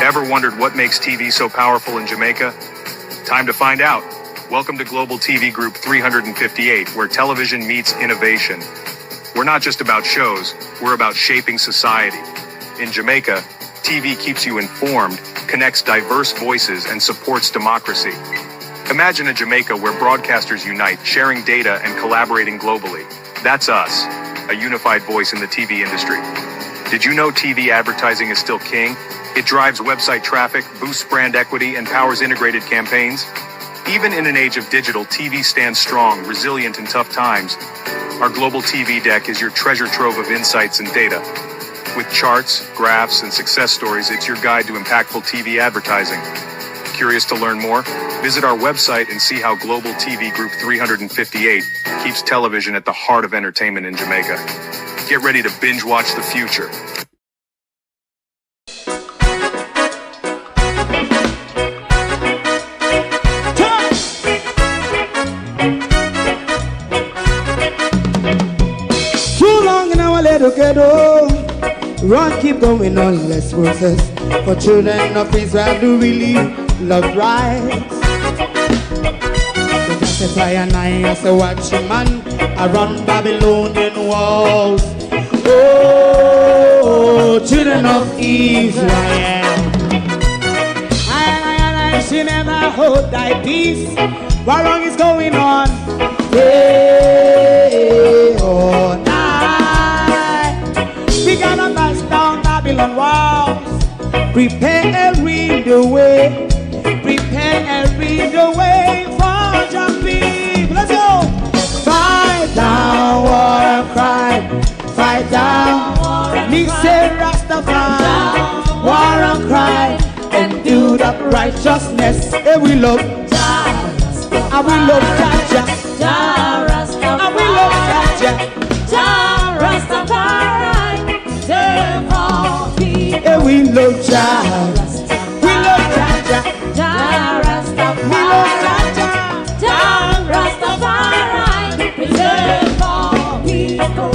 Ever wondered what makes TV so powerful in Jamaica? Time to find out. Welcome to Global TV Group 358, where television meets innovation. We're not just about shows, we're about shaping society. In Jamaica, TV keeps you informed, connects diverse voices, and supports democracy. Imagine a Jamaica where broadcasters unite, sharing data and collaborating globally. That's us, a unified voice in the TV industry. Did you know TV advertising is still king? It drives website traffic, boosts brand equity, and powers integrated campaigns. Even in an age of digital, TV stands strong, resilient in tough times. Our global TV deck is your treasure trove of insights and data. With charts, graphs, and success stories, it's your guide to impactful TV advertising. Curious to learn more? Visit our website and see how Global TV Group 358 keeps television at the heart of entertainment in Jamaica. Get ready to binge watch the future. Run, keep going on, less process. For children of Israel do really love rights. So justify and I say watch a man around Babylonian walls. Oh, children of Israel, I should never hold thy peace. What wrong is going on? Day or night. We gotta pass down Babylon walls. Prepare the way. Prepare the way for your people. Let's go. Fight down war and crime. Fight down war and crime. Rastafari. War and crime. And do that righteousness. And we love Jah. And we love Jah. Jah Rastafari. And we love Jah. Jah Rastafari. And we love Jah. We love Jah. Jah Rastafari. We love Jah. Jah Rastafari. Preserve our people.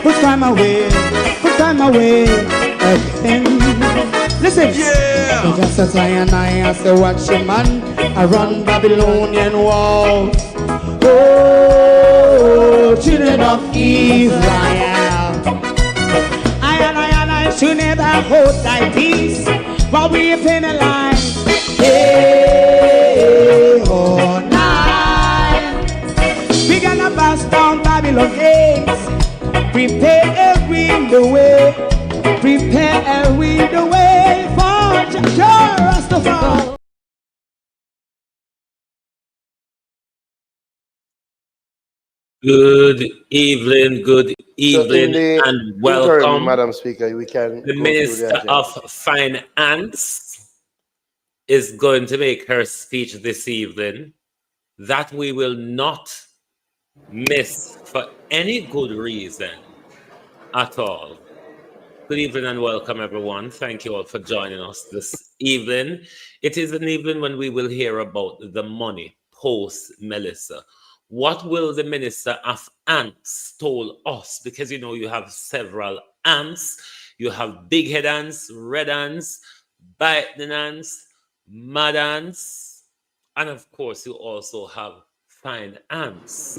Put time away. Put time away again. Listen. Yeah. So just as I and I say watch a man around Babylonian walls. Oh, children of Israel, I should never hold thy peace while we penalize day or night. We gonna bust down Babylon gates. Prepare the way. Prepare the way for Jah Rastafari. Good evening, and welcome, Madam Speaker. We can. The Minister of Finance is going to make her speech this evening that we will not miss for any good reason at all. Good evening and welcome, everyone. Thank you all for joining us this evening. It is an evening when we will hear about the money post Melissa. What will the Minister of Ants told us? Because, you know, you have several ants. You have big head ants, red ants, biting ants, mad ants, and of course, you also have fine ants.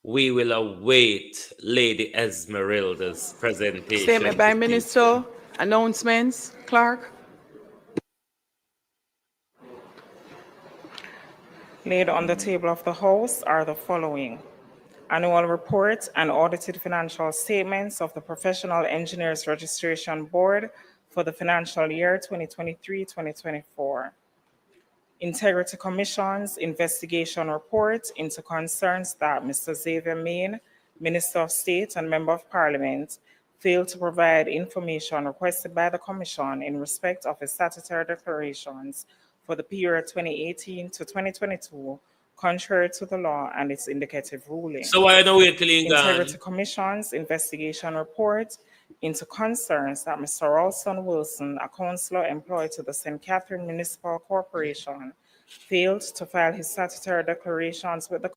We will await Lady Esmeralda's presentation. Statement by Minister. Announcements, Clark. Laid on the table of the House are the following: annual report and audited financial statements of the Professional Engineers Registration Board for the financial year 2023-2024. Integrity Commission's investigation report into concerns that Mr. Xavier Main, Minister of State and Member of Parliament, failed to provide information requested by the Commission in respect of his statutory declarations for the period 2018 to 2022, contrary to the law and its indicative ruling. So why don't we wait Integrity Commission's investigation report into concerns that Mr. Ralston Wilson, a councillor employed to the St. Catherine Municipal Corporation, failed to file his statutory declarations with the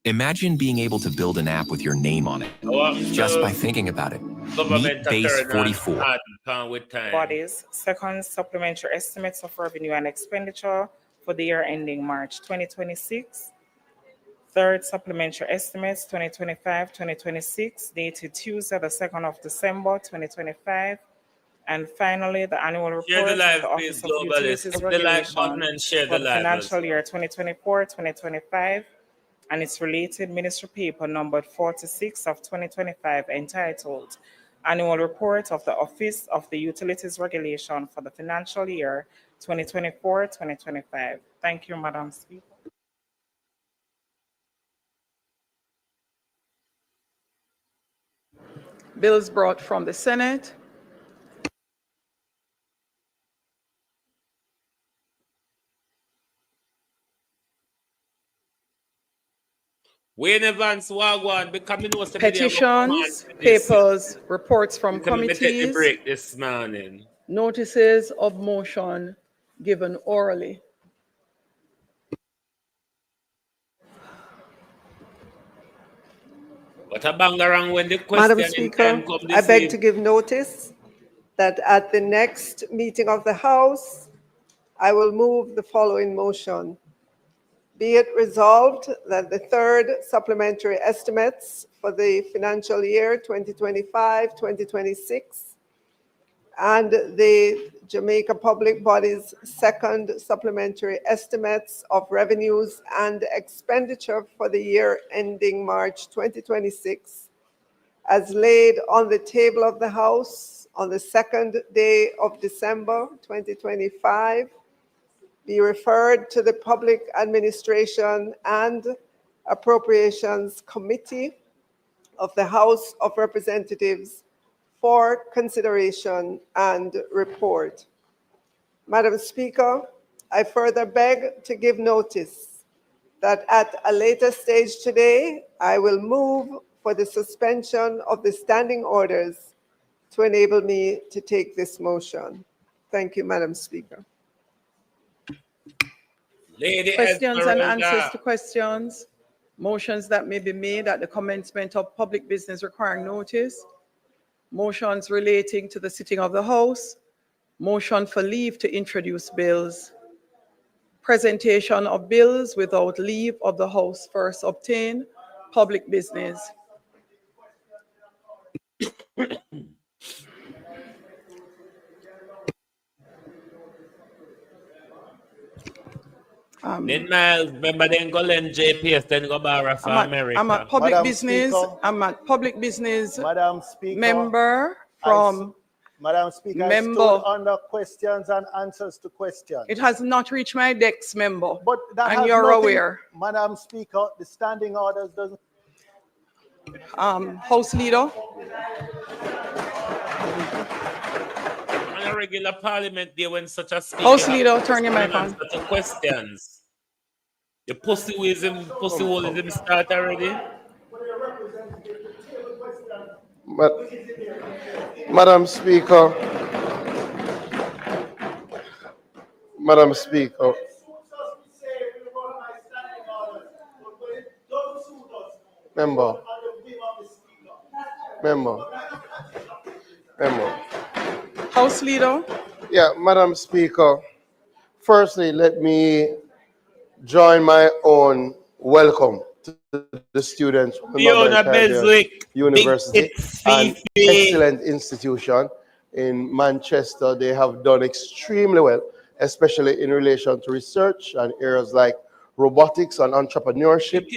Imagine being able to build an app with your name on it just by thinking about it. Meet Base 44. Bodies, second supplementary estimates of revenue and expenditure for the year ending March 2026. Third supplementary estimates 2025-2026 dated Tuesday the 2nd of December 2025. And finally, the annual report of the Office of Utilities Regulation for the financial year 2024-2025 and its related ministry paper numbered 46 of 2025 entitled Annual Report of the Office of the Utilities Regulation for the financial year 2024-2025. Thank you, Madam Speaker. Bills brought from the Senate. Petitions, papers, reports from committees, break this morning. Notices of motion given orally. What a bangarang when the Madam question Speaker, come I this beg to give notice that at the next meeting of the House, I will move the following motion. Be it resolved that the third supplementary estimates for the financial year 2025-2026 and the Jamaica Public Body's second supplementary estimates of revenues and expenditure for the year ending March 2026, as laid on the table of the House on the second day of December 2025, be referred to the Public Administration and Appropriations Committee of the House of Representatives for consideration and report. Madam Speaker, I further beg to give notice that at a later stage today, I will move for the suspension of the standing orders to enable me to take this motion. Thank you, Madam Speaker. Lady Questions and Esmeralda. answers to questions. Motions that may be made at the commencement of public business requiring notice. Motions relating to the sitting of the House. Motion for leave to introduce bills. Presentation of bills without leave of the House first obtained. Public business. Remember then go lend JPS, then go borrow for America. I'm a public Madam business. Speaker. I'm a public business Madam Speaker, member from. Madam Speaker, member. I stood under questions and answers to questions. It has not reached my desk, member. But that and has you're nothing, aware. Madam Speaker, the standing orders doesn't. House Leader. On a regular parliament day when such a speaker House Leader, turn your mic on. such a questions. The pussy holism start already. Madam Speaker, Madam Speaker, member, House Leader. Yeah, Madam Speaker, firstly, let me join my own welcome to the students from the University, an excellent institution in Manchester. They have done extremely well, especially in relation to research and areas like robotics and entrepreneurship.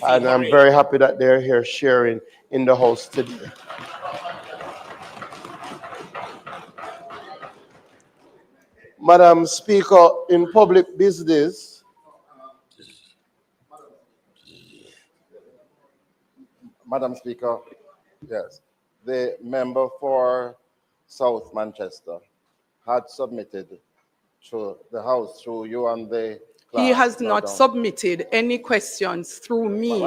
And I'm very happy that they're here sharing in the House today. Madam Speaker, in public business, Madam Speaker, yes, the member for South Manchester had submitted to the House through you and the clerk. He has not submitted any questions through me.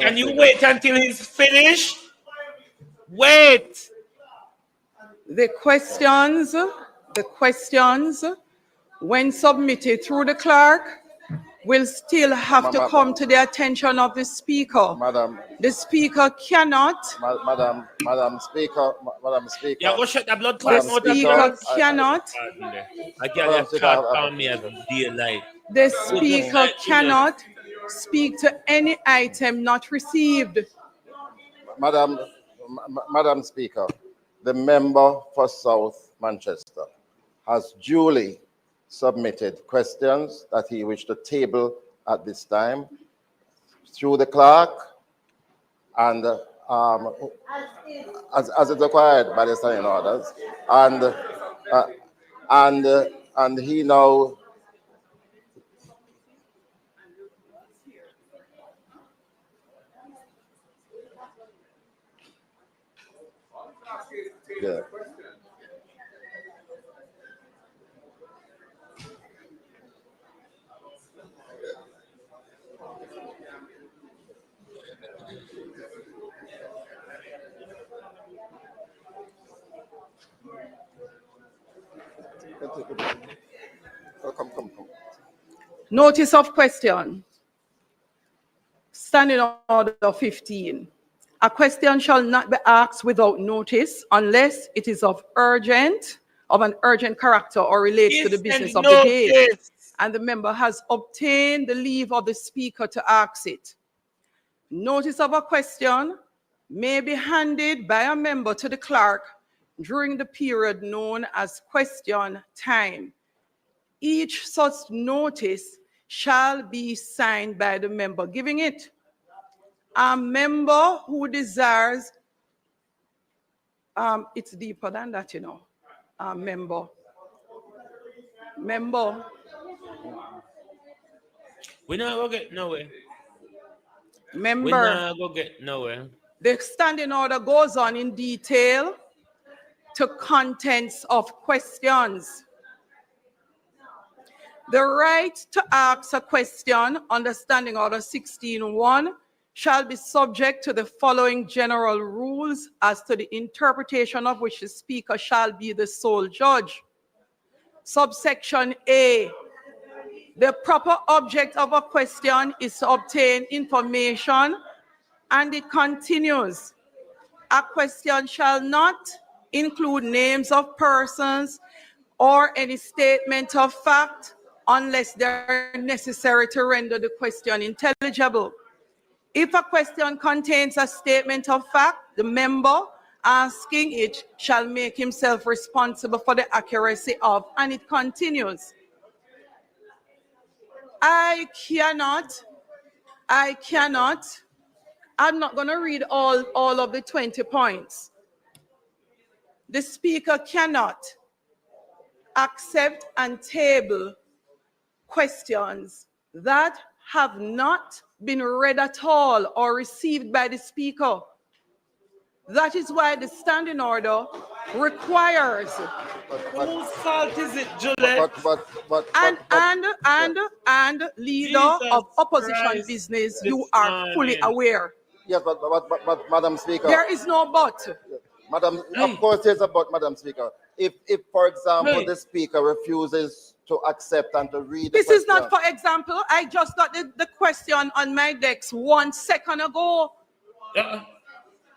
Can you wait until he's finished? Wait. The questions, when submitted through the clerk, will still have to come to the attention of the speaker. Madam. The speaker cannot. Madam Speaker. Madam Speaker. Yeah, go shut the blood The clot. speaker cannot. I get your card on me as daylight. The speaker cannot speak to any item not received. Madam Speaker, the member for South Manchester has duly submitted questions that he wished to table at this time through the clerk and as it's required by the standing orders, and he now yeah. Come. Notice of question. Standing order 15. A question shall not be asked without notice unless it is of an urgent character or relates to the business of the day, and the member has obtained the leave of the speaker to ask it. Notice of a question may be handed by a member to the clerk during the period known as question time. Each such notice shall be signed by the member giving it. A member who desires, it's deeper than that, you know. A member. We not go get nowhere. Member. We not go get nowhere. The standing order goes on in detail to contents of questions. The right to ask a question under Standing Order 16.1 shall be subject to the following general rules as to the interpretation of which the speaker shall be the sole judge. Subsection A. The proper object of a question is to obtain information, and it continues. A question shall not include names of persons or any statement of fact unless they are necessary to render the question intelligible. If a question contains a statement of fact, the member asking it shall make himself responsible for the accuracy of, and it continues. I'm not going to read all of the 20 points. The speaker cannot accept and table questions that have not been read at all or received by the speaker. That is why the standing order requires. Whose fault is it, Juliet? And leader of opposition Christ, business, you are fully aware. Yes, but Madam Speaker. There is no but. Madam, of course there's a but, Madam Speaker. If for example, the speaker refuses to accept and to read this question. Is not for example. I just got the question on my desk 1 second ago.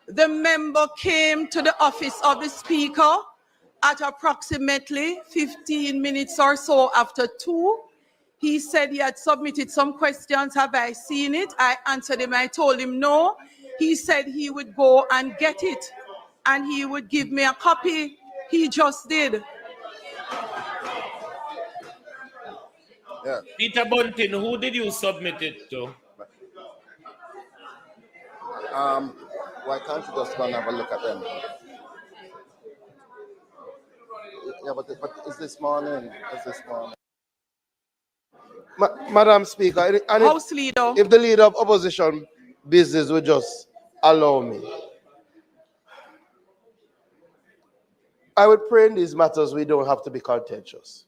The member came to the office of the speaker at approximately 15 minutes or so after 2. He said he had submitted some questions. Have I seen it? I answered him. I told him no. He said he would go and get it and he would give me a copy. He just did. Yeah. Peter Bunting, who did you submit it to? Why can't you just go and have a look at them? Yeah, but it's this morning. It's this morning. Madam Speaker, and House Leader. If the leader of opposition business would just allow me, I would pray in these matters we don't have to be contentious.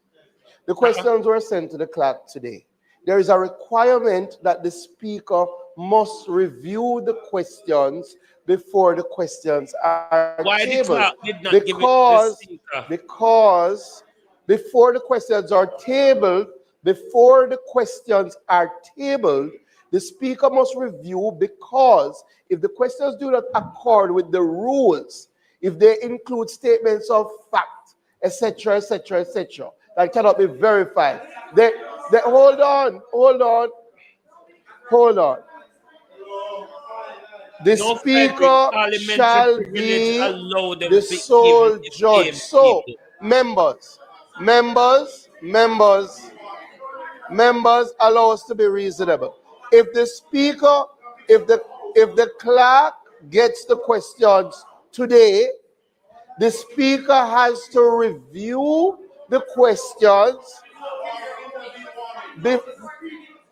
The questions were sent to the clerk today. There is a requirement that the speaker must review the questions before the questions are tabled. Why the clerk did not give it to the speaker? Because before the questions are tabled, before the questions are tabled, the speaker must review, because if the questions do not accord with the rules, if they include statements of fact, etc., etc., etc., that cannot be verified. Hold on. The No federal speaker parliamentary shall privilege be allow them the to even sole judge. defame So, people. members, allow us to be reasonable. If the speaker, if the clerk gets the questions today, the speaker has to review the questions.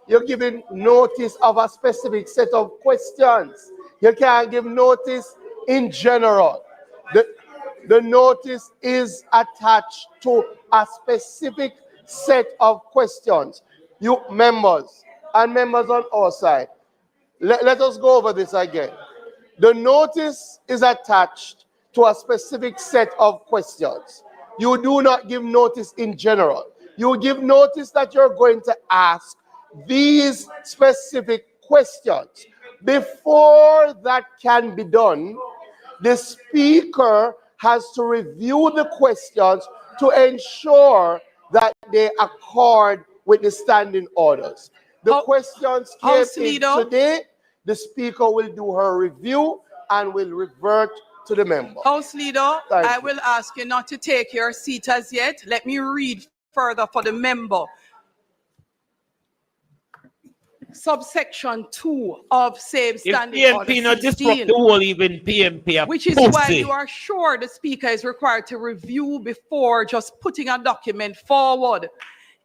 You're giving notice of a specific set of questions. You can't give notice in general. The notice is attached to a specific set of questions. You members and members on our side, let us go over this again. The notice is attached to a specific set of questions. You do not give notice in general. You give notice that you're going to ask these specific questions. Before that can be done, the speaker has to review the questions to ensure that they accord with the standing orders. The questions came in today. The speaker will do her review and will revert to the member. House Leader, I will ask you not to take your seat as yet. Let me read further for the member. Subsection 2 of same standing order PMP not 16, disrupt the whole even PMP. which is why you are sure the speaker is required to review before just putting a document forward.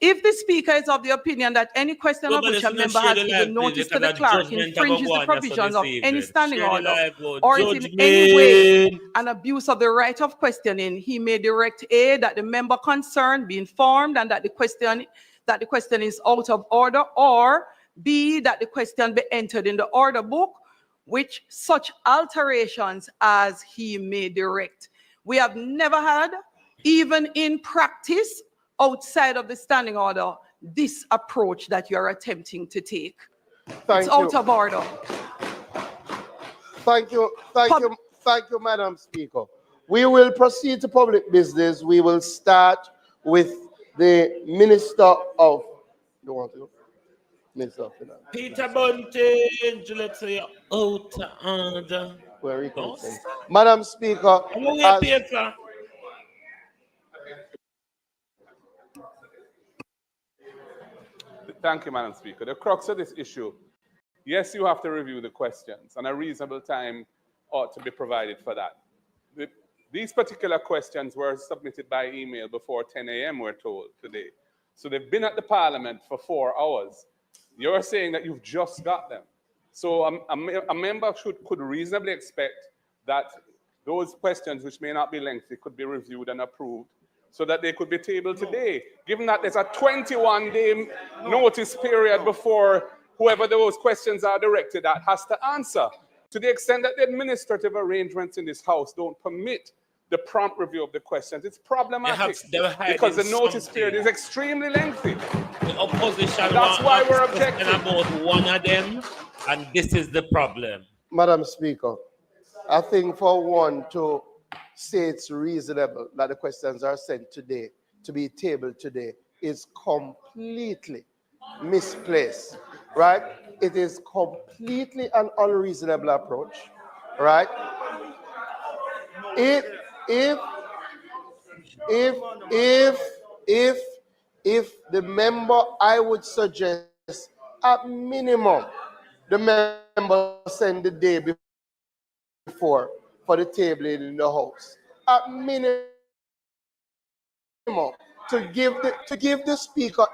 If the speaker is of the opinion that any question of which a member has given notice to the clerk infringes the provisions of any standing order or is in any way an abuse of the right of questioning, he may direct A, that the member concerned be informed and that the question is out of order, or B, that the question be entered in the order book, which such alterations as he may direct. We have never had, even in practice, outside of the standing order, this approach that you're attempting to take. It's out of order. Thank you, Madam Speaker. We will proceed to public business. We will start with the Minister of... You want to go? Minister of Finance. Peter Bunting, let's say out of order. Where he comes in. Madam Speaker, Thank you, Madam Speaker. The crux of this issue, yes, you have to review the questions, and a reasonable time ought to be provided for that. These particular questions were submitted by email before 10 a.m., we're told today. So they've been at the Parliament for 4 hours. You're saying that you've just got them. So a member could reasonably expect that those questions, which may not be lengthy, could be reviewed and approved so that they could be tabled today, given that there's a 21-day notice period before whoever those questions are directed at has to answer. To the extent that the administrative arrangements in this House don't permit the prompt review of the questions, it's problematic because the notice period is extremely lengthy. The opposition that's why we're objecting about one of them, and this is the problem. Madam Speaker, I think for one to say it's reasonable that the questions are sent today, to be tabled today, is completely misplaced, right? It is completely an unreasonable approach, right? If the member, I would suggest at minimum the member send the day before for the tabling in the House. At minimum, to give the speaker,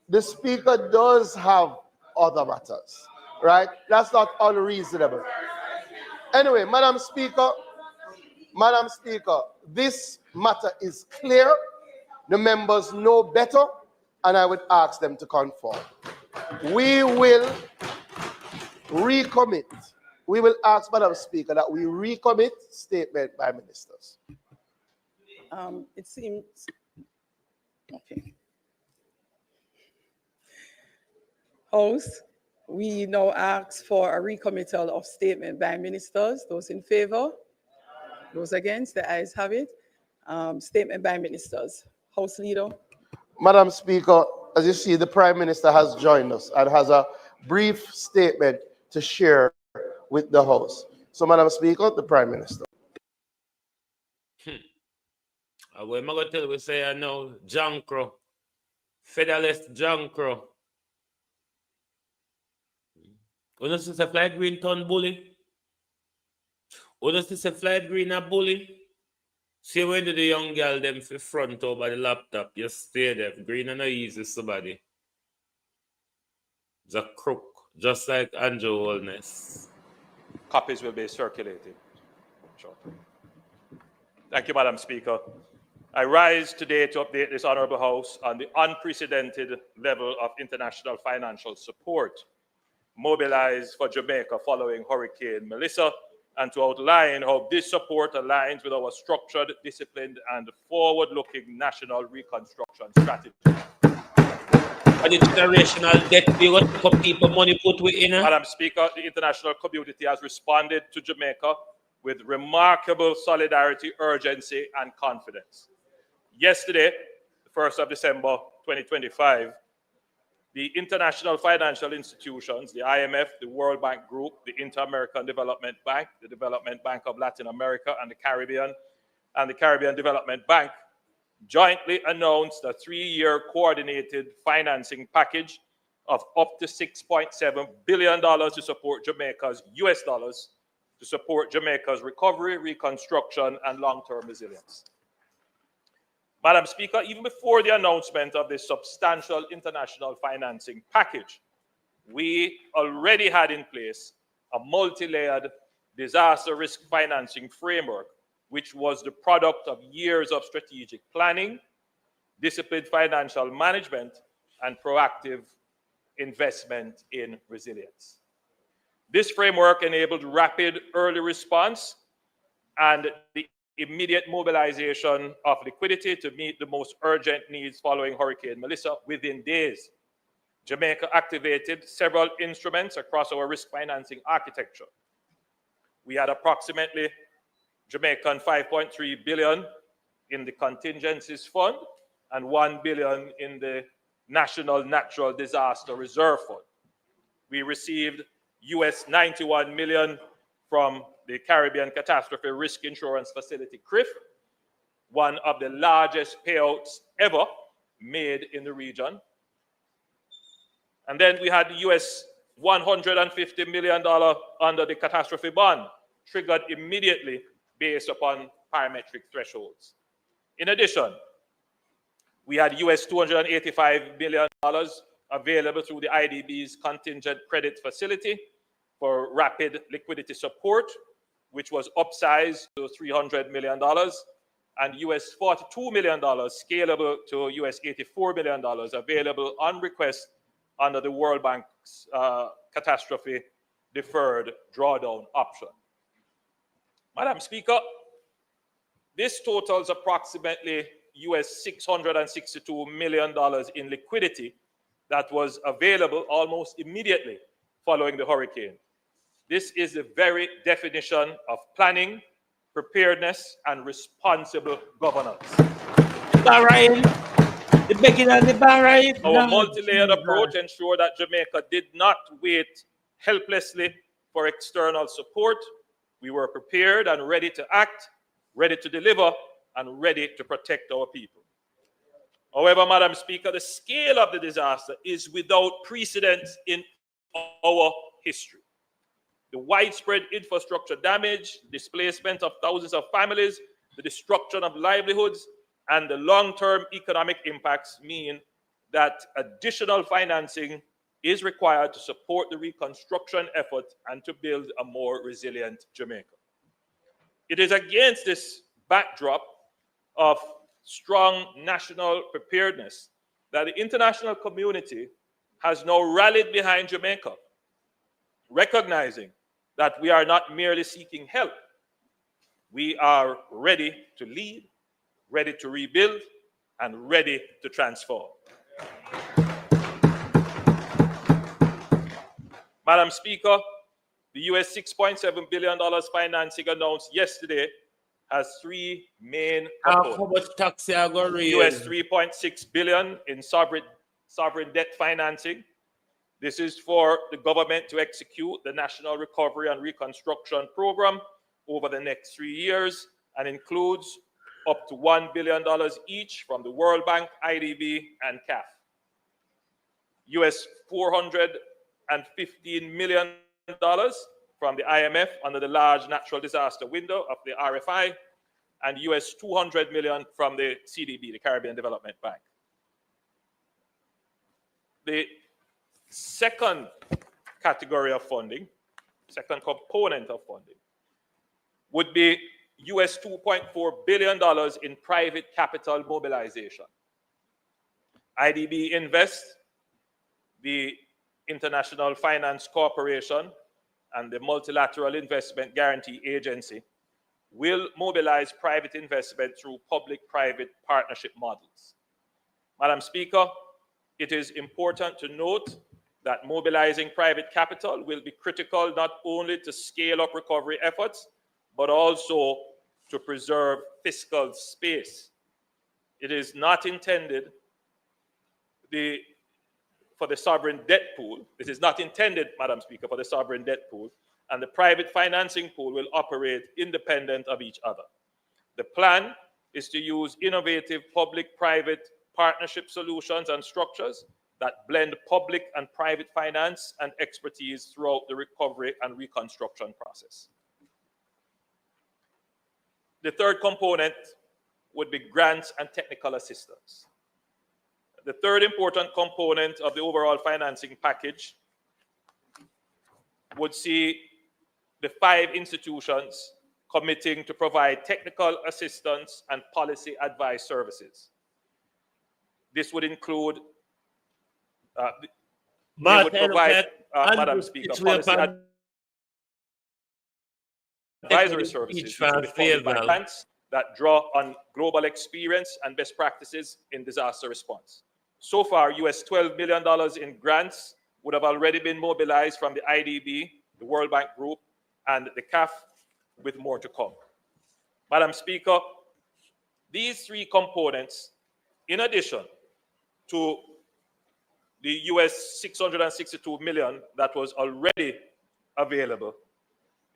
the speaker does have other matters, right? That's not unreasonable. Anyway, Madam Speaker, this matter is clear. The members know better, and I would ask them to conform. We will recommit. We will ask, Madam Speaker, that we recommit statement by ministers. It seems, okay. House, we now ask for a recommittal of statement by ministers. Those in favor? Those against? The ayes have it. Statement by ministers. House Leader. Madam Speaker, as you see, the Prime Minister has joined us and has a brief statement to share with the House. So, Madam Speaker, the Prime Minister. What am I going to tell you? Say I know, Jankro, Federalist Jankro. When you see fly green turn bully? When you see fly green a bully? See when the young girl them for front over the laptop, you stay there. Green and easy somebody. It's a crook, just like Andrew Holness. Copies will be circulated shortly. Thank you, Madam Speaker. I rise today to update this Honourable House on the unprecedented level of international financial support mobilized for Jamaica following Hurricane Melissa, and to outline how this support aligns with our structured, disciplined, and forward-looking national reconstruction strategy. And the generational debt, we got to put people money put within it. Madam Speaker, the international community has responded to Jamaica with remarkable solidarity, urgency, and confidence. Yesterday, the 1st of December 2025, the international financial institutions, the IMF, the World Bank Group, the Inter-American Development Bank, the Development Bank of Latin America and the Caribbean Development Bank, jointly announced a 3-year coordinated financing package of up to $6.7 billion to support Jamaica's US dollars, to support Jamaica's recovery, reconstruction, and long-term resilience. Madam Speaker, even before the announcement of this substantial international financing package, we already had in place a multi-layered disaster risk financing framework, which was the product of years of strategic planning, disciplined financial management, and proactive investment in resilience. This framework enabled rapid early response and the immediate mobilization of liquidity to meet the most urgent needs following Hurricane Melissa within days. Jamaica activated several instruments across our risk financing architecture. We had approximately Jamaican 5.3 billion in the contingencies fund and 1 billion in the National Natural Disaster Reserve Fund. We received US 91 million from the Caribbean Catastrophe Risk Insurance Facility, CRIF, one of the largest payouts ever made in the region. And then we had the US $150 million under the catastrophe bond, triggered immediately based upon parametric thresholds. In addition, we had US $285 million available through the IDB's contingent credit facility for rapid liquidity support, which was upsized to $300 million, and US $42 million scalable to US $84 million available on request under the World Bank's catastrophe deferred drawdown option. Madam Speaker, this totals approximately US $662 million in liquidity that was available almost immediately following the hurricane. This is the very definition of planning, preparedness, and responsible governance. Bahrain, the beginning of the Bahrain. Our multi-layered approach ensured that Jamaica did not wait helplessly for external support. We were prepared and ready to act, ready to deliver, and ready to protect our people. However, Madam Speaker, the scale of the disaster is without precedent in our history. The widespread infrastructure damage, displacement of thousands of families, the destruction of livelihoods, and the long-term economic impacts mean that additional financing is required to support the reconstruction effort and to build a more resilient Jamaica. It is against this backdrop of strong national preparedness that the international community has now rallied behind Jamaica, recognizing that we are not merely seeking help. We are ready to lead, ready to rebuild, and ready to transform. Madam Speaker, the US $6.7 billion financing announced yesterday has three main components. How much tax you are going to raise? US $3.6 billion in sovereign debt financing. This is for the government to execute the National Recovery and Reconstruction Program over the next 3 years and includes up to $1 billion each from the World Bank, IDB, and CAF. US $415 million from the IMF under the large natural disaster window of the RFI, and US $200 million from the CDB, the Caribbean Development Bank. The second category of funding, second component of funding, would be US $2.4 billion in private capital mobilization. IDB Invest, the International Finance Corporation, and the Multilateral Investment Guarantee Agency will mobilize private investment through public-private partnership models. Madam Speaker, it is important to note that mobilizing private capital will be critical not only to scale up recovery efforts, but also to preserve fiscal space. It is not intended for the sovereign debt pool. This is not intended, Madam Speaker, for the sovereign debt pool, and the private financing pool will operate independent of each other. The plan is to use innovative public-private partnership solutions and structures that blend public and private finance and expertise throughout the recovery and reconstruction process. The third component would be grants and technical assistance. The third important component of the overall financing package would see the 5 institutions committing to provide technical assistance and policy advice services. This would include Madam Speaker, policy advisory services that draw on global experience and best practices in disaster response. So far, US $12 million in grants would have already been mobilized from the IDB, the World Bank Group, and the CAF, with more to come. Madam Speaker, these 3 components, in addition to the US $662 million that was already available,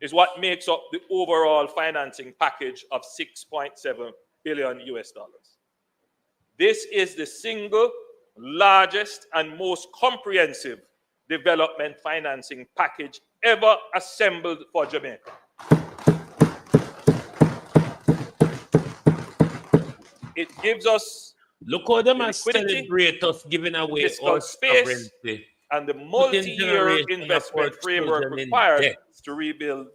is what makes up the overall financing package of $6.7 billion US. This is the single largest and most comprehensive development financing package ever assembled for Jamaica. It gives us look how them are celebrate us giving away fiscal space and the multi-year investment framework required to rebuild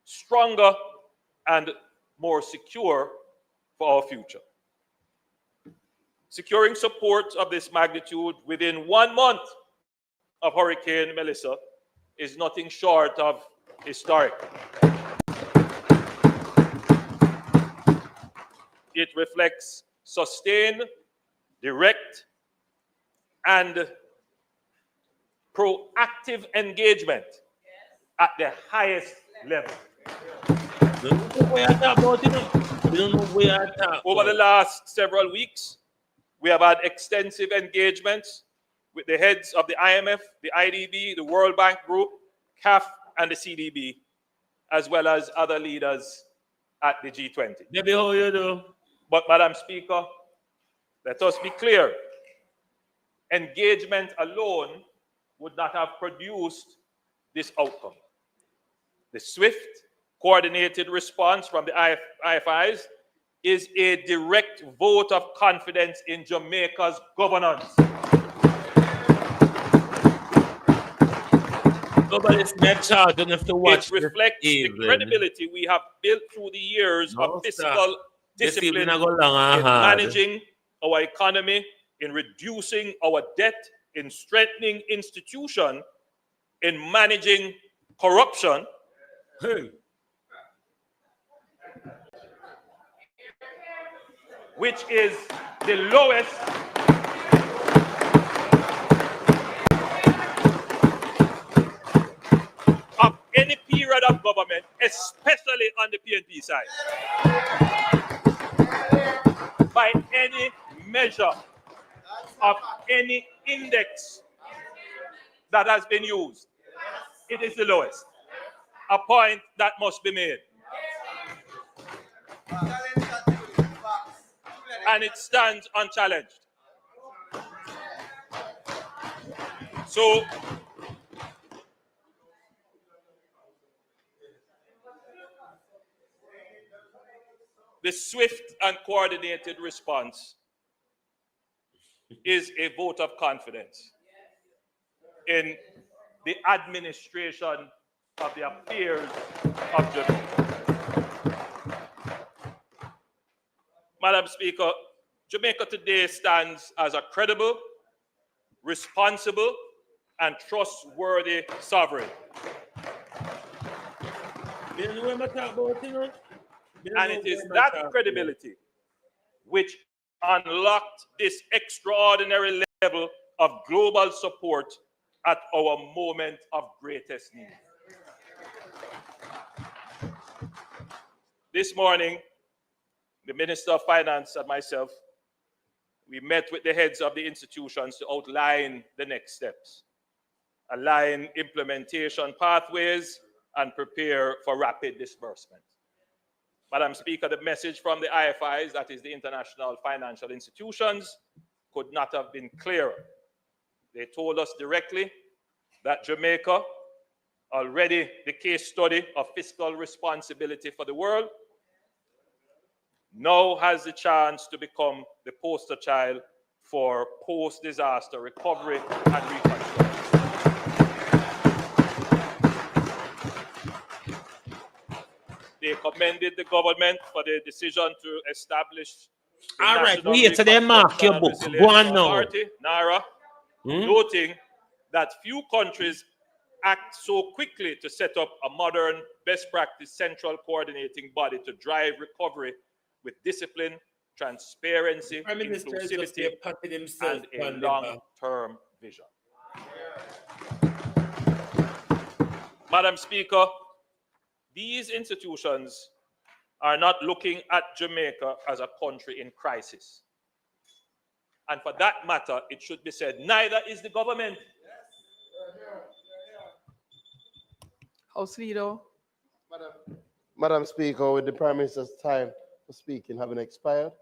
stronger and more secure for our future. Securing support of this magnitude within 1 month of Hurricane Melissa is nothing short of historic. It reflects sustained, direct, and proactive engagement at the highest level. Over the last several weeks, we have had extensive engagements with the heads of the IMF, the IDB, the World Bank Group, CAF, and the CDB, as well as other leaders at the G20. Maybe how you do? But, Madam Speaker, let us be clear. Engagement alone would not have produced this outcome. The swift, coordinated response from the IFIs is a direct vote of confidence in Jamaica's governance. Nobody's net charge, don't have to watch. It reflects the credibility we have built through the years of fiscal discipline in managing our economy, in reducing our debt, in strengthening institutions, in managing corruption. Which is the lowest of government, especially on the PNP side. By any measure of any index that has been used, it is the lowest. A point that must be made. And it stands unchallenged. So, the swift and coordinated response is a vote of confidence in the administration of the affairs of Jamaica. Madam Speaker, Jamaica today stands as a credible, responsible, and trustworthy sovereign. And it is that credibility which unlocked this extraordinary level of global support at our moment of greatest need. This morning, the Minister of Finance and myself, we met with the heads of the institutions to outline the next steps, align implementation pathways, and prepare for rapid disbursement. Madam Speaker, the message from the IFIs, that is the international financial institutions, could not have been clearer. They told us directly that Jamaica, already the case study of fiscal responsibility for the world, now has the chance to become the poster child for post-disaster recovery and reconstruction. They commended the government for the decision to establish the All right, National we here today, Mark, your book. Go on now. Authority, NARA, noting that few countries act so quickly to set up a modern, best practice central coordinating body to drive recovery with discipline, transparency, inclusivity, and a long-term vision. Madam Speaker, these institutions are not looking at Jamaica as a country in crisis. And for that matter, it should be said, neither is the government. House Leader. Madam Speaker, with the Prime Minister's time for speaking having expired,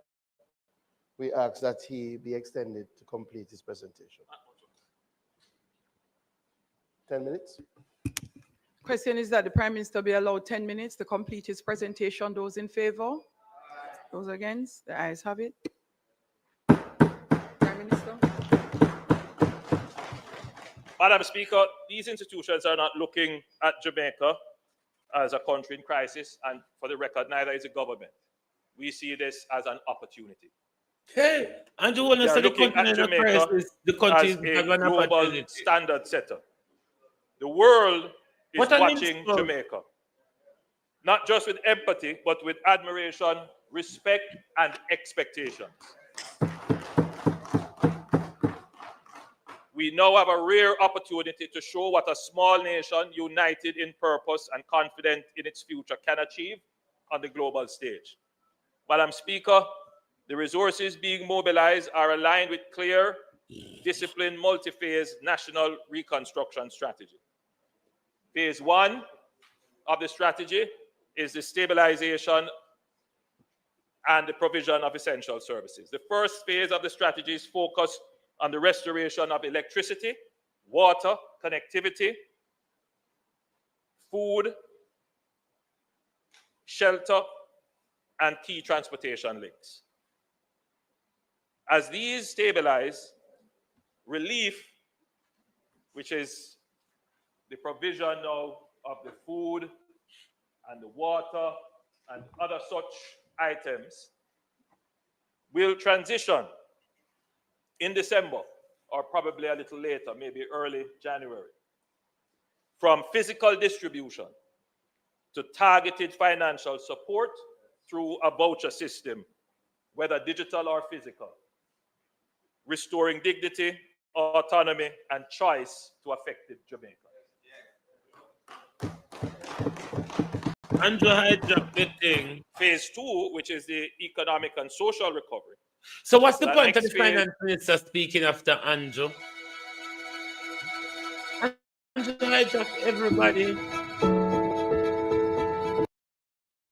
we ask that he be extended to complete his presentation. 10 minutes. Question is that the Prime Minister be allowed 10 minutes to complete his presentation. Those in favor? Those against? The ayes have it. Prime Minister. Madam Speaker, these institutions are not looking at Jamaica as a country in crisis, and for the record, neither is the government. We see this as an opportunity. Hey, and you want to say the country in Jamaica crisis, the country as a global standard setter. The world is watching Jamaica, not just with empathy, but with admiration, respect, and expectations. We now have a rare opportunity to show what a small nation, united in purpose and confident in its future, can achieve on the global stage. Madam Speaker, the resources being mobilized are aligned with clear, disciplined, multi-phase national reconstruction strategy. Phase one of the strategy is the stabilization and the provision of essential services. The first phase of the strategy is focused on the restoration of electricity, water, connectivity, food, shelter, and key transportation links. As these stabilize, relief, which is the provision now of the food and the water and other such items, will transition in December, or probably a little later, maybe early January, from physical distribution to targeted financial support through a voucher system, whether digital or physical, restoring dignity, autonomy, and choice to affected Jamaica. Andrew hijacked the thing. Phase 2, which is the economic and social recovery. So what's the The point of next the finance minister speaking after Andrew? Andrew hijacked everybody.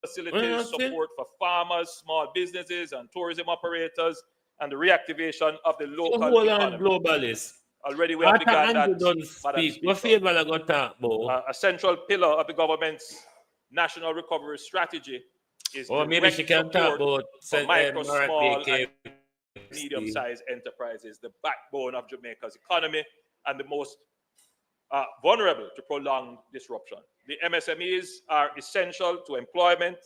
Facilities support for farmers, small businesses, and tourism operators, and the reactivation of the local economy. Globalists. Already we have begun that. Don't speak. What favor I got talk about? A central pillar of the government's national recovery strategy is maybe she can talk about for micro, small, and medium-sized enterprises, the backbone of Jamaica's economy and the most vulnerable to prolonged disruption. The MSMEs are essential to employment,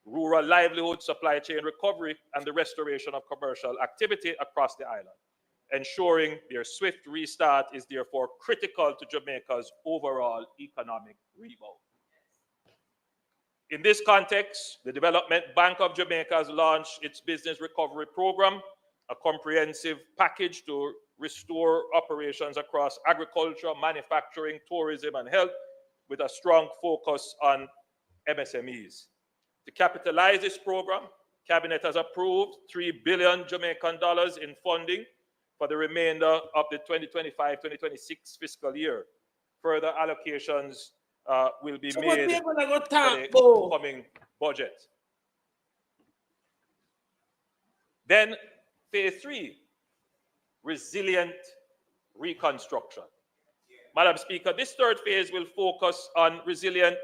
rural livelihood, supply chain recovery, and the restoration of commercial activity across the island. Ensuring their swift restart is therefore critical to Jamaica's overall economic rebound. In this context, the Development Bank of Jamaica has launched its business recovery program, a comprehensive package to restore operations across agriculture, manufacturing, tourism, and health, with a strong focus on MSMEs. To capitalize this program, Cabinet has approved $3 billion Jamaican dollars in funding for the remainder of the 2025-2026 fiscal year. Further allocations will be made for the upcoming budget. Then phase 3, resilient reconstruction. Madam Speaker, this third phase will focus on resilient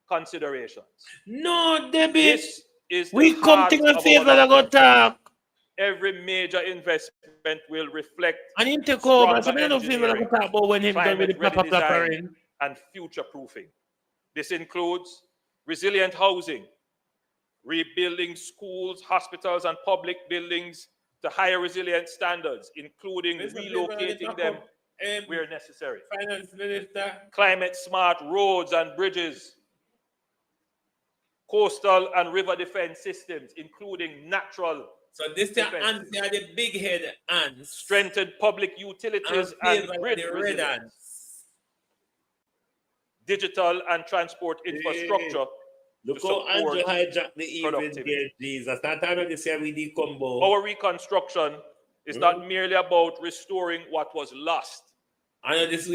considerations. No, Debbie. This is we come to a favor that got talk. Every major investment will reflect and you take over. So I don't feel like talk about when him done with the proper plappering and future proofing. This includes resilient housing, rebuilding schools, hospitals, and public buildings to higher resilient standards, including relocating them where necessary. Finance Minister. Climate smart roads and bridges, coastal and river defense systems, including natural. So this the ants, they are the big head ants. Strengthened public utilities and grid resilience. Digital and transport infrastructure. Look how Andrew hijacked the event there, Jesus. That time this year we did combo. Our reconstruction is not merely about restoring what was lost. It is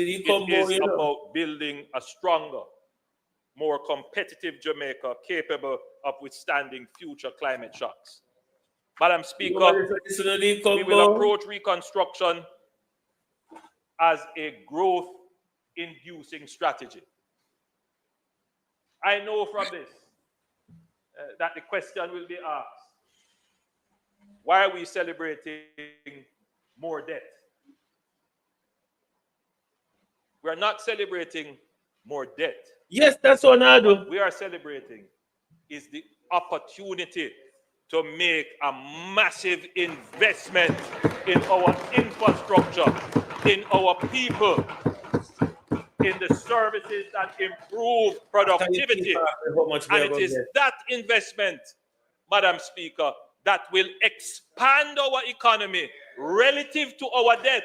about building a stronger, more competitive Jamaica capable of withstanding future climate shocks. Madam Speaker, we will approach reconstruction as a growth-inducing strategy. I know from this that the question will be asked, why are we celebrating more debt? We are not celebrating more debt. Yes, that's what I do. What we are celebrating is the opportunity to make a massive investment in our infrastructure, in our people, in the services that improve productivity. And it is that investment, Madam Speaker, that will expand our economy relative to our debt,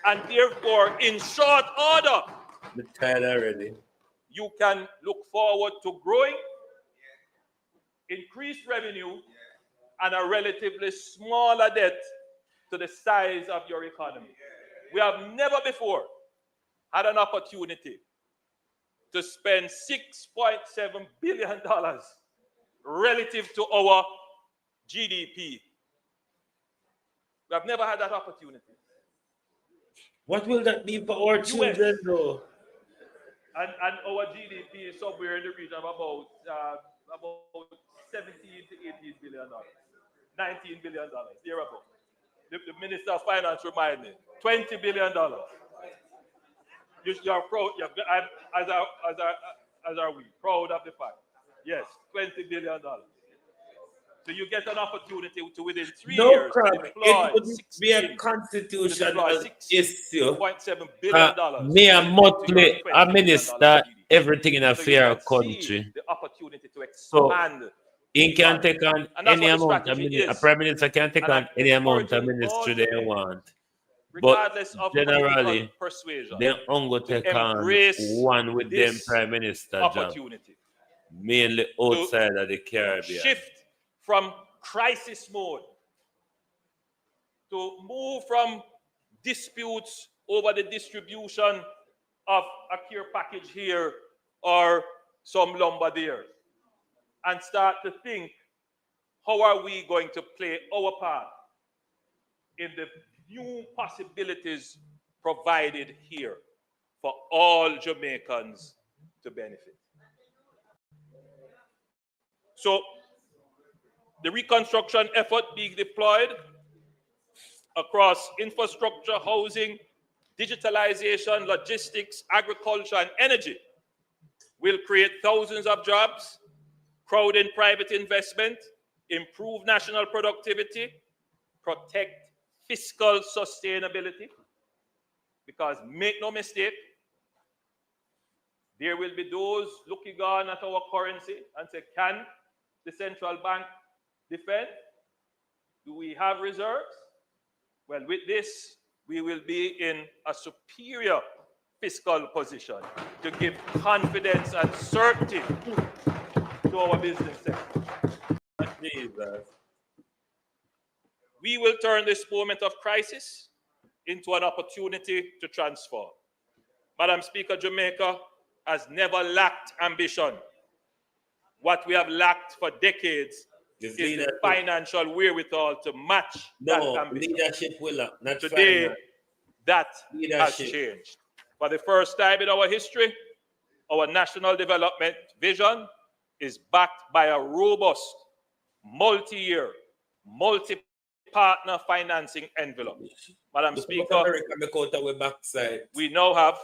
and therefore, in short order, I'm tired already. You can look forward to growing, increased revenue, and a relatively smaller debt to the size of your economy. We have never before had an opportunity to spend $6.7 billion relative to our GDP. We have never had that opportunity. What will that mean for our children, though? And our GDP is somewhere in the region of about 17 to 18 billion dollars, $19 billion, thereabout. The Minister of Finance reminded me, $20 billion. You're proud, as are we, proud of the fact. Yes, $20 billion. So you get an opportunity to within 3 years crap. deploy It would be a constitutional issue. $6.7 billion. Me and monthly a minister everything in a fair country. The opportunity to expand. So he can take on any amount of ministry. A prime minister can take on any amount of ministry they want. But generally, they only take on one with them prime minister opportunity. job. mainly outside of the Caribbean. Shift from crisis mode to move from disputes over the distribution of a care package here or some lumber there, and start to think, how are we going to play our part in the new possibilities provided here for all Jamaicans to benefit? So the reconstruction effort being deployed across infrastructure, housing, digitalization, logistics, agriculture, and energy will create thousands of jobs, crowd in private investment, improve national productivity, protect fiscal sustainability. Because make no mistake, there will be those looking on at our currency and say, can the central bank defend? Do we have reserves? Well, with this, we will be in a superior fiscal position to give confidence and certainty to our business sector. We will turn this moment of crisis into an opportunity to transform. Madam Speaker, Jamaica has never lacked ambition. What we have lacked for decades is the financial wherewithal to match that ambition. Leadership will not. Today, that has changed. For the first time in our history, our national development vision is backed by a robust, multi-year, multi-partner financing envelope. Madam Speaker, we now have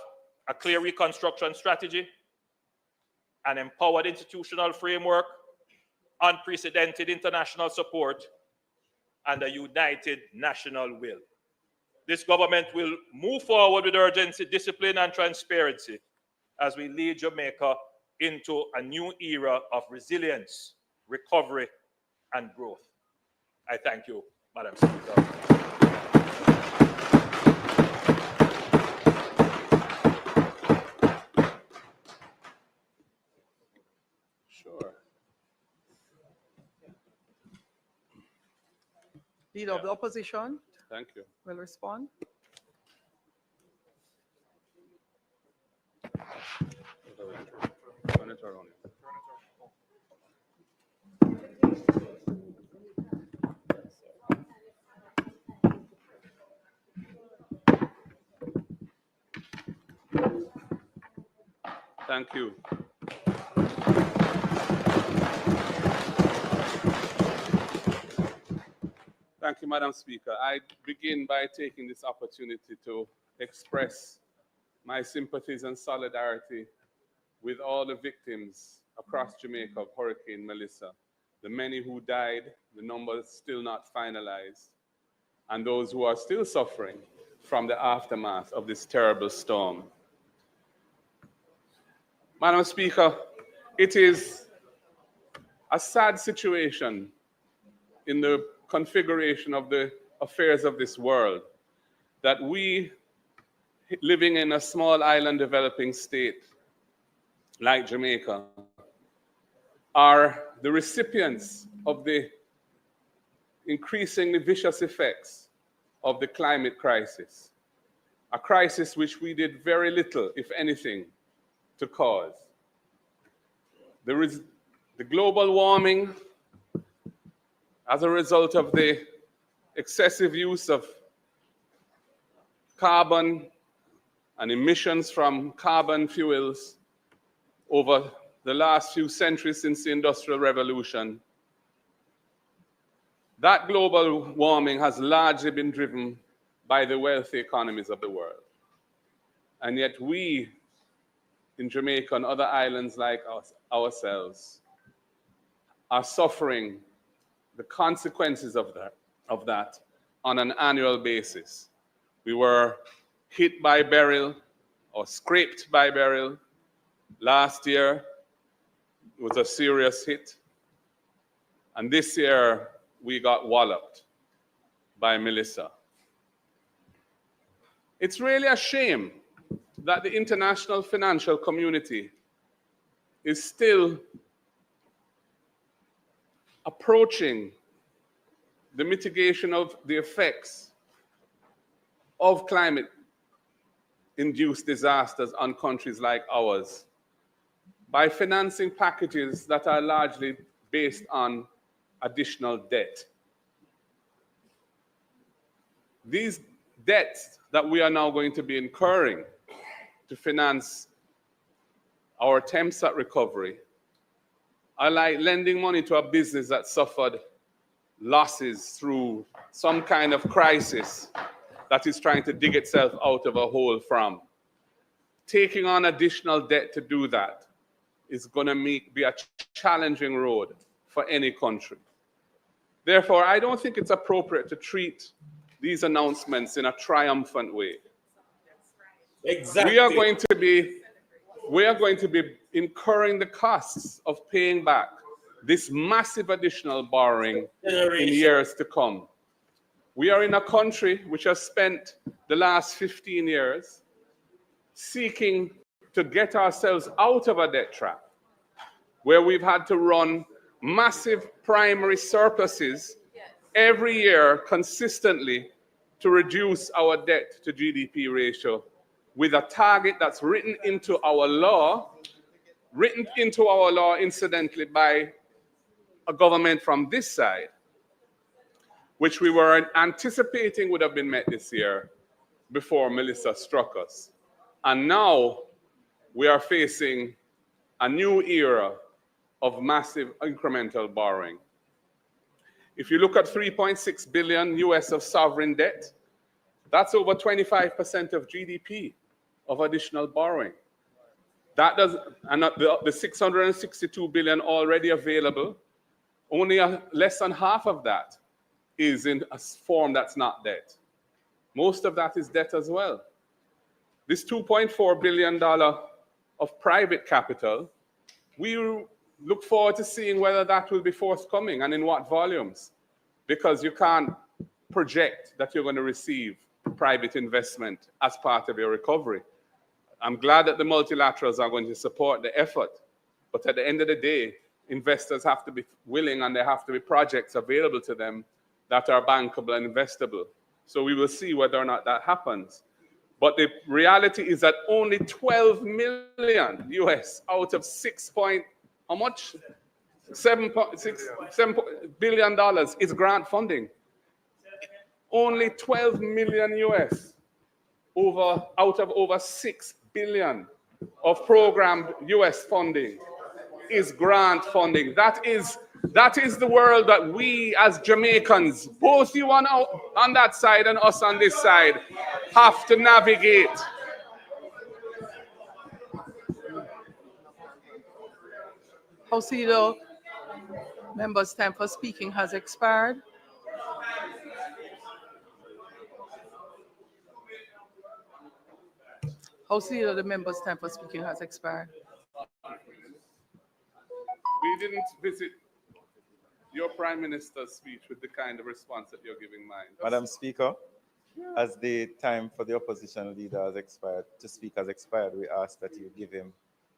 a clear reconstruction strategy, an empowered institutional framework, unprecedented international support, and a united national will. This government will move forward with urgency, discipline, and transparency as we lead Jamaica into a new era of resilience, recovery, and growth. I thank you, Madam Speaker. Sure. Leader of the opposition. Thank you. Will respond. Turn it around. Thank you. Thank you, Madam Speaker. I begin by taking this opportunity to express my sympathies and solidarity with all the victims across Jamaica of Hurricane Melissa, the many who died, the numbers still not finalized, and those who are still suffering from the aftermath of this terrible storm. Madam Speaker, it is a sad situation in the configuration of the affairs of this world that we, living in a small island developing state like Jamaica, are the recipients of the increasingly vicious effects of the climate crisis, a crisis which we did very little, if anything, to cause. The global warming as a result of the excessive use of carbon and emissions from carbon fuels over the last few centuries since the Industrial Revolution, that global warming has largely been driven by the wealthy economies of the world. And yet we, in Jamaica and other islands like ourselves, are suffering the consequences of that on an annual basis. We were hit by Beryl or scraped by Beryl. Last year, it was a serious hit. And this year, we got walloped by Melissa. It's really a shame that the international financial community is still approaching the mitigation of the effects of climate-induced disasters on countries like ours by financing packages that are largely based on additional debt. These debts that we are now going to be incurring to finance our attempts at recovery are like lending money to a business that suffered losses through some kind of crisis that is trying to dig itself out of a hole from. Taking on additional debt to do that is going to be a challenging road for any country. Therefore, I don't think it's appropriate to treat these announcements in a triumphant way. Exactly. We are going to be incurring the costs of paying back this massive additional borrowing in years to come. We are in a country which has spent the last 15 years seeking to get ourselves out of a debt trap, where we've had to run massive primary surpluses every year consistently to reduce our debt to GDP ratio, with a target that's written into our law incidentally by a government from this side, which we were anticipating would have been met this year before Melissa struck us. And now we are facing a new era of massive incremental borrowing. If you look at 3.6 billion US of sovereign debt, that's over 25% of GDP of additional borrowing. That does, and the 662 billion already available, only less than half of that is in a form that's not debt. Most of that is debt as well. This $2.4 billion of private capital, we look forward to seeing whether that will be forthcoming and in what volumes, because you can't project that you're going to receive private investment as part of your recovery. I'm glad that the multilaterals are going to support the effort, but at the end of the day, investors have to be willing and there have to be projects available to them that are bankable and investable. So we will see whether or not that happens. But the reality is that only 12 million US out of $7 billion is grant funding. Only 12 million US out of over 6 billion of programmed US funding is grant funding. That is the world that we as Jamaicans, both you on that side and us on this side, have to navigate. House Leader, members' time for speaking has expired. House Leader, the members' time for speaking has expired. We didn't visit your Prime Minister's speech with the kind of response that you're giving mine. Madam Speaker, as the time for the opposition leader has expired, to speak has expired, we ask that you give him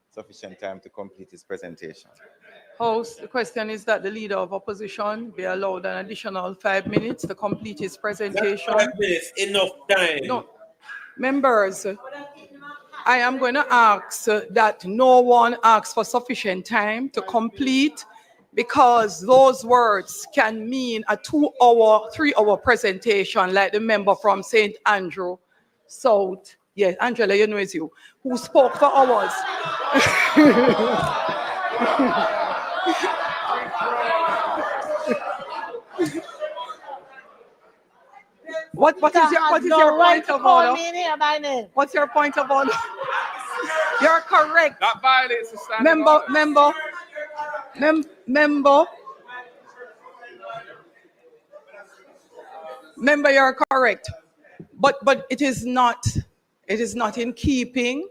sufficient time to complete his presentation. House, the question is that the leader of opposition be allowed an additional 5 minutes to complete his presentation. 5 minutes, enough time. No. Members, I am going to ask that no one asks for sufficient time to complete, because those words can mean a 2-hour, 3-hour presentation like the member from St. Andrew South. Yes, Angela, you know it's you, who spoke for hours. What is your point of order? What's your point of order? You're correct. That violates the standing order. Member, you're correct. But it is not in keeping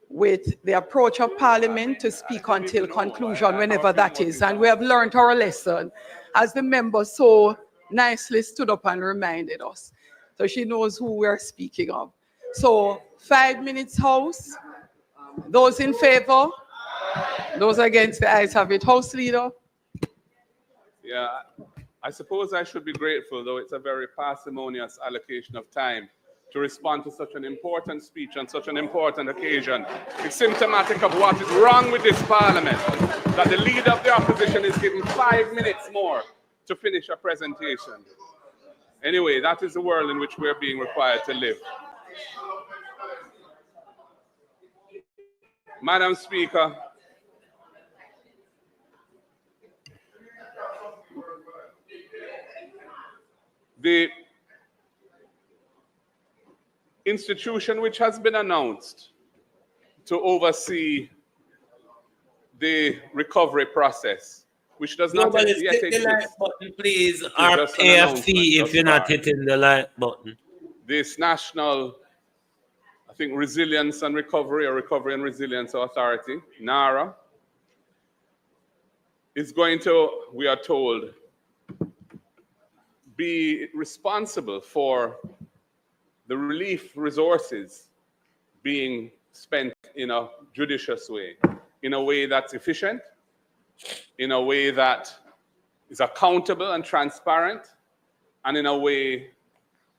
with the approach of Parliament to speak until conclusion, whenever that is. And we have learned our lesson, as the member so nicely stood up and reminded us. So she knows who we're speaking of. So 5 minutes, House. Those in favor? Those against, the ayes have it. House Leader? Yeah, I suppose I should be grateful, though it's a very parsimonious allocation of time to respond to such an important speech on such an important occasion. It's symptomatic of what is wrong with this parliament, that the leader of the opposition is given 5 minutes more to finish a presentation. Anyway, that is the world in which we're being required to live. Madam Speaker, the institution which has been announced to oversee the recovery process, which does not yet exist. Hit the like button, please, or pay a fee if you're not hitting the like button. This national, I think, Resilience and Recovery, or Recovery and Resilience Authority, NARA, is going to, we are told, be responsible for the relief resources being spent in a judicious way, in a way that's efficient, in a way that is accountable and transparent, and in a way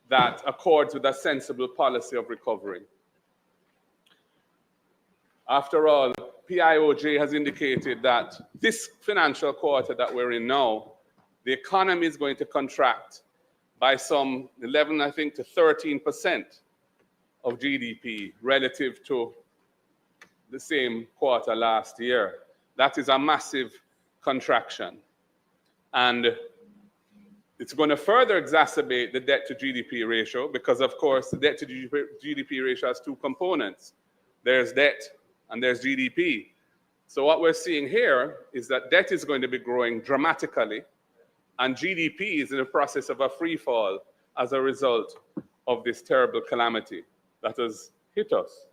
that accords with a sensible policy of recovery. After all, PIOJ has indicated that this financial quarter that we're in now, the economy is going to contract by some 11, I think, to 13% of GDP relative to the same quarter last year. That is a massive contraction. And it's going to further exacerbate the debt to GDP ratio because, of course, the debt to GDP ratio has two components. There's debt and there's GDP. So what we're seeing here is that debt is going to be growing dramatically, and GDP is in the process of a free fall as a result of this terrible calamity that has hit us.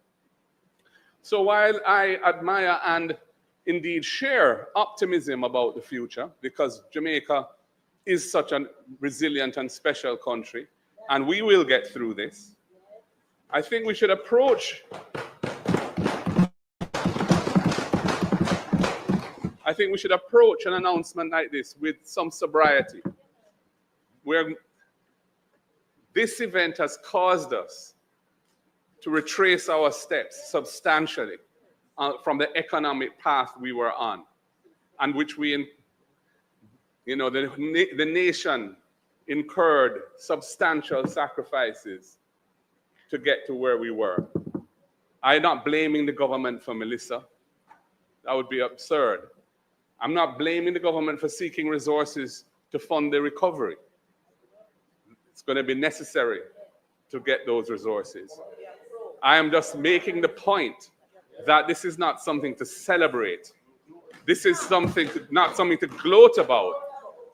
So while I admire and indeed share optimism about the future, because Jamaica is such a resilient and special country, and we will get through this, I think we should approach an announcement like this with some sobriety, where this event has caused us to retrace our steps substantially from the economic path we were on, and which we, the nation incurred substantial sacrifices to get to where we were. I'm not blaming the government for Melissa. That would be absurd. I'm not blaming the government for seeking resources to fund the recovery. It's going to be necessary to get those resources. I am just making the point that this is not something to celebrate. This is not something to gloat about.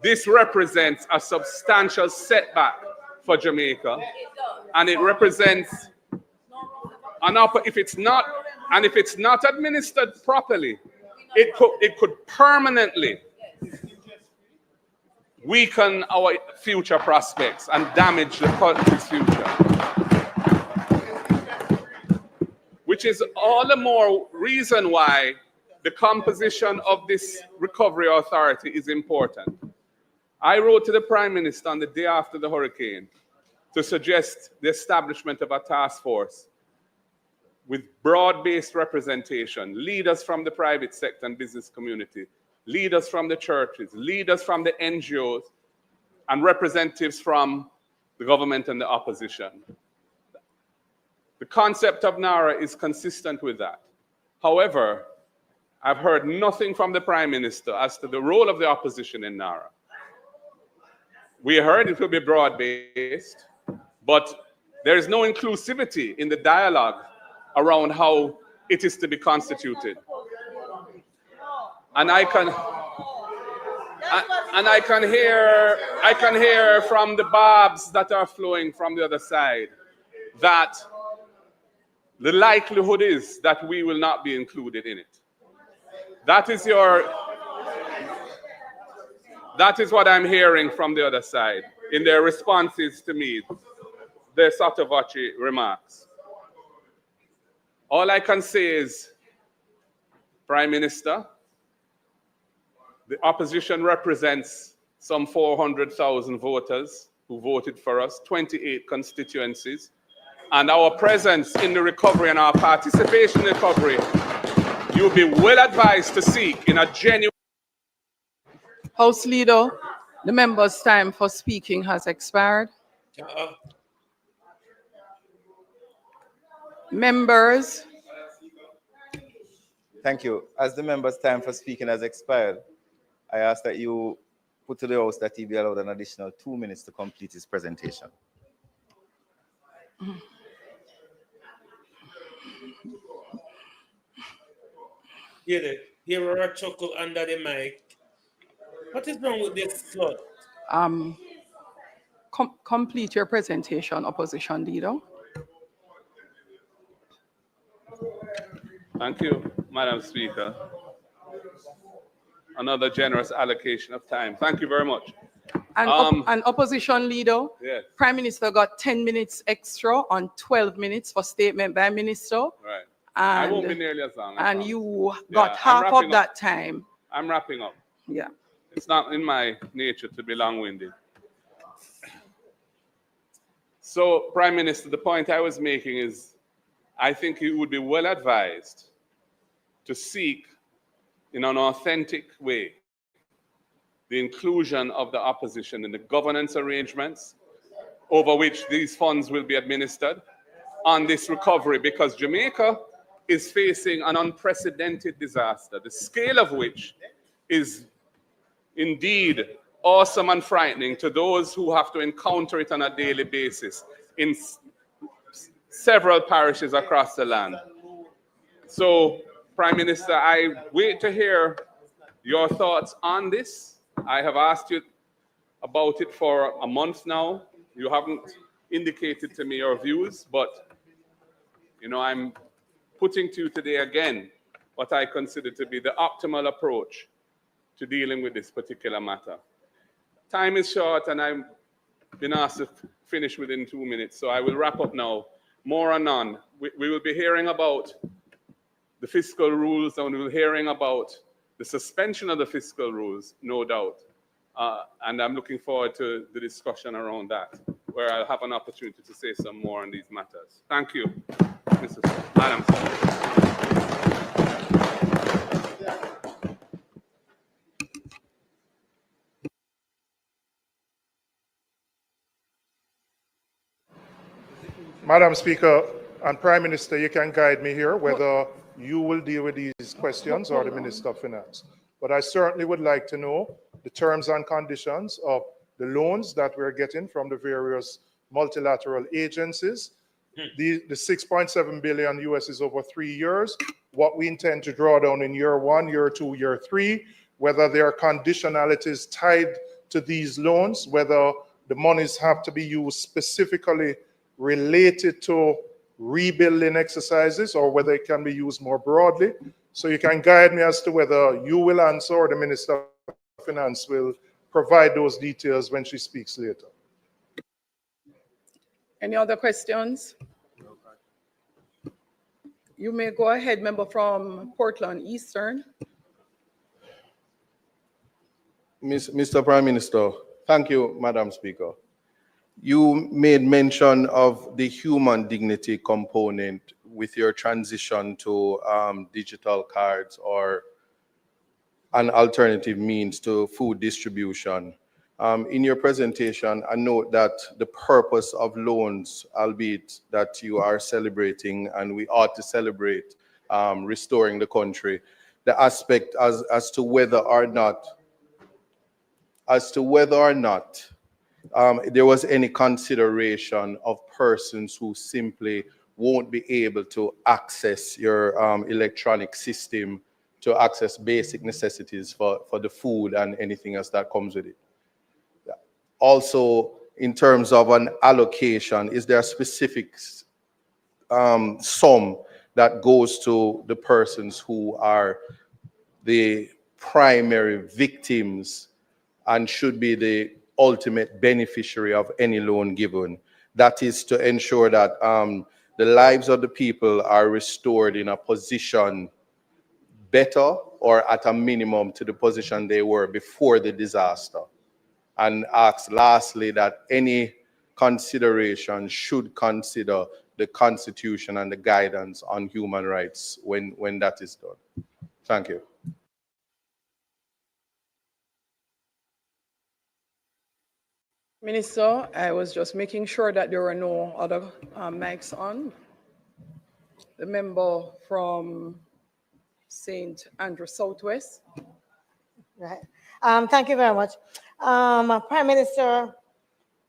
This represents a substantial setback for Jamaica, and it represents if it's not administered properly, it could permanently weaken our future prospects and damage the country's future. Which is all the more reason why the composition of this recovery authority is important. I wrote to the Prime Minister on the day after the hurricane to suggest the establishment of a task force with broad-based representation, leaders from the private sector and business community, leaders from the churches, leaders from the NGOs, and representatives from the government and the opposition. The concept of NARA is consistent with that. However, I've heard nothing from the Prime Minister as to the role of the opposition in NARA. We heard it will be broad-based, but there is no inclusivity in the dialogue around how it is to be constituted. And I can hear from the barbs that are flowing from the other side that the likelihood is that we will not be included in it. That is what I'm hearing from the other side in their responses to me, their sotto voce remarks. All I can say is, Prime Minister, the opposition represents some 400,000 voters who voted for us, 28 constituencies, and our presence in the recovery and our participation in the recovery, you'll be well advised to seek in a genuine... House Leader, the member's time for speaking has expired. Members. Thank you. As the member's time for speaking has expired, I ask that you put to the House that he be allowed an additional 2 minutes to complete his presentation. Here a chuckle under the mic. What is wrong with this flood? Complete your presentation, Opposition Leader. Thank you, Madam Speaker. Another generous allocation of time. Thank you very much. And Opposition Leader, yes. Prime Minister got 10 minutes extra on 12 minutes for statement by Minister. Right. And, I won't be nearly as long. And you got half of that time. I'm wrapping up. Yeah. It's not in my nature to be long-winded. So, Prime Minister, the point I was making is I think you would be well advised to seek in an authentic way the inclusion of the opposition in the governance arrangements over which these funds will be administered on this recovery, because Jamaica is facing an unprecedented disaster, the scale of which is indeed awesome and frightening to those who have to encounter it on a daily basis in several parishes across the land. So, Prime Minister, I wait to hear your thoughts on this. I have asked you about it for a month now. You haven't indicated to me your views, but you know, I'm putting to you today again what I consider to be the optimal approach to dealing with this particular matter. Time is short, and I've been asked to finish within 2 minutes, so I will wrap up now. More on none. We will be hearing about the fiscal rules, and we'll be hearing about the suspension of the fiscal rules, no doubt. And I'm looking forward to the discussion around that, where I'll have an opportunity to say some more on these matters. Thank you, Madam Speaker. Madam Speaker and Prime Minister, you can guide me here whether you will deal with these questions or the Minister of Finance. But I certainly would like to know the terms and conditions of the loans that we're getting from the various multilateral agencies. The 6.7 billion US is over 3 years. What we intend to draw down in year 1, year 2, year 3, whether there are conditionalities tied to these loans, whether the monies have to be used specifically related to rebuilding exercises or whether it can be used more broadly. So you can guide me as to whether you will answer or the Minister of Finance will provide those details when she speaks later. Any other questions? You may go ahead, member from Portland Eastern. Mr. Prime Minister, thank you, Madam Speaker. You made mention of the human dignity component with your transition to digital cards or an alternative means to food distribution. In your presentation, I note that the purpose of loans, albeit that you are celebrating, and we ought to celebrate restoring the country, the aspect as to whether or not there was any consideration of persons who simply won't be able to access your electronic system to access basic necessities for the food and anything else that comes with it. Also, in terms of an allocation, is there a specific sum that goes to the persons who are the primary victims and should be the ultimate beneficiary of any loan given? That is to ensure that the lives of the people are restored in a position better or at a minimum to the position they were before the disaster. and asks lastly that any consideration should consider the Constitution and the guidance on human rights when that is done. Thank you. Minister, I was just making sure that there were no other mics on. The member from St. Andrew Southwest. Right. Thank you very much. Prime Minister,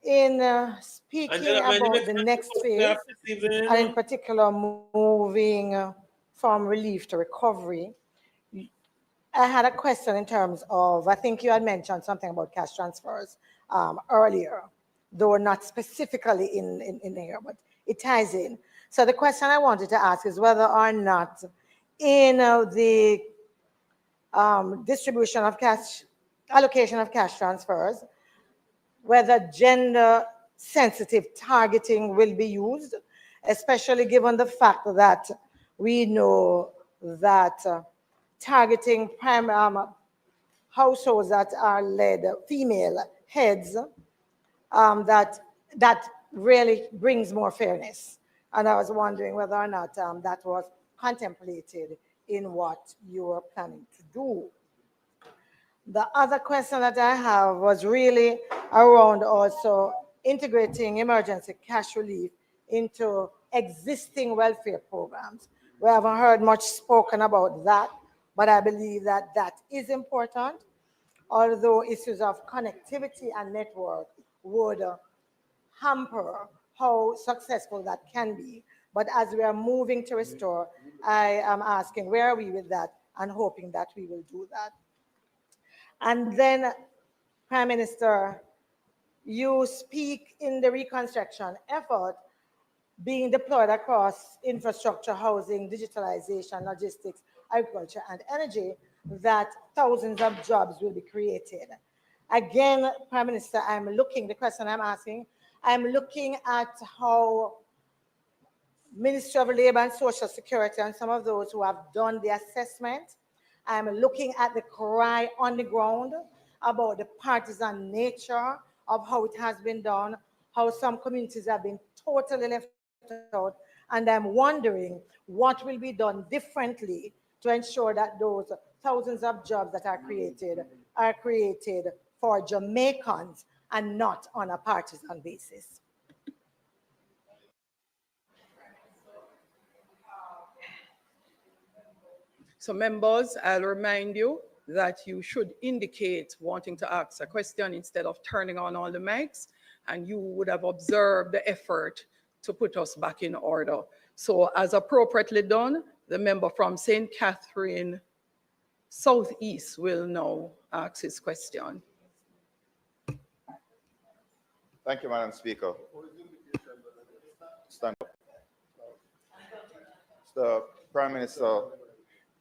in speaking about the next phase, and in particular moving from relief to recovery, I had a question in terms of, I think you had mentioned something about cash transfers earlier, though not specifically in here, but it ties in. So the question I wanted to ask is whether or not in the distribution of cash, allocation of cash transfers, whether gender-sensitive targeting will be used, especially given the fact that we know that targeting households that are led female heads, that really brings more fairness. And I was wondering whether or not that was contemplated in what you were planning to do. The other question that I have was really around also integrating emergency cash relief into existing welfare programs. We haven't heard much spoken about that, but I believe that that is important, although issues of connectivity and network would hamper how successful that can be. But as we are moving to restore, I am asking, where are we with that, and hoping that we will do that. And then, Prime Minister, you speak in the reconstruction effort being deployed across infrastructure, housing, digitalization, logistics, agriculture, and energy, that thousands of jobs will be created. Again, Prime Minister, the question I'm asking, I'm looking at how Ministry of Labor and Social Security and some of those who have done the assessment, I'm looking at the cry on the ground about the partisan nature of how it has been done, how some communities have been totally left out, and I'm wondering what will be done differently to ensure that those thousands of jobs that are created for Jamaicans and not on a partisan basis. So members, I'll remind you that you should indicate wanting to ask a question instead of turning on all the mics, and you would have observed the effort to put us back in order. So as appropriately done, the member from St. Catherine Southeast will now ask his question. Thank you, Madam Speaker. Stand up. So, Prime Minister,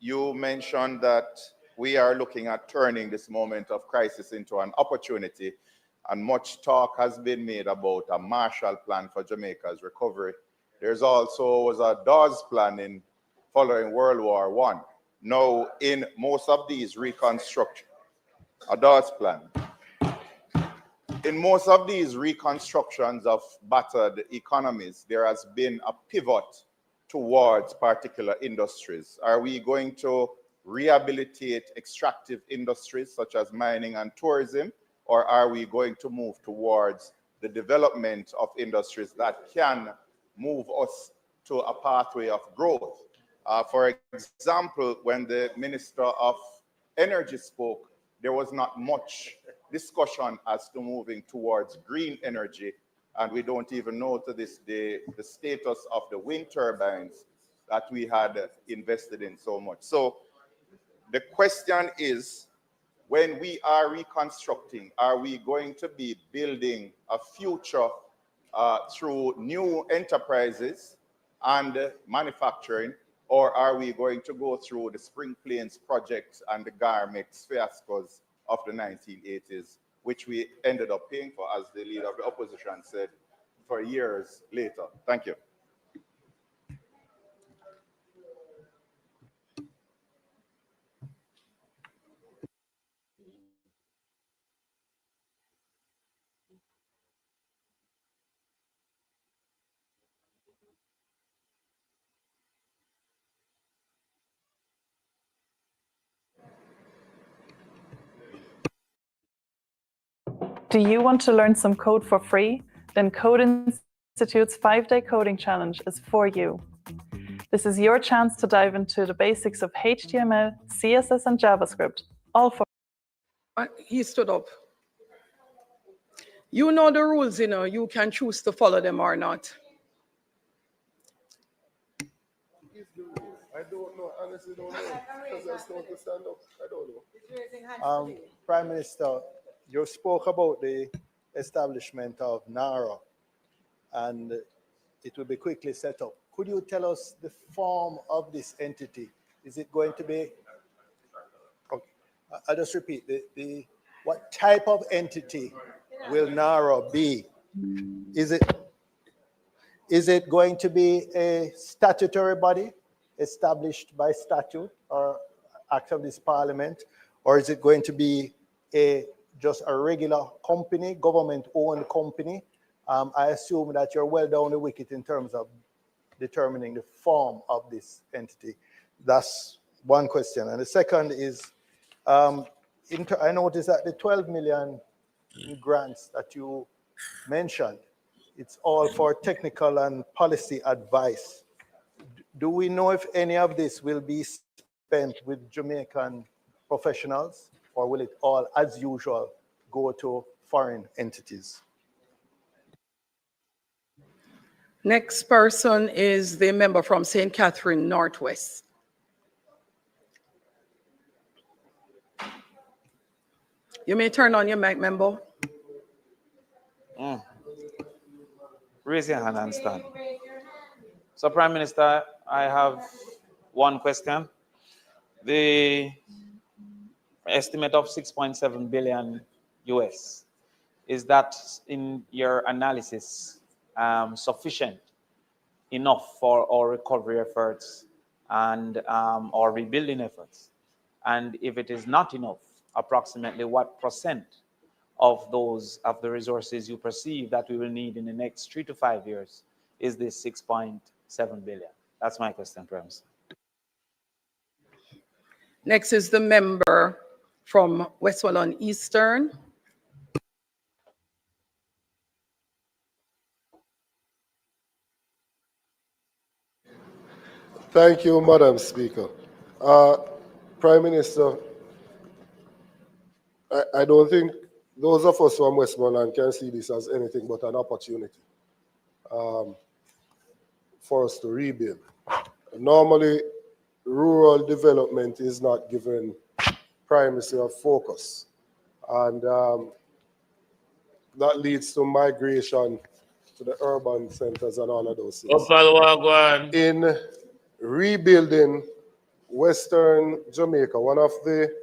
you mentioned that we are looking at turning this moment of crisis into an opportunity, and much talk has been made about a Marshall Plan for Jamaica's recovery. There's also was a Dawes Plan following World War I. Now, in most of these reconstruction, a Dawes Plan. In most of these reconstructions of battered economies, there has been a pivot towards particular industries. Are we going to rehabilitate extractive industries such as mining and tourism, or are we going to move towards the development of industries that can move us to a pathway of growth? For example, when the Minister of Energy spoke, there was not much discussion as to moving towards green energy, and we don't even know to this day the status of the wind turbines that we had invested in so much. So the question is, when we are reconstructing, are we going to be building a future through new enterprises and manufacturing, or are we going to go through the Spring Plains projects and the Garmex fiascos of the 1980s, which we ended up paying for, as the leader of the opposition said, for years later? Thank you. Do you want to learn some code for free? Then Code Institute's 5-day coding challenge is for you. This is your chance to dive into the basics of HTML, CSS, and JavaScript, all for. He stood up. You know the rules, you know. You can choose to follow them or not. I don't know, honestly don't know, because I still want to stand up. I don't know. Prime Minister, you spoke about the establishment of NARA, and it will be quickly set up. Could you tell us the form of this entity? Is it going to be, okay, I'll just repeat, what type of entity will NARA be? Is it going to be a statutory body established by statute or act of this parliament, or is it going to be just a regular company, government-owned company? I assume that you're well down the wicket in terms of determining the form of this entity. That's one question. And the second is, I noticed that the 12 million in grants that you mentioned, it's all for technical and policy advice. Do we know if any of this will be spent with Jamaican professionals, or will it all, as usual, go to foreign entities? Next person is the member from St. Catherine Northwest. You may turn on your mic, member. Raise your hand and stand. So, Prime Minister, I have one question. The estimate of 6.7 billion US, is that in your analysis sufficient enough for our recovery efforts and our rebuilding efforts? And if it is not enough, approximately what percent of the resources you perceive that we will need in the next 3 to 5 years is this 6.7 billion? That's my question, Prime Minister. Next is the member from West Wallon Eastern. Thank you, Madam Speaker. Prime Minister, I don't think those of us from Westmoreland can see this as anything but an opportunity for us to rebuild. Normally, rural development is not given primacy of focus, and that leads to migration to the urban centers and all of those things. In rebuilding Western Jamaica, one of the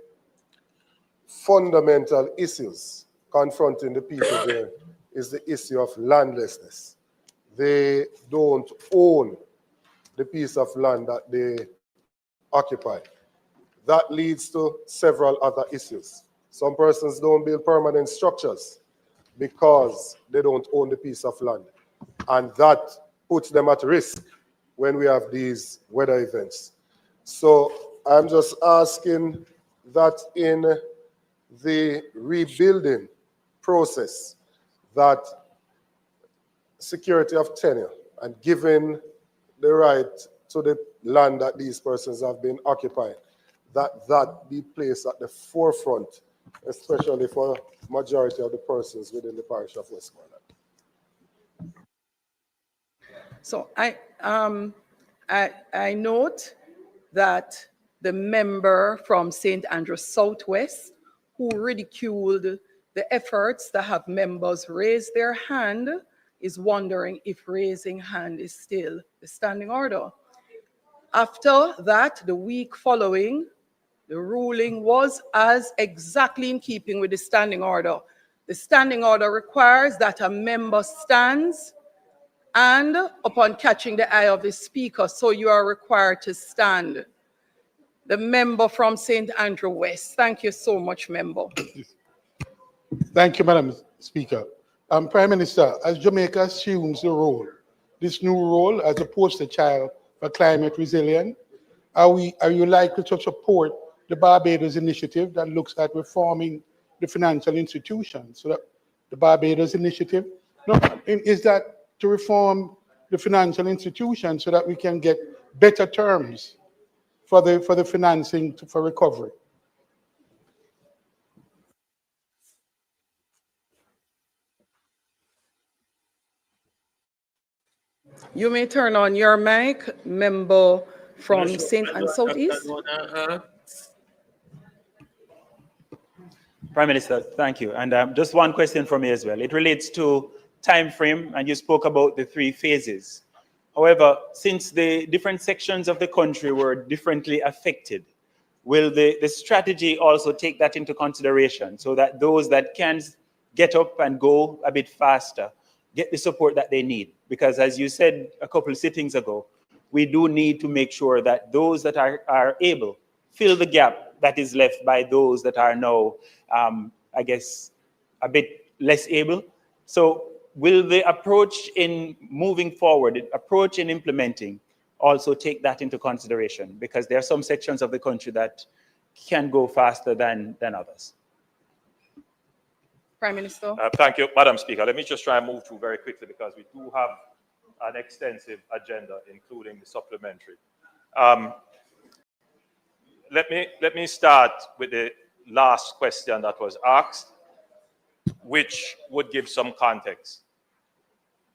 fundamental issues confronting the people there is the issue of landlessness. They don't own the piece of land that they occupy. That leads to several other issues. Some persons don't build permanent structures because they don't own the piece of land. And that puts them at risk when we have these weather events. So I'm just asking that in the rebuilding process, that security of tenure and giving the right to the land that these persons have been occupying, that be placed at the forefront, especially for majority of the persons within the parish of Westmoreland. So I note that the member from St. Andrews Southwest, who ridiculed the efforts that have members raise their hand, is wondering if raising hand is still the standing order. After that, the week following, the ruling was as exactly in keeping with the standing order. The standing order requires that a member stands and upon catching the eye of the speaker, so you are required to stand. The member from St. Andrew West. Thank you so much, member. Thank you, Madam Speaker. Prime Minister, as Jamaica assumes the role, this new role as a poster child for climate resilience, are you likely to support the Barbados initiative that looks at reforming the financial institutions so that the Barbados Initiative. No, is that to reform the financial institution so that we can get better terms for the financing for recovery. You may turn on your mic, member from St. and Southeast. Prime Minister, thank you. And just one question from me as well. It relates to time frame, and you spoke about the 3 phases. However, since the different sections of the country were differently affected, will the strategy also take that into consideration so that those that can get up and go a bit faster get the support that they need? Because as you said a couple of sittings ago, we do need to make sure that those that are able fill the gap that is left by those that are now, I guess, a bit less able. So will the approach in moving forward, the approach in implementing, also take that into consideration? Because there are some sections of the country that can go faster than others. Prime Minister. Thank you, Madam Speaker. Let me just try and move through very quickly because we do have an extensive agenda, including the supplementary. Let me start with the last question that was asked, which would give some context.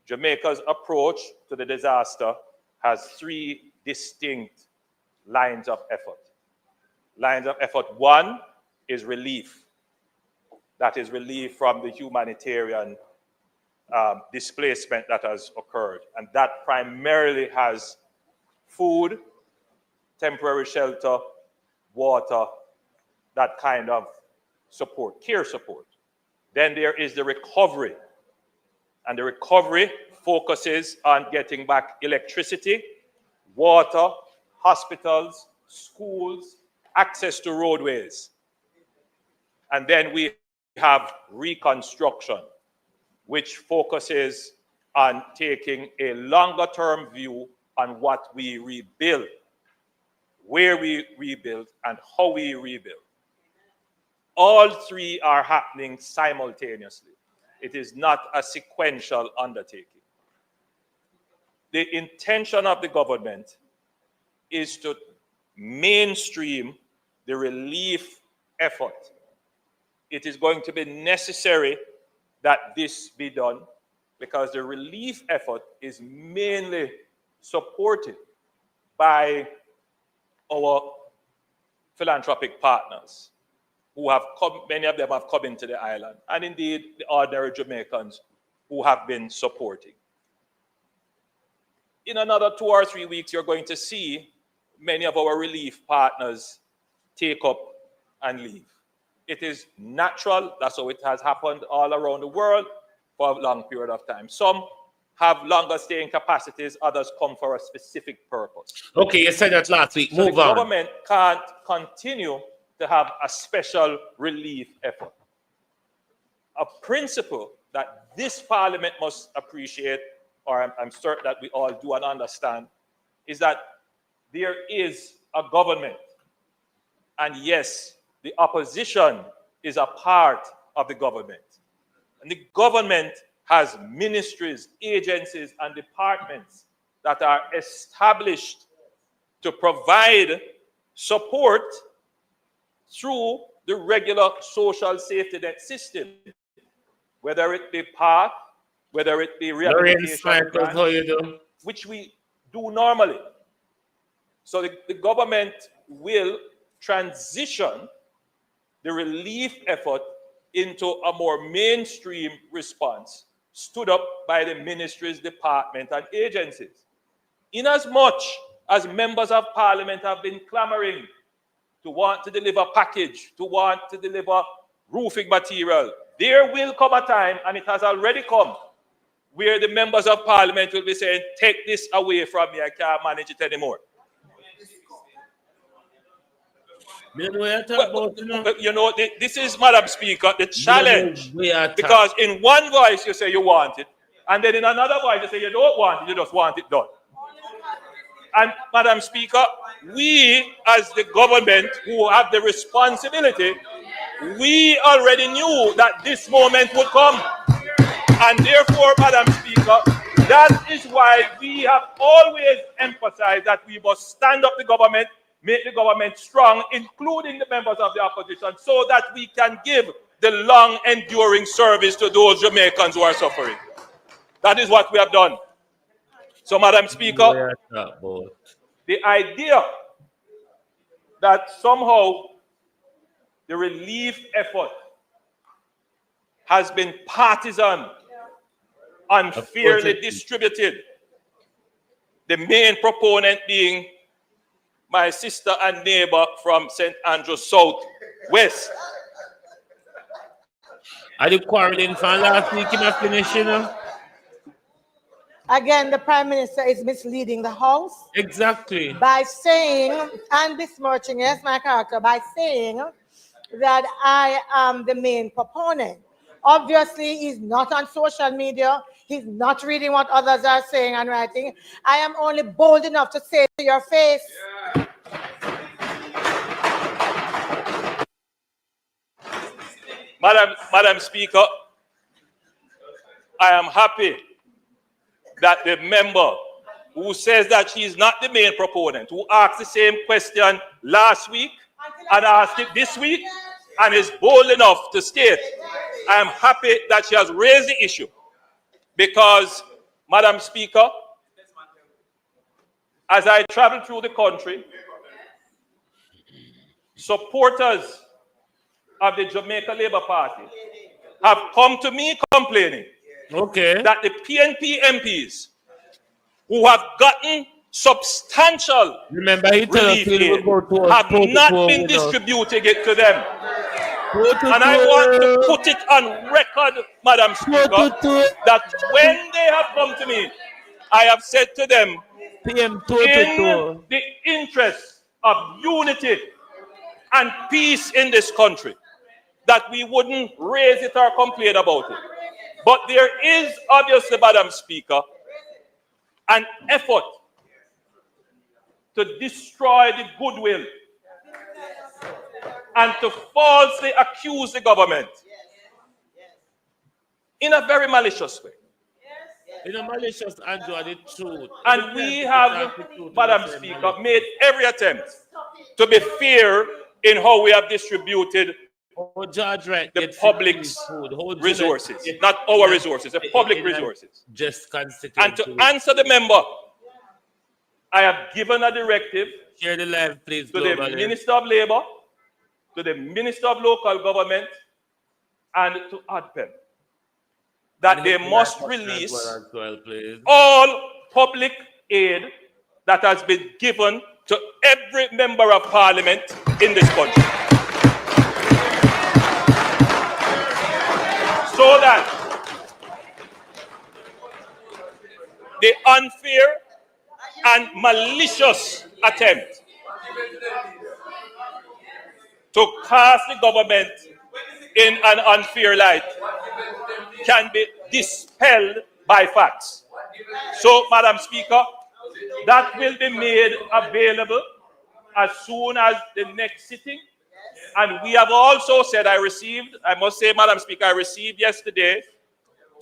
Jamaica's approach to the disaster has 3 distinct lines of effort. Lines of effort 1 is relief. That is relief from the humanitarian displacement that has occurred. And that primarily has food, temporary shelter, water, that kind of support, care support. Then there is the recovery. And the recovery focuses on getting back electricity, water, hospitals, schools, access to roadways. And then we have reconstruction, which focuses on taking a longer-term view on what we rebuild, where we rebuild, and how we rebuild. All 3 are happening simultaneously. It is not a sequential undertaking. The intention of the government is to mainstream the relief effort. It is going to be necessary that this be done because the relief effort is mainly supported by our philanthropic partners who have come, many of them have come into the island, and indeed the ordinary Jamaicans who have been supporting. In another 2 or 3 weeks, you're going to see many of our relief partners take up and leave. It is natural. That's how it has happened all around the world for a long period of time. Some have longer staying capacities, others come for a specific purpose. Okay, you said that last week. So Move the on. government can't continue to have a special relief effort. A principle that this parliament must appreciate, or I'm certain that we all do and understand, is that there is a government. And yes, the opposition is a part of the government. And the government has ministries, agencies, and departments that are established to provide support through the regular social safety net system, whether it be PATH, whether it be rehabilitation grant, which we do normally. So the government will transition the relief effort into a more mainstream response stood up by the ministries, departments, and agencies. Inasmuch as members of parliament have been clamoring to want to deliver package, to want to deliver roofing material, there will come a time, and it has already come, where the members of parliament will be saying, take this away from me, I can't manage it anymore. This is, Madam Speaker, the challenge. Because in one voice you say you want it, and then in another voice you say you don't want it, you just want it done. And Madam Speaker, we as the government who have the responsibility We already knew that this moment would come. And therefore, Madam Speaker, that is why we have always emphasized that we must stand up the government, make the government strong, including the members of the opposition, so that we can give the long enduring service to those Jamaicans who are suffering. That is what we have done. So, Madam Speaker, the idea that somehow the relief effort has been partisan, unfairly distributed, the main proponent being my sister and neighbor from St. Andrews South West. Are you quarreling from last week in a finish, you know? Again, the Prime Minister is misleading the House. Exactly. By saying, and besmirching, yes, my character, by saying that I am the main proponent. Obviously, he's not on social media. He's not reading what others are saying and writing. I am only bold enough to say to your face. Madam Speaker, I am happy that the member who says that she is not the main proponent, who asked the same question last week and asked it this week and is bold enough to state, I am happy that she has raised the issue because, Madam Speaker, as I travel through the country, supporters of the Jamaica Labour Party have come to me complaining that the PNP MPs who have gotten substantial relief aid have not been distributing it to them. And I want to put it on record, Madam Speaker, that when they have come to me, I have said to them, in the interest of unity and peace in this country, that we wouldn't raise it or complain about it. But there is obviously, Madam Speaker, an effort to destroy the goodwill and to falsely accuse the government in a very malicious way. In a malicious, Andrew, the truth. And we have, Madam Speaker, made every attempt to be fair in how we have distributed the public's resources, not our resources, the public resources. And to answer the member, I have given a directive to the Minister of Labour, to the Minister of Local Government, and to ADPEM, that they must release all public aid that has been given to every member of Parliament in this country. So that the unfair and malicious attempt to cast the government in an unfair light can be dispelled by facts. So, Madam Speaker, that will be made available as soon as the next sitting. And we have also said, I must say, Madam Speaker, I received yesterday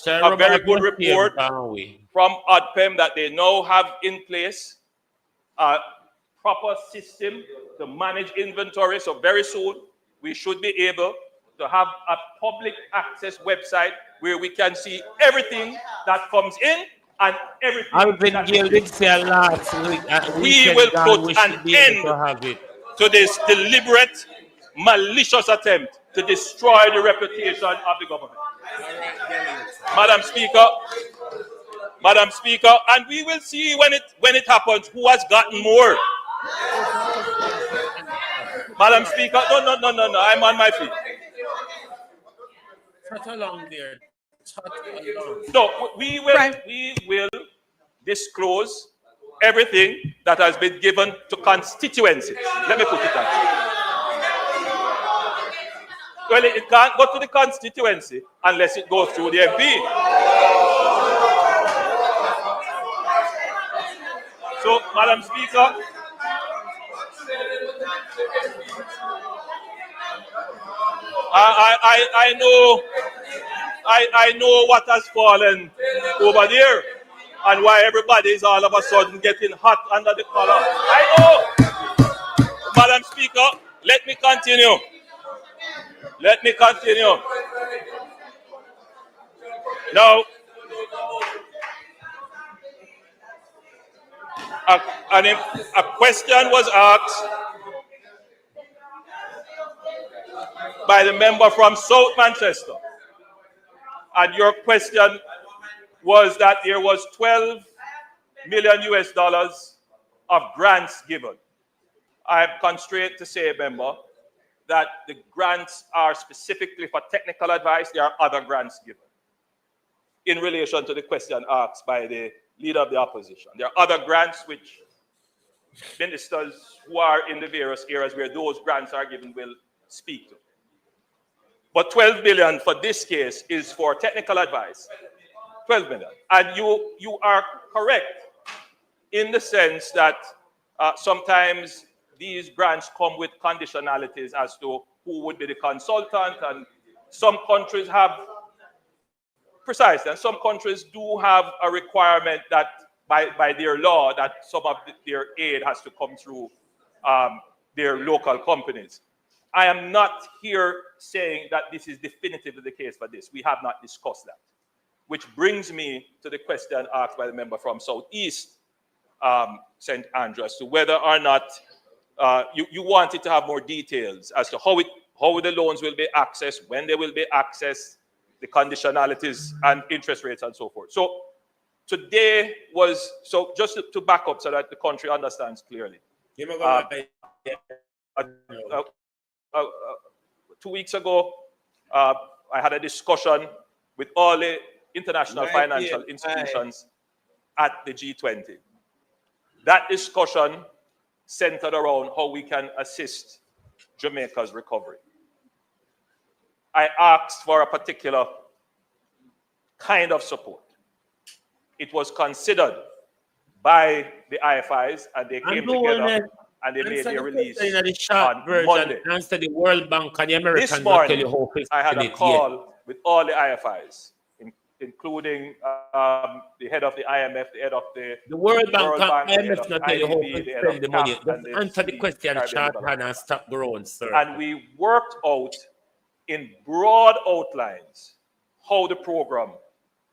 a very good report from ADPEM that they now have in place a proper system to manage inventory. So very soon, we should be able to have a public access website where we can see everything that comes in and everything that we will put an end to this deliberate, malicious attempt to destroy the reputation of the government. Madam Speaker, and we will see when it happens who has gotten more. Madam Speaker, no, I'm on my feet. Shut along there. No, we will disclose everything that has been given to constituencies. Let me put it that way. Well, it can't go to the constituency unless it goes through the MP. So, Madam Speaker, I know what has fallen over there and why everybody is all of a sudden getting hot under the collar. I know. Madam Speaker, let me continue. Let me continue. Now, a question was asked by the member from South Manchester. And your question was that there was 12 million US dollars of grants given. I'm constrained to say, member, that the grants are specifically for technical advice. There are other grants given in relation to the question asked by the leader of the opposition. There are other grants which ministers who are in the various areas where those grants are given will speak to. But 12 billion for this case is for technical advice. 12 million. And you are correct in the sense that sometimes these grants come with conditionalities as to who would be the consultant, and some countries have precisely, and some countries do have a requirement that by their law that some of their aid has to come through their local companies. I am not here saying that this is definitively the case for this. We have not discussed that. Which brings me to the question asked by the member from Southeast St. Andrew as to whether or not you wanted to have more details as to how the loans will be accessed, when they will be accessed, the conditionalities and interest rates and so forth. So today was, so just to back up so that the country understands clearly. 2 weeks ago, I had a discussion with all the international financial institutions at the G20. That discussion centered around how we can assist Jamaica's recovery. I asked for a particular kind of support. It was considered by the IFIs, and they came together and they made their release on Monday. Answer the World Bank and the Americans. This morning, I had a call with all the IFIs, including the head of the IMF, the head of the World Bank and IMF, not tell you how to spend the money. Answer the question, short and stop growing, sir. And we worked out in broad outlines how the program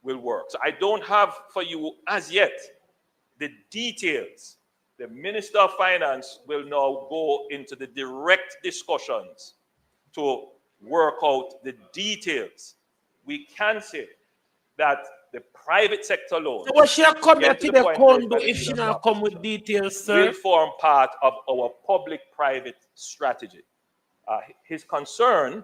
will work. So I don't have for you as yet the details. The Minister of Finance will now go into the direct discussions to work out the details. We can say that the private sector loans. So what she come here to the condo if she not come with details, sir? Will form part of our public-private strategy. His concern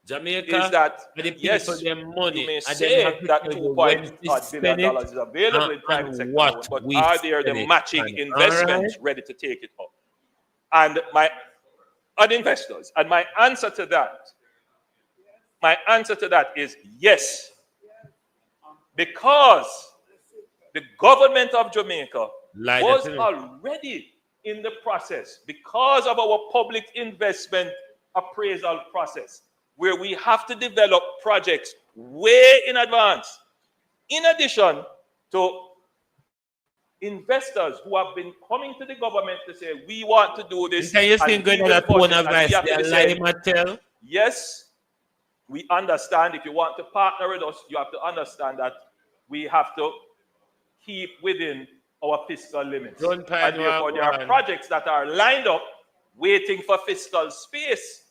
Jamaica is that, yes, money, you may say that $2.5 billion is available in private sector loans, but are there the matching investments ready to take it up? And my other investors, and my answer to that is yes. Because the government of Jamaica was already in the process, because of our public investment appraisal process, where we have to develop projects way in advance. In addition to investors who have been coming to the government to say, we want to do this. Can you think good that one advice? Yes, we understand. If you want to partner with us, you have to understand that we have to keep within our fiscal limits. And therefore, there are projects that are lined up waiting for fiscal space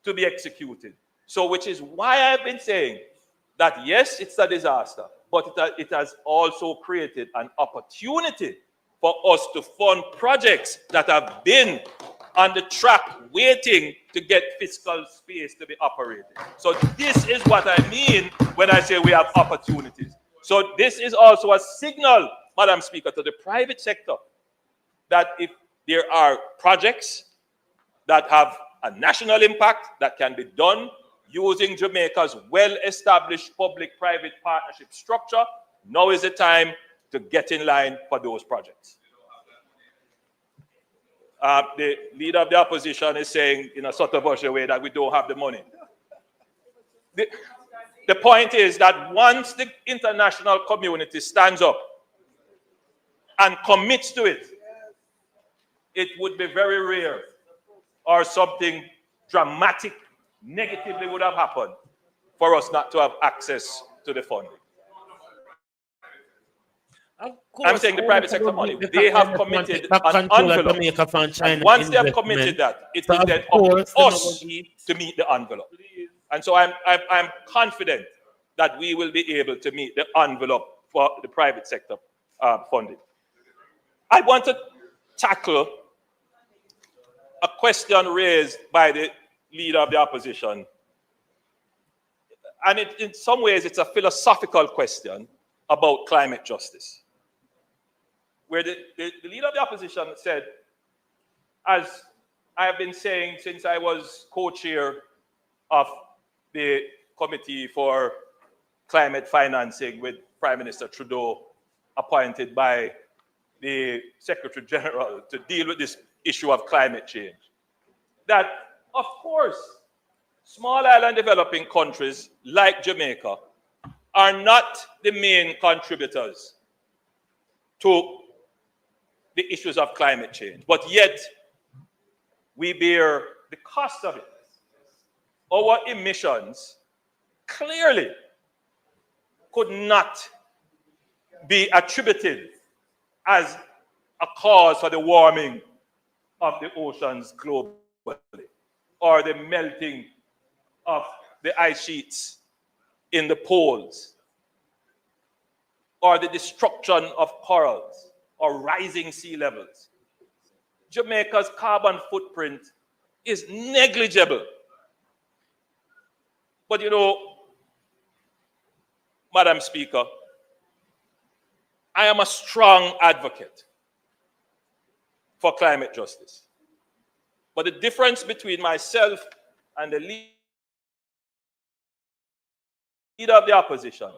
to be executed. So, which is why I've been saying that, yes, it's a disaster, but it has also created an opportunity for us to fund projects that have been on the track waiting to get fiscal space to be operated. So this is what I mean when I say we have opportunities. So this is also a signal, Madam Speaker, to the private sector that if there are projects that have a national impact that can be done using Jamaica's well-established public-private partnership structure, now is the time to get in line for those projects. The leader of the opposition is saying in a sort of a way that we don't have the money. The point is that once the international community stands up and commits to it, it would be very rare or something dramatic negatively would have happened for us not to have access to the funding. I'm saying the private sector money, they have committed an envelope. And once they have committed that, it is then up to us to meet the envelope. And so I'm confident that we will be able to meet the envelope for the private sector funding. I want to tackle a question raised by the leader of the opposition. And in some ways, it's a philosophical question about climate justice, where the leader of the opposition said, as I have been saying since I was co-chair of the Committee for Climate Financing with Prime Minister Trudeau, appointed by the Secretary General to deal with this issue of climate change, that, of course, small island developing countries like Jamaica are not the main contributors to the issues of climate change, but yet we bear the cost of it. Our emissions clearly could not be attributed as a cause for the warming of the oceans globally, or the melting of the ice sheets in the poles, or the destruction of corals, or rising sea levels. Jamaica's carbon footprint is negligible. But you know, Madam Speaker, I am a strong advocate for climate justice. But the difference between myself and the leader of the opposition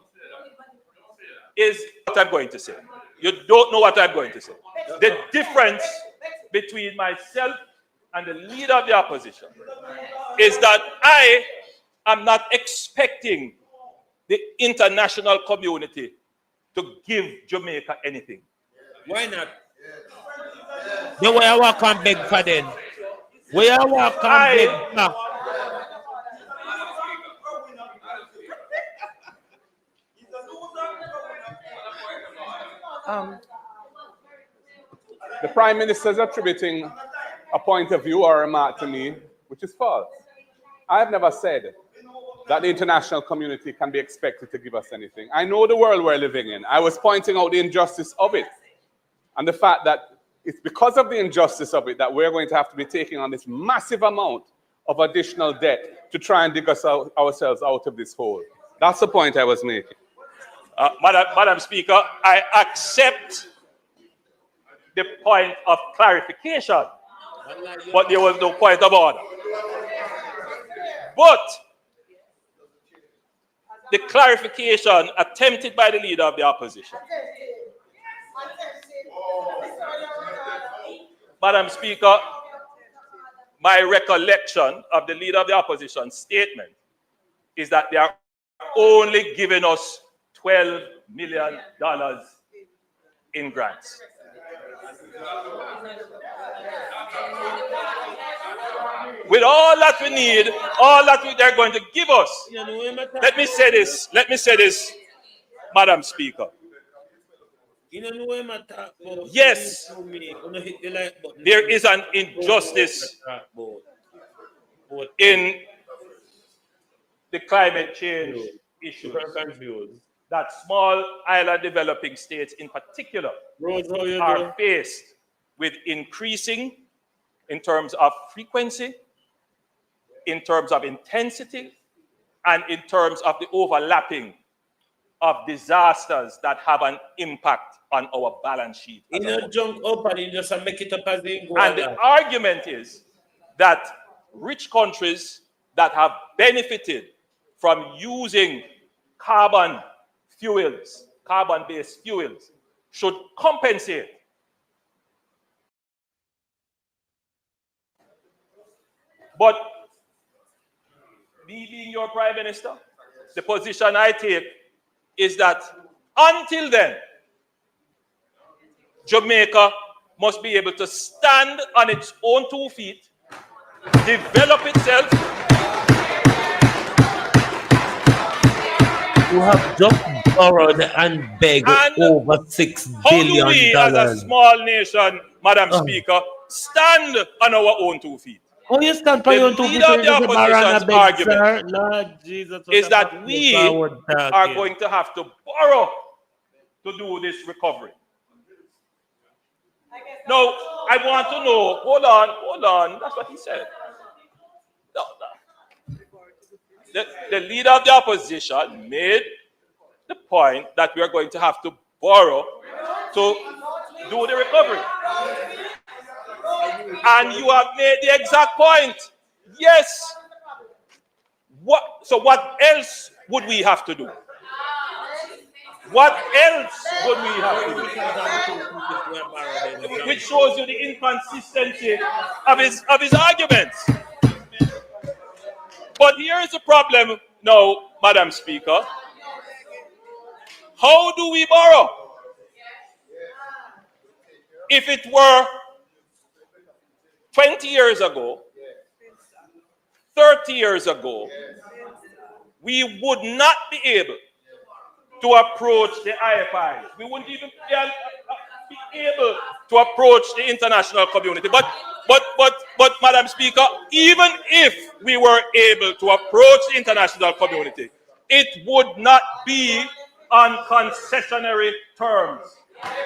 is what I'm going to say. You don't know what I'm going to say. The difference between myself and the leader of the opposition is that I am not expecting the international community to give Jamaica anything. Why not? The way I walk and beg for them. Where I walk and beg now. The Prime Minister is attributing a point of view or a remark to me, which is false. I have never said that the international community can be expected to give us anything. I know the world we're living in. I was pointing out the injustice of it and the fact that it's because of the injustice of it that we're going to have to be taking on this massive amount of additional debt to try and dig ourselves out of this hole. That's the point I was making. Madam Speaker, I accept the point of clarification, but there was no point of order. But the clarification attempted by the leader of the opposition, Madam Speaker, my recollection of the leader of the opposition statement is that they are only giving us $12 million in grants. With all that we need, all that they're going to give us. Let me say this, Madam Speaker. Yes, there is an injustice in the climate change issue that small island developing states in particular are faced with increasing in terms of frequency, in terms of intensity, and in terms of the overlapping of disasters that have an impact on our balance sheet. You know, jump up and you just make it up as they go. And the argument is that rich countries that have benefited from using carbon-based fuels, should compensate. But me being your prime minister, the position I take is that until then, Jamaica must be able to stand on its own 2 feet, develop itself. You have just borrowed and begged over $6 billion. How do we, as a small nation, Madam Speaker, stand on our own 2 feet? Oh, you stand for your own 2 feet. The leader of the opposition's argument Lord Jesus, is that we are going to have to borrow to do this recovery. No, I want to know, hold on, that's what he said. No. The leader of the opposition made the point that we are going to have to borrow to do the recovery. And you have made the exact point. Yes. So what else would we have to do? What else would we have to do? Which shows you the inconsistency of his arguments. But here is the problem now, Madam Speaker. How do we borrow? If it were 20 years ago, 30 years ago, we would not be able to approach the IFIs. We wouldn't even be able to approach the international community. But Madam Speaker, even if we were able to approach the international community, it would not be on concessionary terms.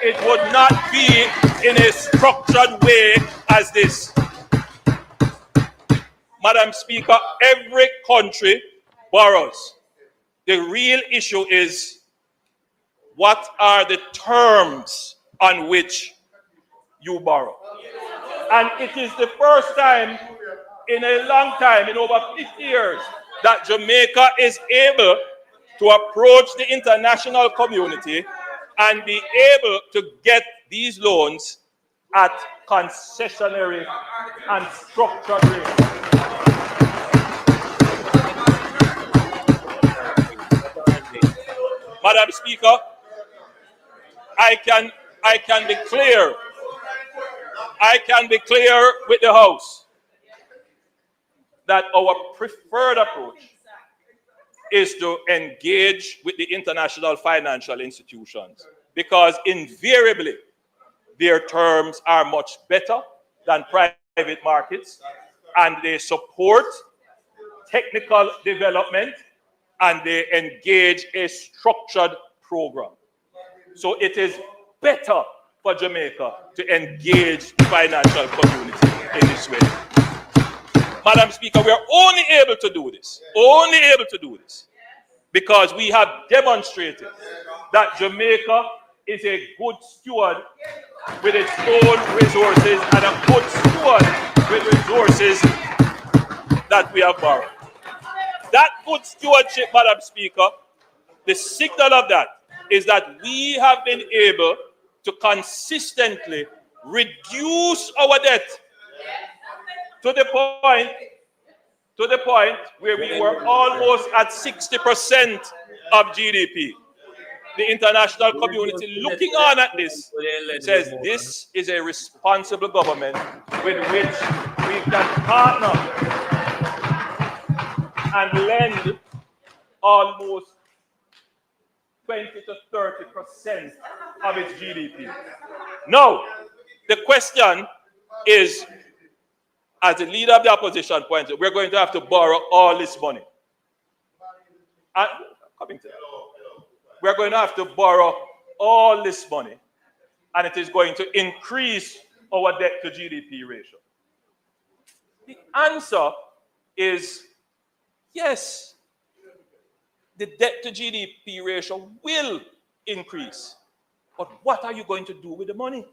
It would not be in a structured way as this. Madam Speaker, every country borrows. The real issue is, what are the terms on which you borrow? And it is the first time in a long time, in over 50 years, that Jamaica is able to approach the international community and be able to get these loans at concessionary and structured rates. Madam Speaker, I can be clear. I can be clear with the House that our preferred approach is to engage with the international financial institutions, because invariably their terms are much better than private markets, and they support technical development and they engage a structured program. So it is better for Jamaica to engage the financial community in this way. Madam Speaker, we are only able to do this, because we have demonstrated that Jamaica is a good steward with its own resources and a good steward with resources that we have borrowed. That good stewardship, Madam Speaker, the signal of that is that we have been able to consistently reduce our debt to the point where we were almost at 60% of GDP. The international community looking on at this says this is a responsible government with which we can partner and lend almost 20 to 30% of its GDP. Now, the question is, as the leader of the opposition points out, we're going to have to borrow all this money. And we're going to have to borrow all this money, and it is going to increase our debt to GDP ratio. The answer is yes. The debt to GDP ratio will increase. But what are you going to do with the money?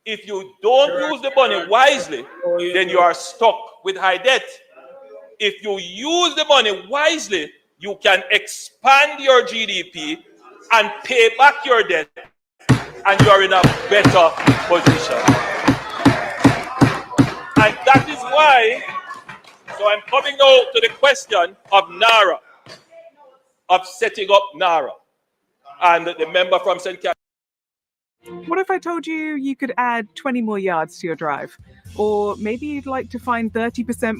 If you don't use the money wisely, then you are stuck with high debt. If you use the money wisely, you can expand your GDP and pay back your debt, and you are in a better position. And that is why, so So I'm coming now to the question of NARA, of setting up NARA. And the member from St. Catharines. What if I told you you could add 20 more yards to your drive? Or maybe you'd like to find 30%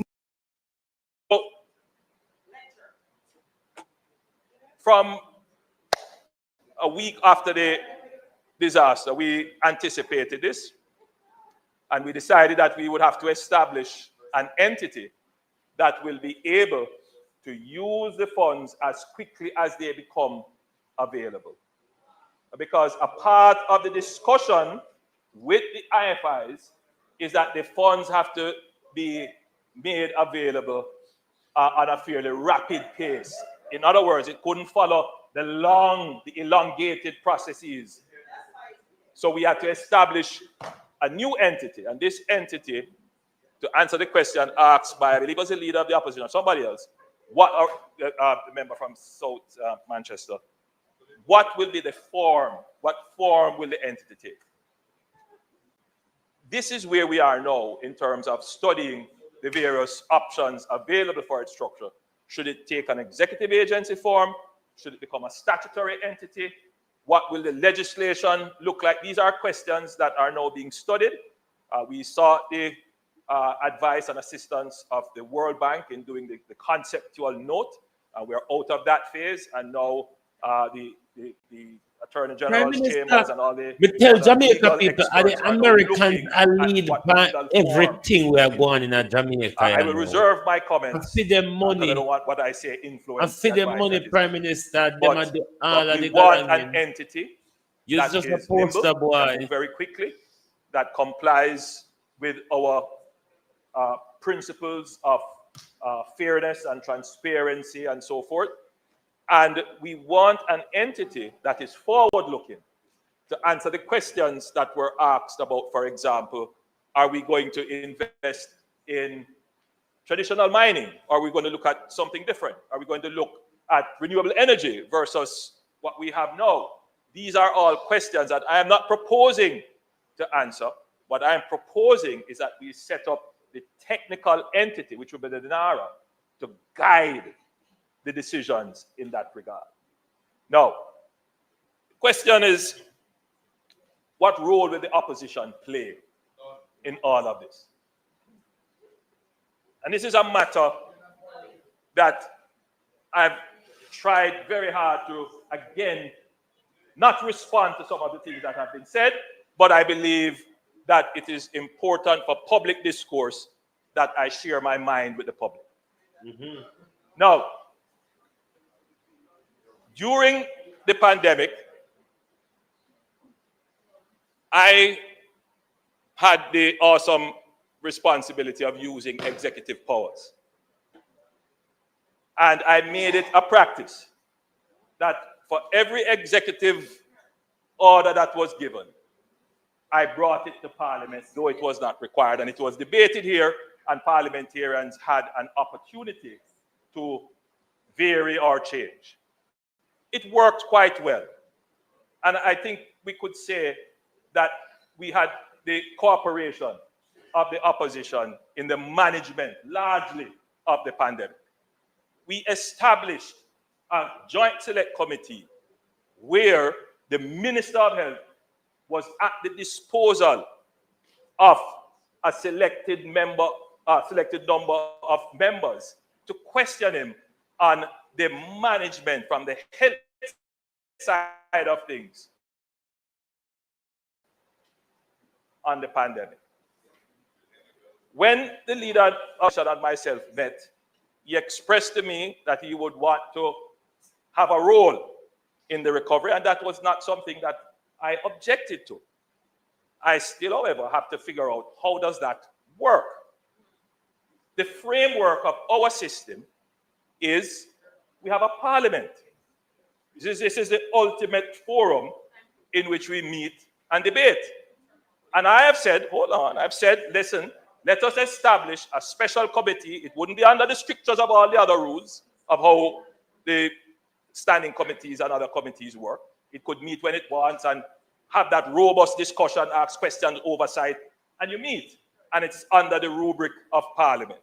more. From a week after the disaster, we anticipated this, and we decided that we would have to establish an entity that will be able to use the funds as quickly as they become available. Because a part of the discussion with the IFIs is that the funds have to be made available at a fairly rapid pace. In other words, it couldn't follow the elongated processes. So we had to establish a new entity, and this entity, to answer the question asked by, I believe it was the leader of the opposition or somebody else, what are the member from South Manchester, what will be the form? What form will the entity take? This is where we are now in terms of studying the various options available for its structure. Should it take an executive agency form? Should it become a statutory entity? What will the legislation look like? These are questions that are now being studied. We sought the advice and assistance of the World Bank in doing the conceptual note. We're out of that phase, and now the Attorney General's chambers and all the tell Jamaica legal people, experts the are now Americans looking are at lead what by legal everything form we are going in Jamaica. I will reserve my comments. I feed them money. I don't want what I say influence. I feed them money, Prime Minister. Them are the, all But of we the want galangin. an entity You're that just a is poster nimble, boy. that move very quickly, that complies with our principles of fairness and transparency and so forth. And we want an entity that is forward-looking to answer the questions that were asked about, for example, are we going to invest in traditional mining? Are we going to look at something different? Are we going to look at renewable energy versus what we have now? These are all questions that I am not proposing to answer. What I am proposing is that we set up the technical entity, which will be the NARA, to guide the decisions in that regard. Now, the question is, what role will the opposition play in all of this? And this is a matter that I've tried very hard to, again, not respond to some of the things that have been said, but I believe that it is important for public discourse that I share my mind with the public. Now, during the pandemic, I had the awesome responsibility of using executive powers. And I made it a practice that for every executive order that was given, I brought it to Parliament, though it was not required, and it was debated here, and parliamentarians had an opportunity to vary or change. It worked quite well. And I think we could say that we had the cooperation of the opposition in the management, largely, of the pandemic. We established a joint select committee where the Minister of Health was at the disposal of a selected number of members to question him on the management from the health side of things on the pandemic. When the leader and myself met, he expressed to me that he would want to have a role in the recovery, and that was not something that I objected to. I still, however, have to figure out how does that work. The framework of our system is we have a parliament. This is the ultimate forum in which we meet and debate. And I have said, hold on, I've said, listen, let us establish a special committee. It wouldn't be under the strictures of all the other rules of how the standing committees and other committees work. It could meet when it wants and have that robust discussion, ask questions, oversight, and you meet. And it's under the rubric of Parliament.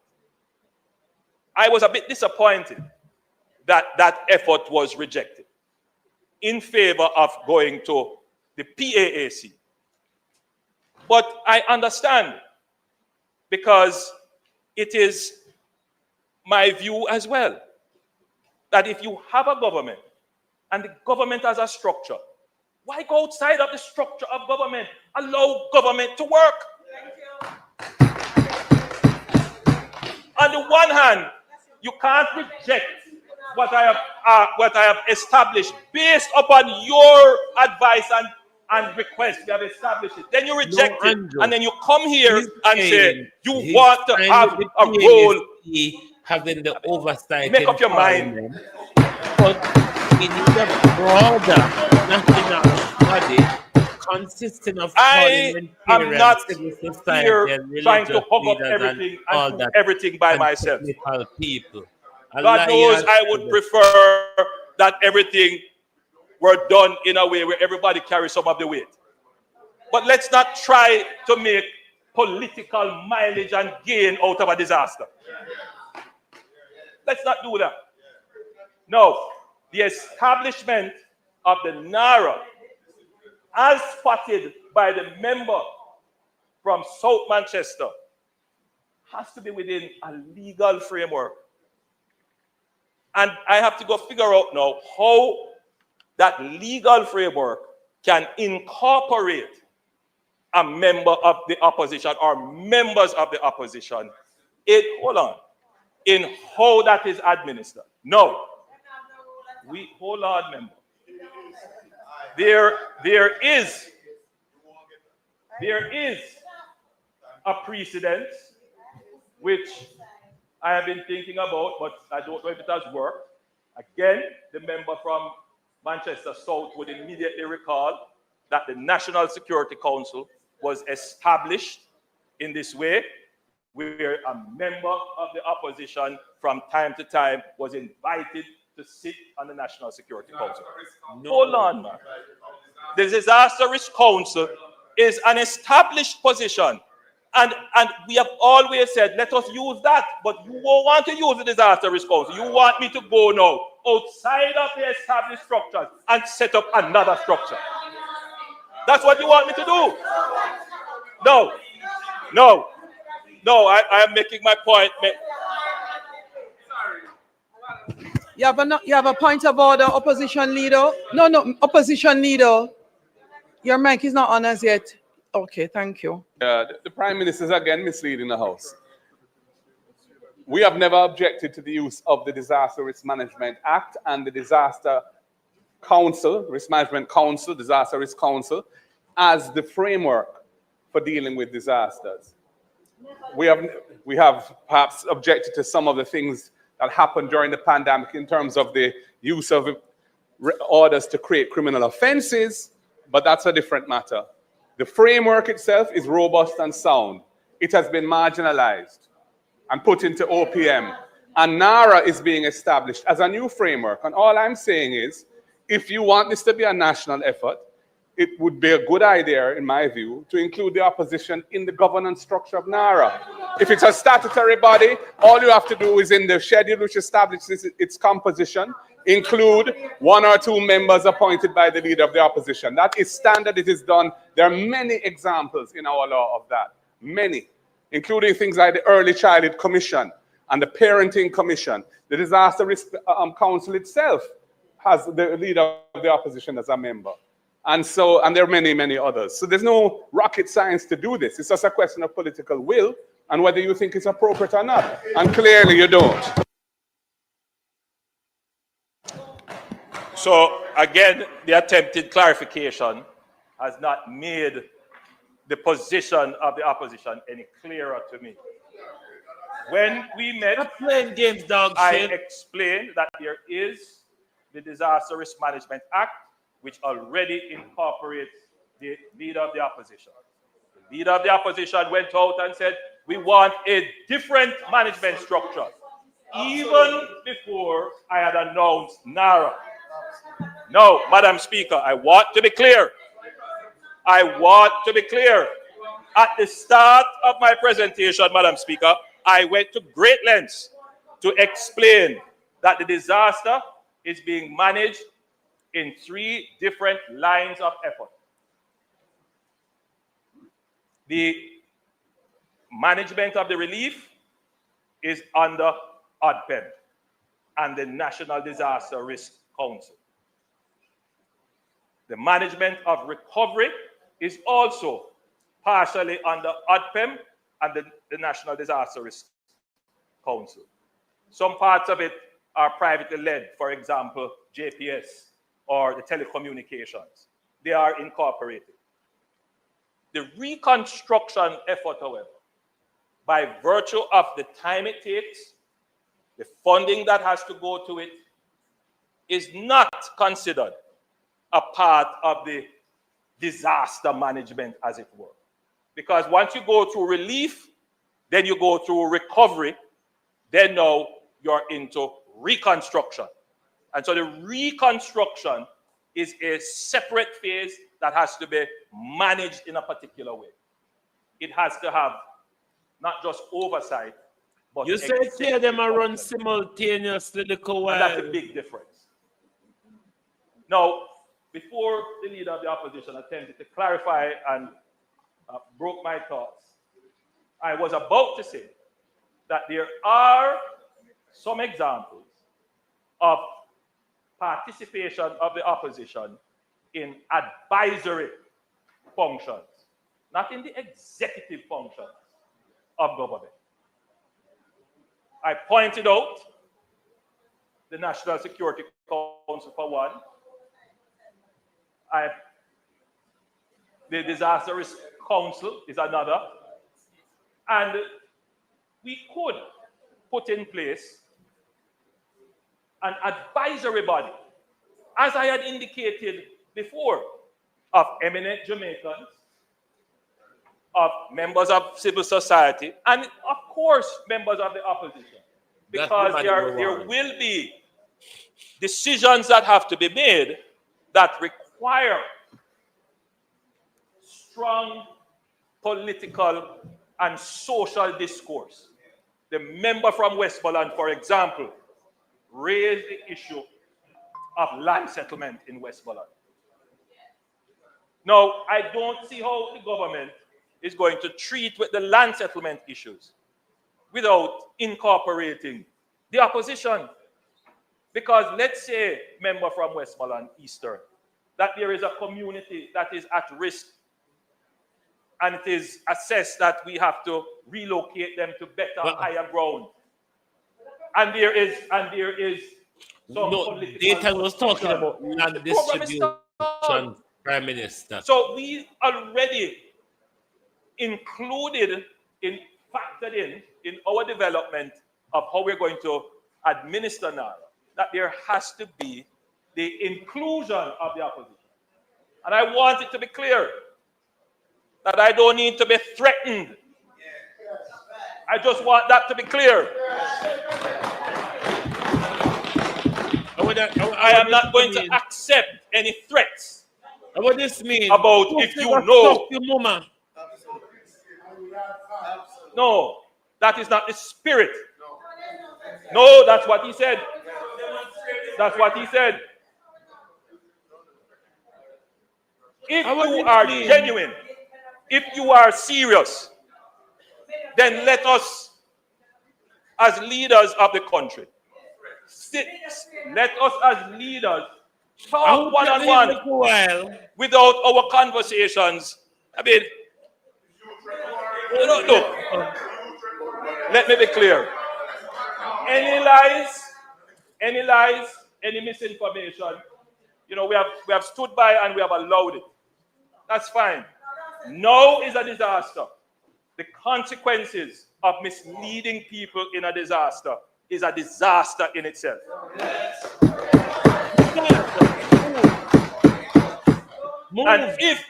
I was a bit disappointed that that effort was rejected in favor of going to the PAAC. But I understand, because it is my view as well, that if you have a government and the government has a structure, why go outside of the structure of government? Allow government to work. On the one hand, you can't reject what I have established based upon your advice and request. We have established it. Then you reject it, and then you come here and say you want to have a role. Having the oversight. Make up your mind. But we need a broader national body consisting of I am not here trying to hog up everything and do everything by myself. People. God knows I would prefer that everything were done in a way where everybody carries some of the weight. But let's not try to make political mileage and gain out of a disaster. Let's not do that. No, the establishment of the NARA, as spotted by the member from South Manchester, has to be within a legal framework. And I have to go figure out now how that legal framework can incorporate a member of the opposition or members of the opposition in how that is administered. No. Hold on, member. There is a precedent which I have been thinking about, but I don't know if it has worked. Again, the member from Manchester South would immediately recall that the National Security Council was established in this way, where a member of the opposition from time to time was invited to sit on the National Security Council. Hold on, man. The Disaster Risk Council is an established position. And we have always said, let us use that. But you won't want to use the Disaster Risk Council. You want me to go now outside of the established structures and set up another structure. That's what you want me to do. No, I am making my point. You have a point of order, opposition leader. No, opposition leader. Your mic is not on as yet. Okay, thank you. The Prime Minister is again misleading the House. We have never objected to the use of the Disaster Risk Management Act and the Disaster Council, Risk Management Council, Disaster Risk Council, as the framework for dealing with disasters. We have perhaps objected to some of the things that happened during the pandemic in terms of the use of orders to create criminal offenses, but that's a different matter. The framework itself is robust and sound. It has been marginalized and put into OPM. And NARA is being established as a new framework. And all I'm saying is, if you want this to be a national effort, it would be a good idea, in my view, to include the opposition in the governance structure of NARA. If it's a statutory body, all you have to do is in the schedule which establishes its composition, include 1 or 2 members appointed by the leader of the opposition. That is standard, it is done. There are many examples in our law of that, many, including things like the Early Childhood Commission and the Parenting Commission. The Disaster Risk Council itself has the leader of the opposition as a member. And there are many, many others. So there's no rocket science to do this. It's just a question of political will and whether you think it's appropriate or not. And clearly you don't. So again, the attempted clarification has not made the position of the opposition any clearer to me. When we met, I explained that there is the Disaster Risk Management Act, which already incorporates the leader of the opposition. The leader of the opposition went out and said, we want a different management structure, even before I had announced NARA. No, Madam Speaker, I want to be clear. I want to be clear. At the start of my presentation, Madam Speaker, I went to great lengths to explain that the disaster is being managed in 3 different lines of effort. The management of the relief is under ODPEM and the National Disaster Risk Council. The management of recovery is also partially under ODPEM and the National Disaster Risk Council. Some parts of it are privately led, for example, JPS or the telecommunications. They are incorporated. The reconstruction effort, however, by virtue of the time it takes, the funding that has to go to it, is not considered a part of the disaster management, as it were. Because once you go through relief, then you go through recovery, then now you're into reconstruction. And so the reconstruction is a separate phase that has to be managed in a particular way. It has to have not just oversight, but you said here them are run simultaneously. That's a big difference. Now, before the leader of the opposition attempted to clarify and broke my thoughts, I was about to say that there are some examples of participation of the opposition in advisory functions, not in the executive functions of government. I pointed out the National Security Council for one, the Disaster Risk Council is another, and we could put in place an advisory body, as I had indicated before, of eminent Jamaicans, of members of civil society, and of course, members of the opposition. Because there will be decisions that have to be made that require strong political and social discourse. The member from Westmoreland, for example, raised the issue of land settlement in Westmoreland. Now, I don't see how the government is going to treat with the land settlement issues without incorporating the opposition. Because let's say, member from Westmoreland Eastern, that there is a community that is at risk and it is assessed that we have to relocate them to better, higher ground. And there is some political data was talking about land distribution, Prime Minister. So we already factored in our development of how we're going to administer NARA, that there has to be the inclusion of the opposition. And I want it to be clear that I don't need to be threatened. I just want that to be clear. I am not going to accept any threats. What this mean? About if you know. No, that is not the spirit. No, that's what he said. That's what he said. If you are genuine, if you are serious, then let us, as leaders of the country, let us as leaders talk one-on-one without our conversations. I mean, look, let me be clear. Any lies, any misinformation, we have stood by and we have allowed it. That's fine. Now is a disaster. The consequences of misleading people in a disaster is a disaster in itself. And if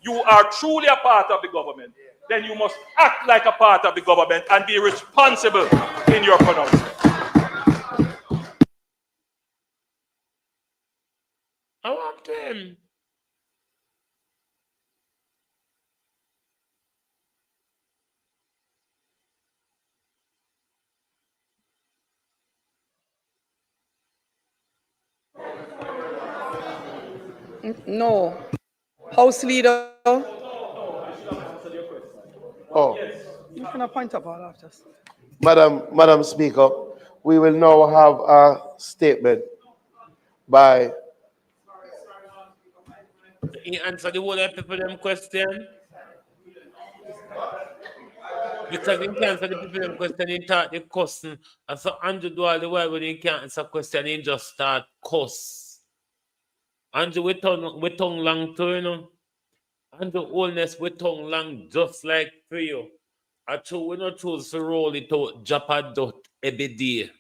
you are truly a part of the government, then you must act like a part of the government and be responsible in your pronouncement. I want them. No. House Leader. Oh, You can point up all of this. Madam Speaker, we will now have a statement by. He answer the whole of people them question. Because he can't answer the people them question, he start the cussing. And so Andrew do all the while when he can't answer question, he just start cuss. Andrew with tongue long too, you know. Andrew Holness with tongue long just like for you. I true we not choose to roll it out Japa dot every day.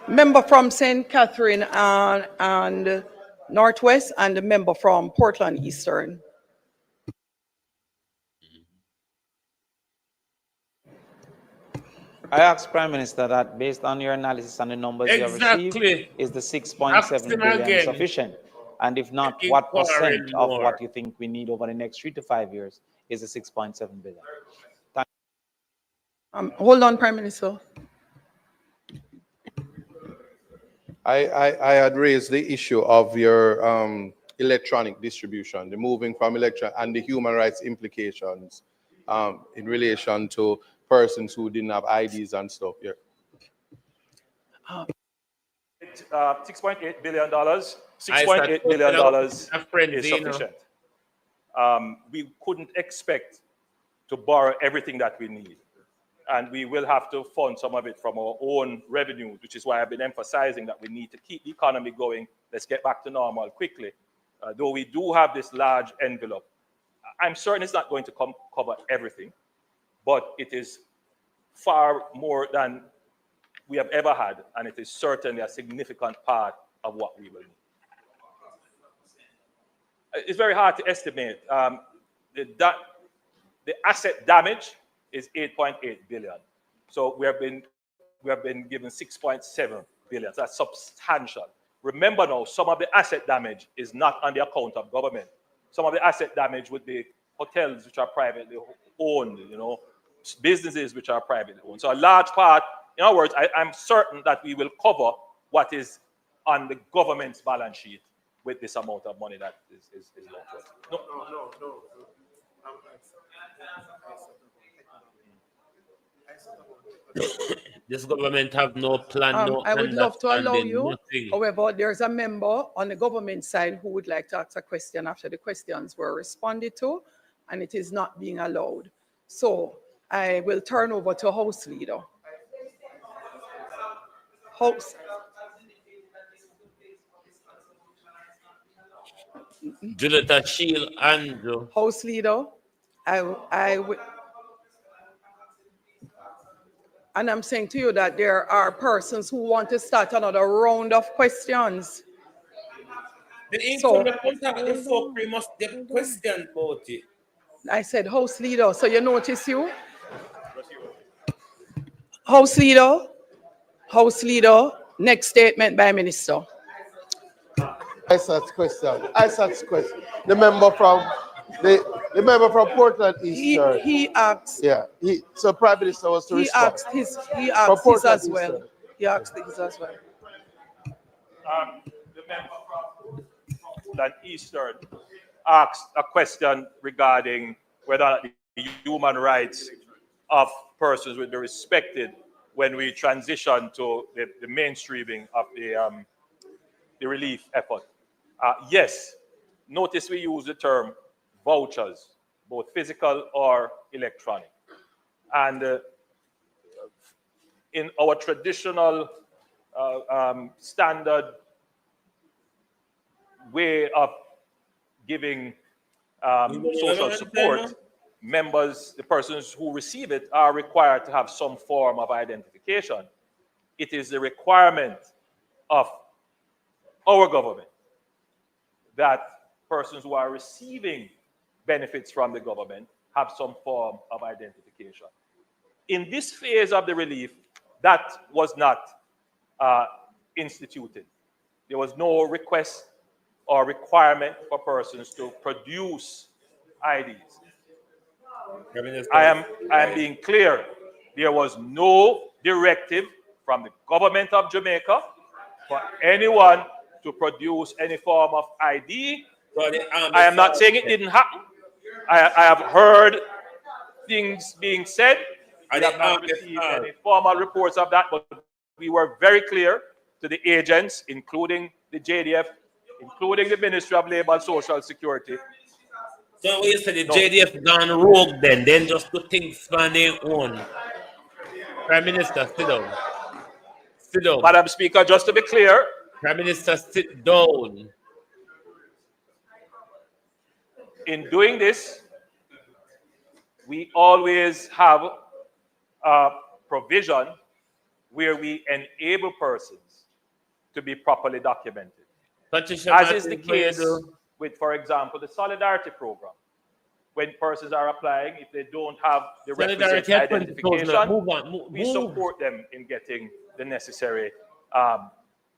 Member from St. Catherine and Northwest, and the member from Portland Eastern. I asked Prime Minister that based on your analysis and the numbers you have received, is the 6.7 billion sufficient? And if not, what percent of what you think we need over the next 3 to 5 years is the 6.7 billion? Hold on, Prime Minister. I had raised the issue of your electronic distribution, the moving from electronic and the human rights implications in relation to persons who didn't have IDs and stuff. Yeah. $6.8 billion. $6.8 billion is sufficient. We couldn't expect to borrow everything that we need. And we will have to fund some of it from our own revenue, which is why I've been emphasizing that we need to keep the economy going. Let's get back to normal quickly. Though we do have this large envelope, I'm certain it's not going to cover everything, but it is far more than we have ever had, and it is certainly a significant part of what we will need. It's very hard to estimate. The asset damage is 8.8 billion. So we have been given 6.7 billion. So that's substantial. Remember now, some of the asset damage is not on the account of government. Some of the asset damage would be hotels which are privately owned, you know, businesses which are privately owned. So a large part, in other words, I'm certain that we will cover what is on the government's balance sheet with this amount of money that is left. No. This government have no plan, no I would love to allow you. Nothing. However, there's a member on the government side who would like to ask a question after the questions were responded to, and it is not being allowed. So I will turn over to House Leader. House. Julieta Shield Andrew. House Leader, and I'm saying to you that there are persons who want to start another round of questions. So, we must get question about it. I said House Leader, so you notice you? House Leader, next statement by Minister. I such question. The member from Portland Eastern. He asked. Yeah. So Prime Minister was to respond. He asked his as well. He asked his as well. The member from Portland Eastern asked a question regarding whether the human rights of persons will be respected when we transition to the mainstreaming of the relief effort. Yes, notice we use the term vouchers, both physical or electronic. And in our traditional standard way of giving social support, members, the persons who receive it, are required to have some form of identification. It is the requirement of our government that persons who are receiving benefits from the government have some form of identification. In this phase of the relief, that was not instituted. There was no request or requirement for persons to produce IDs. I am being clear. There was no directive from the government of Jamaica for anyone to produce any form of ID. I am not saying it didn't happen. I have heard things being said. I have not received any formal reports of that, but we were very clear to the agents, including the JDF, including the Ministry of Labour and Social Security. So you said the JDF gone rogue then just do things on their own. Prime Minister, sit down. Sit down. Madam Speaker, just to be clear. Prime Minister, sit down. In doing this, we always have a provision where we enable persons to be properly documented. As is the case with, for example, the Solidarity Program. When persons are applying, if they don't have the requisite identification, we support them in getting the necessary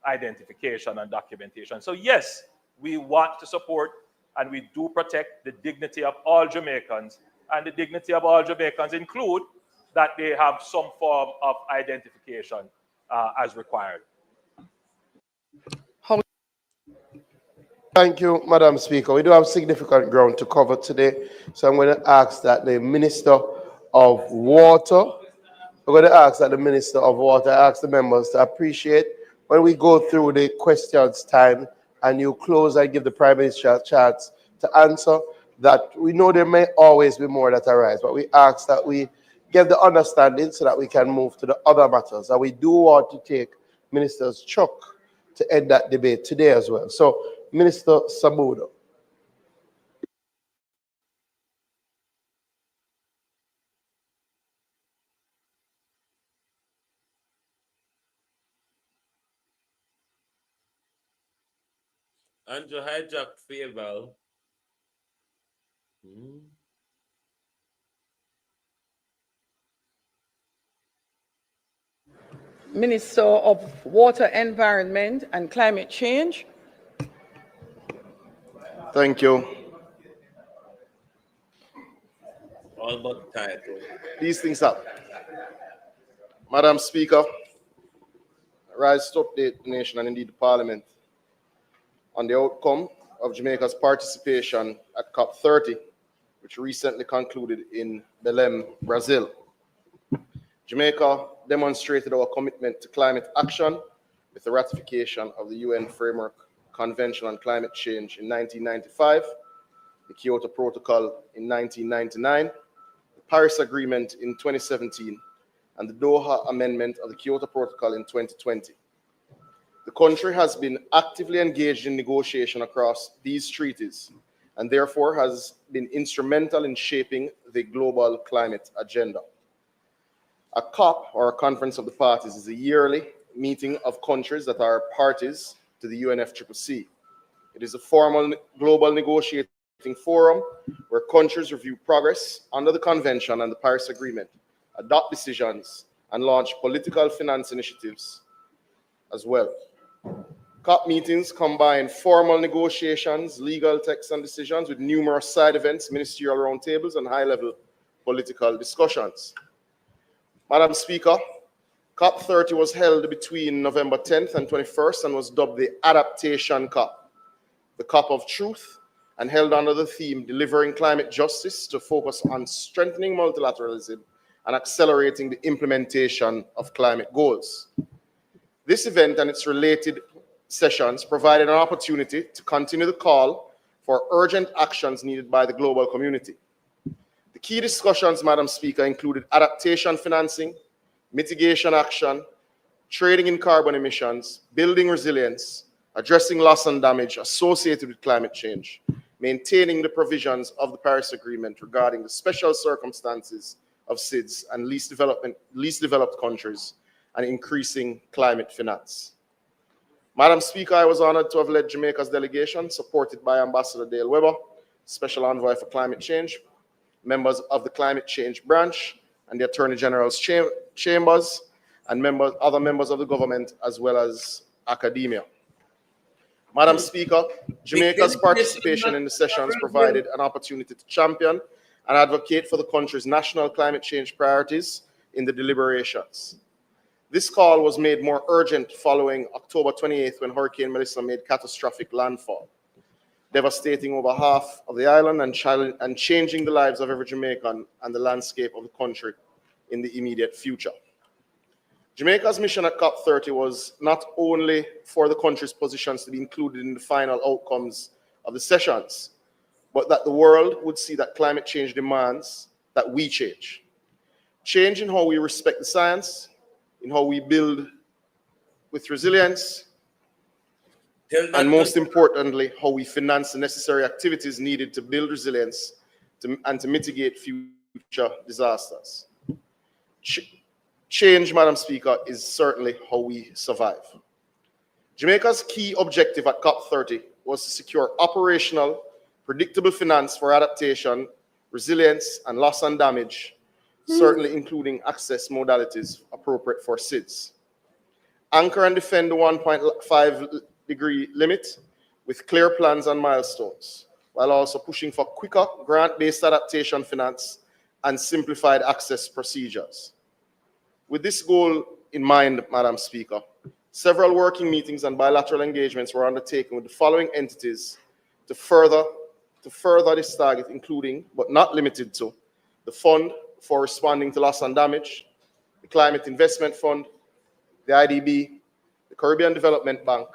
identification and documentation. So yes, we want to support and we do protect the dignity of all Jamaicans, and the dignity of all Jamaicans include that they have some form of identification as required. Thank you, Madam Speaker. We do have significant ground to cover today, so I'm going to ask that the Minister of Water, ask the members to appreciate when we go through the questions time and you close and give the Prime Minister a chance to answer, that we know there may always be more that arise, but we ask that we get the understanding so that we can move to the other matters. And we do want to take Minister's chuck to end that debate today as well. So, Minister Samudo. Andrew hijack favor. Minister of Water, Environment and Climate Change. Thank you. All but title. These things up. Madam Speaker, I rise to update the nation and indeed the Parliament on the outcome of Jamaica's participation at COP30, which recently concluded in Belém, Brazil. Jamaica demonstrated our commitment to climate action with the ratification of the UN Framework Convention on Climate Change in 1995, the Kyoto Protocol in 1999, the Paris Agreement in 2017, and the Doha Amendment of the Kyoto Protocol in 2020. The country has been actively engaged in negotiation across these treaties and therefore has been instrumental in shaping the global climate agenda. A COP, or a Conference of the Parties, is a yearly meeting of countries that are parties to the UNFCCC. It is a formal global negotiating forum where countries review progress under the Convention and the Paris Agreement, adopt decisions, and launch political finance initiatives as well. COP meetings combine formal negotiations, legal texts and decisions with numerous side events, ministerial roundtables, and high-level political discussions. Madam Speaker, COP30 was held between November 10th and 21st and was dubbed the Adaptation COP, the COP of Truth, and held under the theme Delivering Climate Justice to focus on strengthening multilateralism and accelerating the implementation of climate goals. This event and its related sessions provided an opportunity to continue the call for urgent actions needed by the global community. The key discussions, Madam Speaker, included adaptation financing, mitigation action, trading in carbon emissions, building resilience, addressing loss and damage associated with climate change, maintaining the provisions of the Paris Agreement regarding the special circumstances of SIDS and least developed countries, and increasing climate finance. Madam Speaker, I was honored to have led Jamaica's delegation, supported by Ambassador Dale Weber, Special Envoy for Climate Change, members of the Climate Change Branch, and the Attorney General's chambers, and other members of the government, as well as academia. Madam Speaker, Jamaica's participation in the sessions provided an opportunity to champion and advocate for the country's national climate change priorities in the deliberations. This call was made more urgent following October 28th when Hurricane Melissa made catastrophic landfall, devastating over half of the island and changing the lives of every Jamaican and the landscape of the country in the immediate future. Jamaica's mission at COP30 was not only for the country's positions to be included in the final outcomes of the sessions, but that the world would see that climate change demands that we change. Change in how we respect the science, in how we build with resilience, and most importantly, how we finance the necessary activities needed to build resilience and to mitigate future disasters. Change, Madam Speaker, is certainly how we survive. Jamaica's key objective at COP30 was to secure operational, predictable finance for adaptation, resilience, and loss and damage, certainly including access modalities appropriate for SIDS. Anchor and defend the 1.5-degree limit with clear plans and milestones, while also pushing for quicker grant-based adaptation finance and simplified access procedures. With this goal in mind, Madam Speaker, several working meetings and bilateral engagements were undertaken with the following entities to further this target, including, but not limited to, the Fund for Responding to Loss and Damage, the Climate Investment Fund, the IDB, the Caribbean Development Bank,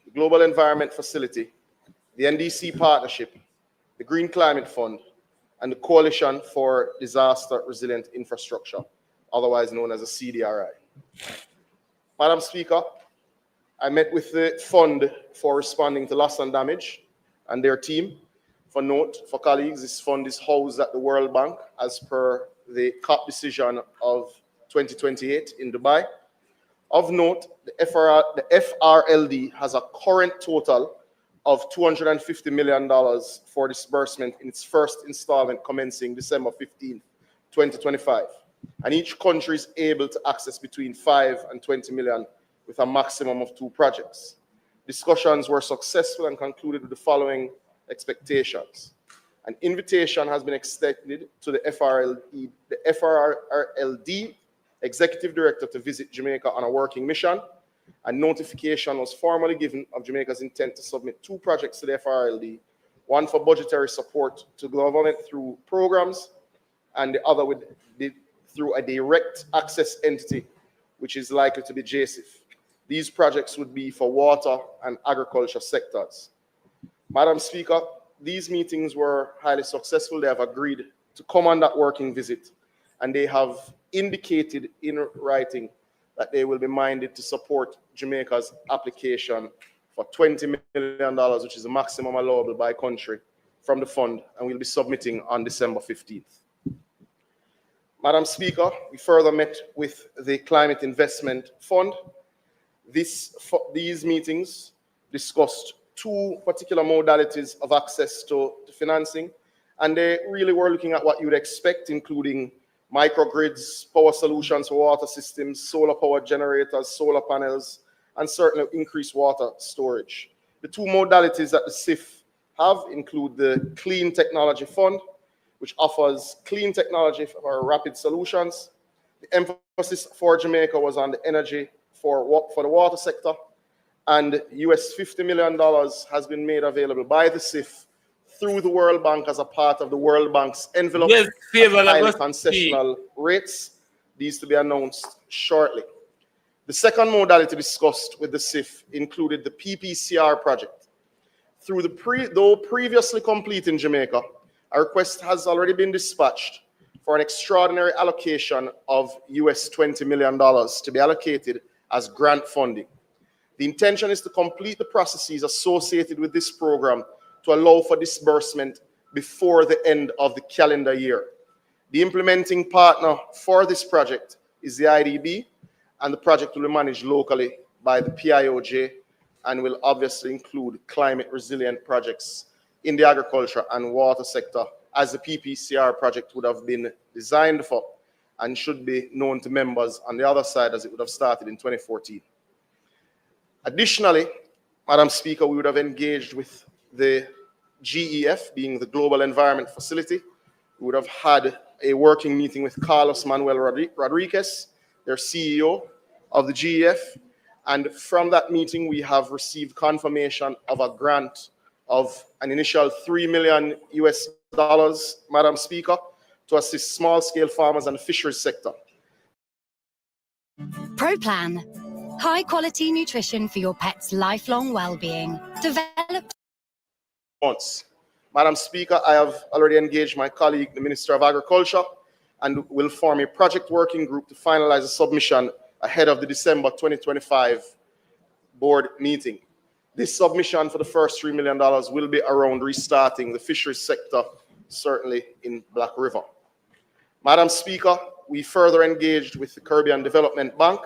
the Global Environment Facility, the NDC Partnership, the Green Climate Fund, and the Coalition for Disaster Resilient Infrastructure, otherwise known as a CDRI. Madam Speaker, I met with the Fund for Responding to Loss and Damage and their team. For note, for colleagues, this fund is housed at the World Bank as per the COP decision of 2028 in Dubai. Of note, the FRLD has a current total of $250 million for disbursement in its first installment commencing December 15, 2025. And each country is able to access between 5 and 20 million with a maximum of 2 projects. Discussions were successful and concluded with the following expectations. An invitation has been extended to the FRLD Executive Director to visit Jamaica on a working mission. A notification was formally given of Jamaica's intent to submit 2 projects to the FRLD, one for budgetary support to government through programs, and the other through a direct access entity, which is likely to be JSIF. These projects would be for water and agriculture sectors. Madam Speaker, these meetings were highly successful. They have agreed to come on that working visit, and they have indicated in writing that they will be minded to support Jamaica's application for $20 million, which is the maximum allowable by country from the fund, and we'll be submitting on December 15th. Madam Speaker, we further met with the Climate Investment Fund. These meetings discussed 2 particular modalities of access to financing, and they really were looking at what you would expect, including microgrids, power solutions for water systems, solar power generators, solar panels, and certainly increased water storage. The 2 modalities that the CIF have include the Clean Technology Fund, which offers clean technology for rapid solutions. The emphasis for Jamaica was on the energy for the water sector, and US $50 million has been made available by the CIF through the World Bank as a part of the World Bank's envelope at highly concessional rates. These to be announced shortly. The second modality discussed with the CIF included the PPCR project. Though previously complete in Jamaica, a request has already been dispatched for an extraordinary allocation of US $20 million to be allocated as grant funding. The intention is to complete the processes associated with this program to allow for disbursement before the end of the calendar year. The implementing partner for this project is the IDB, and the project will be managed locally by the PIOJ and will obviously include climate resilient projects in the agriculture and water sector, as the PPCR project would have been designed for and should be known to members on the other side as it would have started in 2014. Additionally, Madam Speaker, we would have engaged with the GEF, being the Global Environment Facility. We would have had a working meeting with Carlos Manuel Rodriguez, their CEO, of the GEF. And from that meeting, we have received confirmation of a grant of an initial $3 million US, Madam Speaker, to assist small-scale farmers and the fisheries sector. ProPlan, high-quality nutrition for your pet's lifelong well-being. Developed months. Madam Speaker, I have already engaged my colleague, the Minister of Agriculture, and will form a project working group to finalize a submission ahead of the December 2025 board meeting. This submission for the first $3 million will be around restarting the fisheries sector, certainly in Black River. Madam Speaker, we further engaged with the Caribbean Development Bank,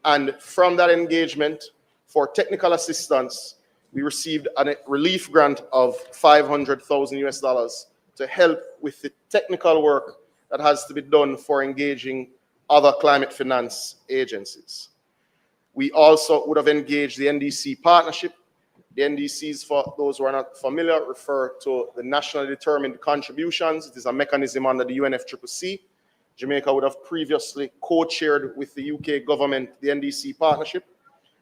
and from that engagement for technical assistance, we received a relief grant of $500,000 US to help with the technical work that has to be done for engaging other climate finance agencies. We also would have engaged the NDC partnership. The NDCs, for those who are not familiar, refer to the Nationally Determined Contributions. It is a mechanism under the UNFCCC. Jamaica would have previously co-chaired with the UK government the NDC partnership.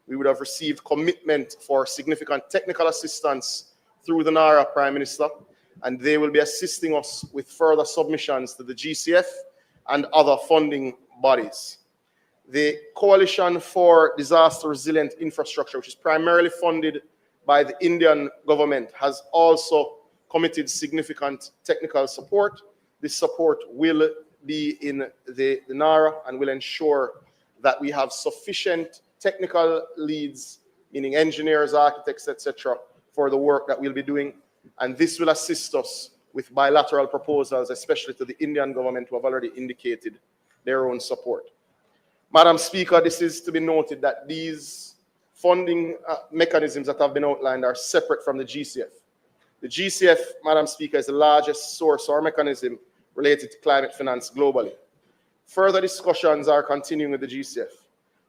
We would have received commitment for significant technical assistance through the NARA Prime Minister, and they will be assisting us with further submissions to the GCF and other funding bodies. The Coalition for Disaster Resilient Infrastructure, which is primarily funded by the Indian government, has also committed significant technical support. This support will be in the NARA and will ensure that we have sufficient technical leads, meaning engineers, architects, etc., for the work that we'll be doing. And this will assist us with bilateral proposals, especially to the Indian government, who have already indicated their own support. Madam Speaker, this is to be noted that these funding mechanisms that have been outlined are separate from the GCF. The GCF, Madam Speaker, is the largest source or mechanism related to climate finance globally. Further discussions are continuing with the GCF.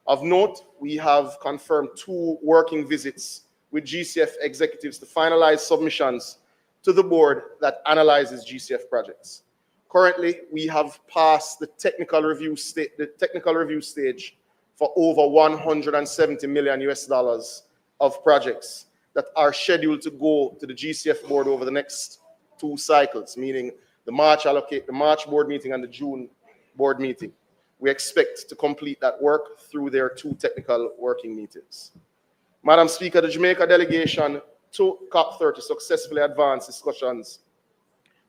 Of note, we have confirmed 2 working visits with GCF executives to finalize submissions to the board that analyzes GCF projects. Currently, we have passed the technical review stage for over $170 million US of projects that are scheduled to go to the GCF board over the next 2 cycles, meaning the March board meeting and the June board meeting. We expect to complete that work through their 2 technical working meetings. Madam Speaker, the Jamaica delegation to COP30 successfully advanced discussions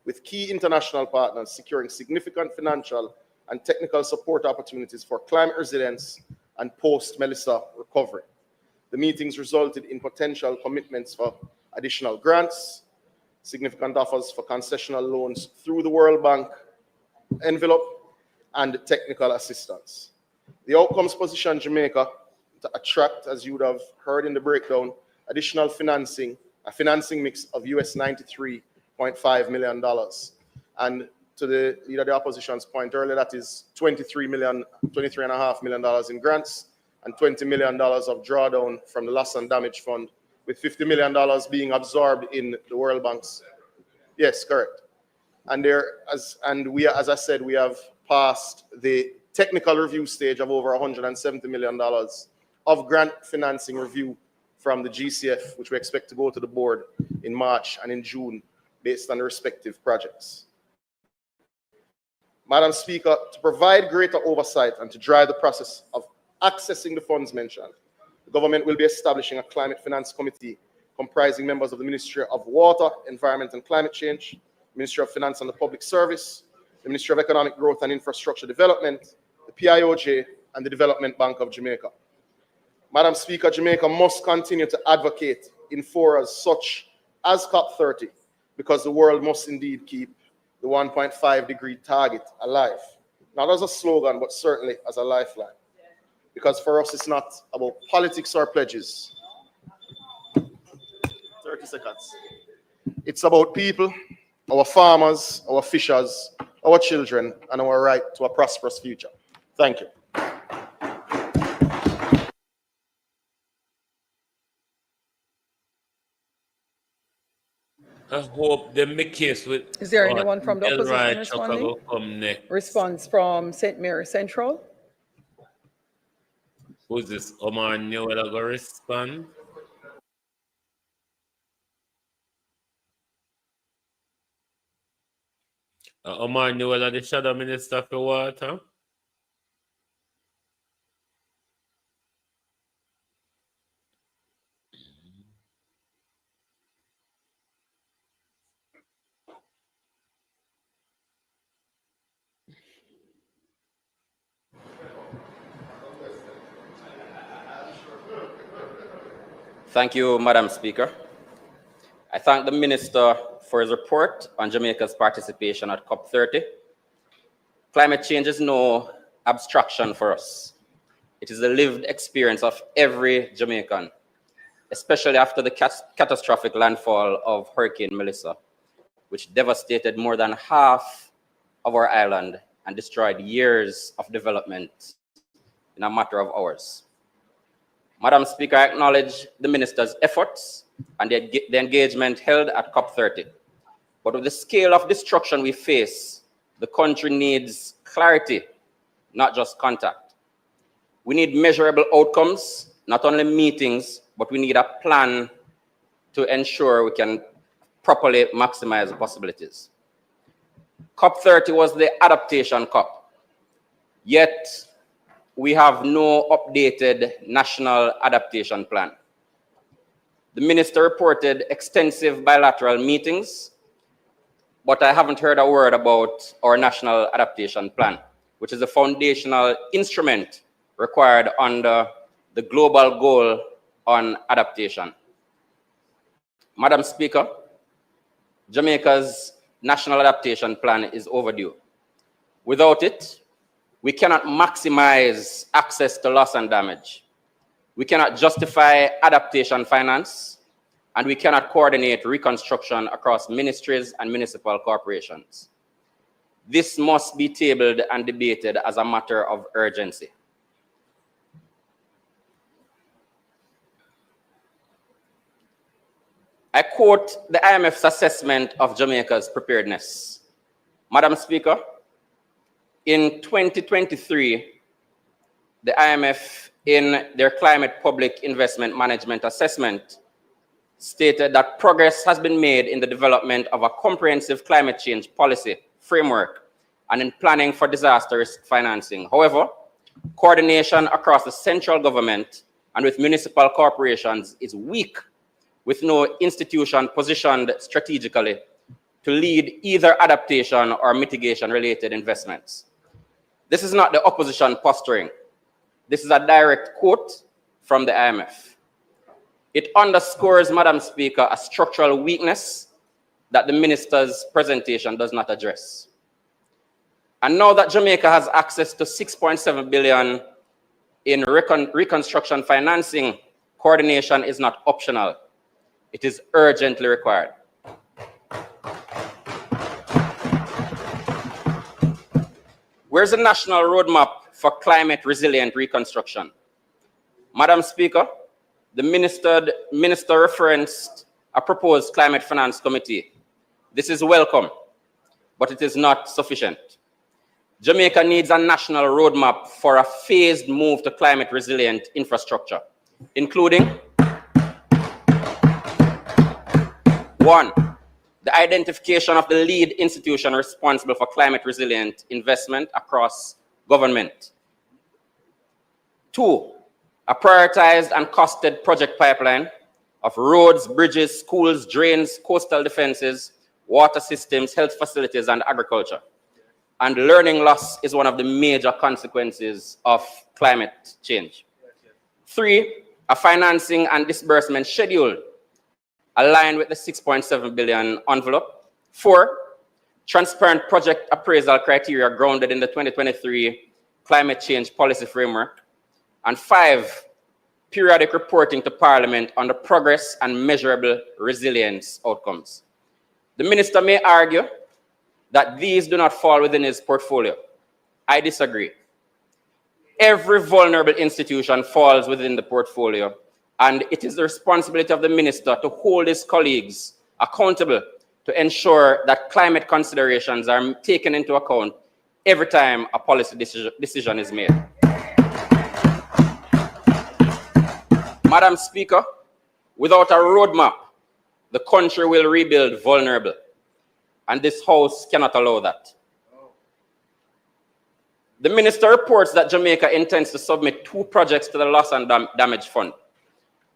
with key international partners, securing significant financial and technical support opportunities for climate resilience and post-Melissa recovery. The meetings resulted in potential commitments for additional grants, significant offers for concessional loans through the World Bank envelope, and technical assistance. The outcomes position Jamaica to attract, as you would have heard in the breakdown, additional financing, a financing mix of US $93.5 million. And to the leader of the opposition's point earlier, that is $23.5 million in grants and $20 million of drawdown from the Loss and Damage Fund, with $50 million being absorbed in the World Bank's. Yes, correct. And as I said, we have passed the technical review stage of over $170 million of grant financing review from the GCF, which we expect to go to the board in March and in June based on the respective projects. Madam Speaker, to provide greater oversight and to drive the process of accessing the funds mentioned, the government will be establishing a climate finance committee comprising members of the Ministry of Water, Environment and Climate Change, Ministry of Finance and the Public Service, the Ministry of Economic Growth and Infrastructure Development, the PIOJ, and the Development Bank of Jamaica. Madam Speaker, Jamaica must continue to advocate in forums such as COP30, because the world must indeed keep the 1.5-degree target alive. Not as a slogan, but certainly as a lifeline. Because for us, it's not about politics or pledges. 30 seconds. It's about people, our farmers, our fishers, our children, and our right to a prosperous future. Thank you. I hope they make case with. Is there anyone from the opposition Elroy responding? come next. Response from St. Mary Central. Who's this? Omar Newell go respond? Omar Newell, the Shadow Minister for Water. Thank you, Madam Speaker. I thank the Minister for his report on Jamaica's participation at COP30. Climate change is no abstraction for us. It is the lived experience of every Jamaican, especially after the catastrophic landfall of Hurricane Melissa, which devastated more than half of our island and destroyed years of development in a matter of hours. Madam Speaker, I acknowledge the Minister's efforts and the engagement held at COP30. But with the scale of destruction we face, the country needs clarity, not just contact. We need measurable outcomes, not only meetings, but we need a plan to ensure we can properly maximize the possibilities. COP30 was the adaptation COP, yet we have no updated national adaptation plan. The Minister reported extensive bilateral meetings, but I haven't heard a word about our national adaptation plan, which is a foundational instrument required under the global goal on adaptation. Madam Speaker, Jamaica's national adaptation plan is overdue. Without it, we cannot maximize access to loss and damage. We cannot justify adaptation finance, and we cannot coordinate reconstruction across ministries and municipal corporations. This must be tabled and debated as a matter of urgency. I quote the IMF's assessment of Jamaica's preparedness. Madam Speaker, in 2023, the IMF, in their Climate Public Investment Management Assessment, stated that progress has been made in the development of a comprehensive climate change policy framework and in planning for disaster risk financing. However, coordination across the central government and with municipal corporations is weak, with no institution positioned strategically to lead either adaptation or mitigation-related investments. This is not the opposition posturing. This is a direct quote from the IMF. It underscores, Madam Speaker, a structural weakness that the Minister's presentation does not address. And now that Jamaica has access to $6.7 billion in reconstruction financing, coordination is not optional. It is urgently required. Where's the national roadmap for climate resilient reconstruction? Madam Speaker, the minister referenced a proposed climate finance committee. This is welcome, but it is not sufficient. Jamaica needs a national roadmap for a phased move to climate resilient infrastructure, including 1, the identification of the lead institution responsible for climate resilient investment across government. 2, a prioritized and costed project pipeline of roads, bridges, schools, drains, coastal defenses, water systems, health facilities, and agriculture. And learning loss is one of the major consequences of climate change. 3, a financing and disbursement schedule aligned with the $6.7 billion envelope. 4, transparent project appraisal criteria grounded in the 2023 climate change policy framework. And 5, periodic reporting to Parliament on the progress and measurable resilience outcomes. The minister may argue that these do not fall within his portfolio. I disagree. Every vulnerable institution falls within the portfolio, and it is the responsibility of the minister to hold his colleagues accountable to ensure that climate considerations are taken into account every time a policy decision is made. Madam Speaker, without a roadmap, the country will rebuild vulnerable, and this House cannot allow that. The Minister reports that Jamaica intends to submit 2 projects to the Loss and Damage Fund.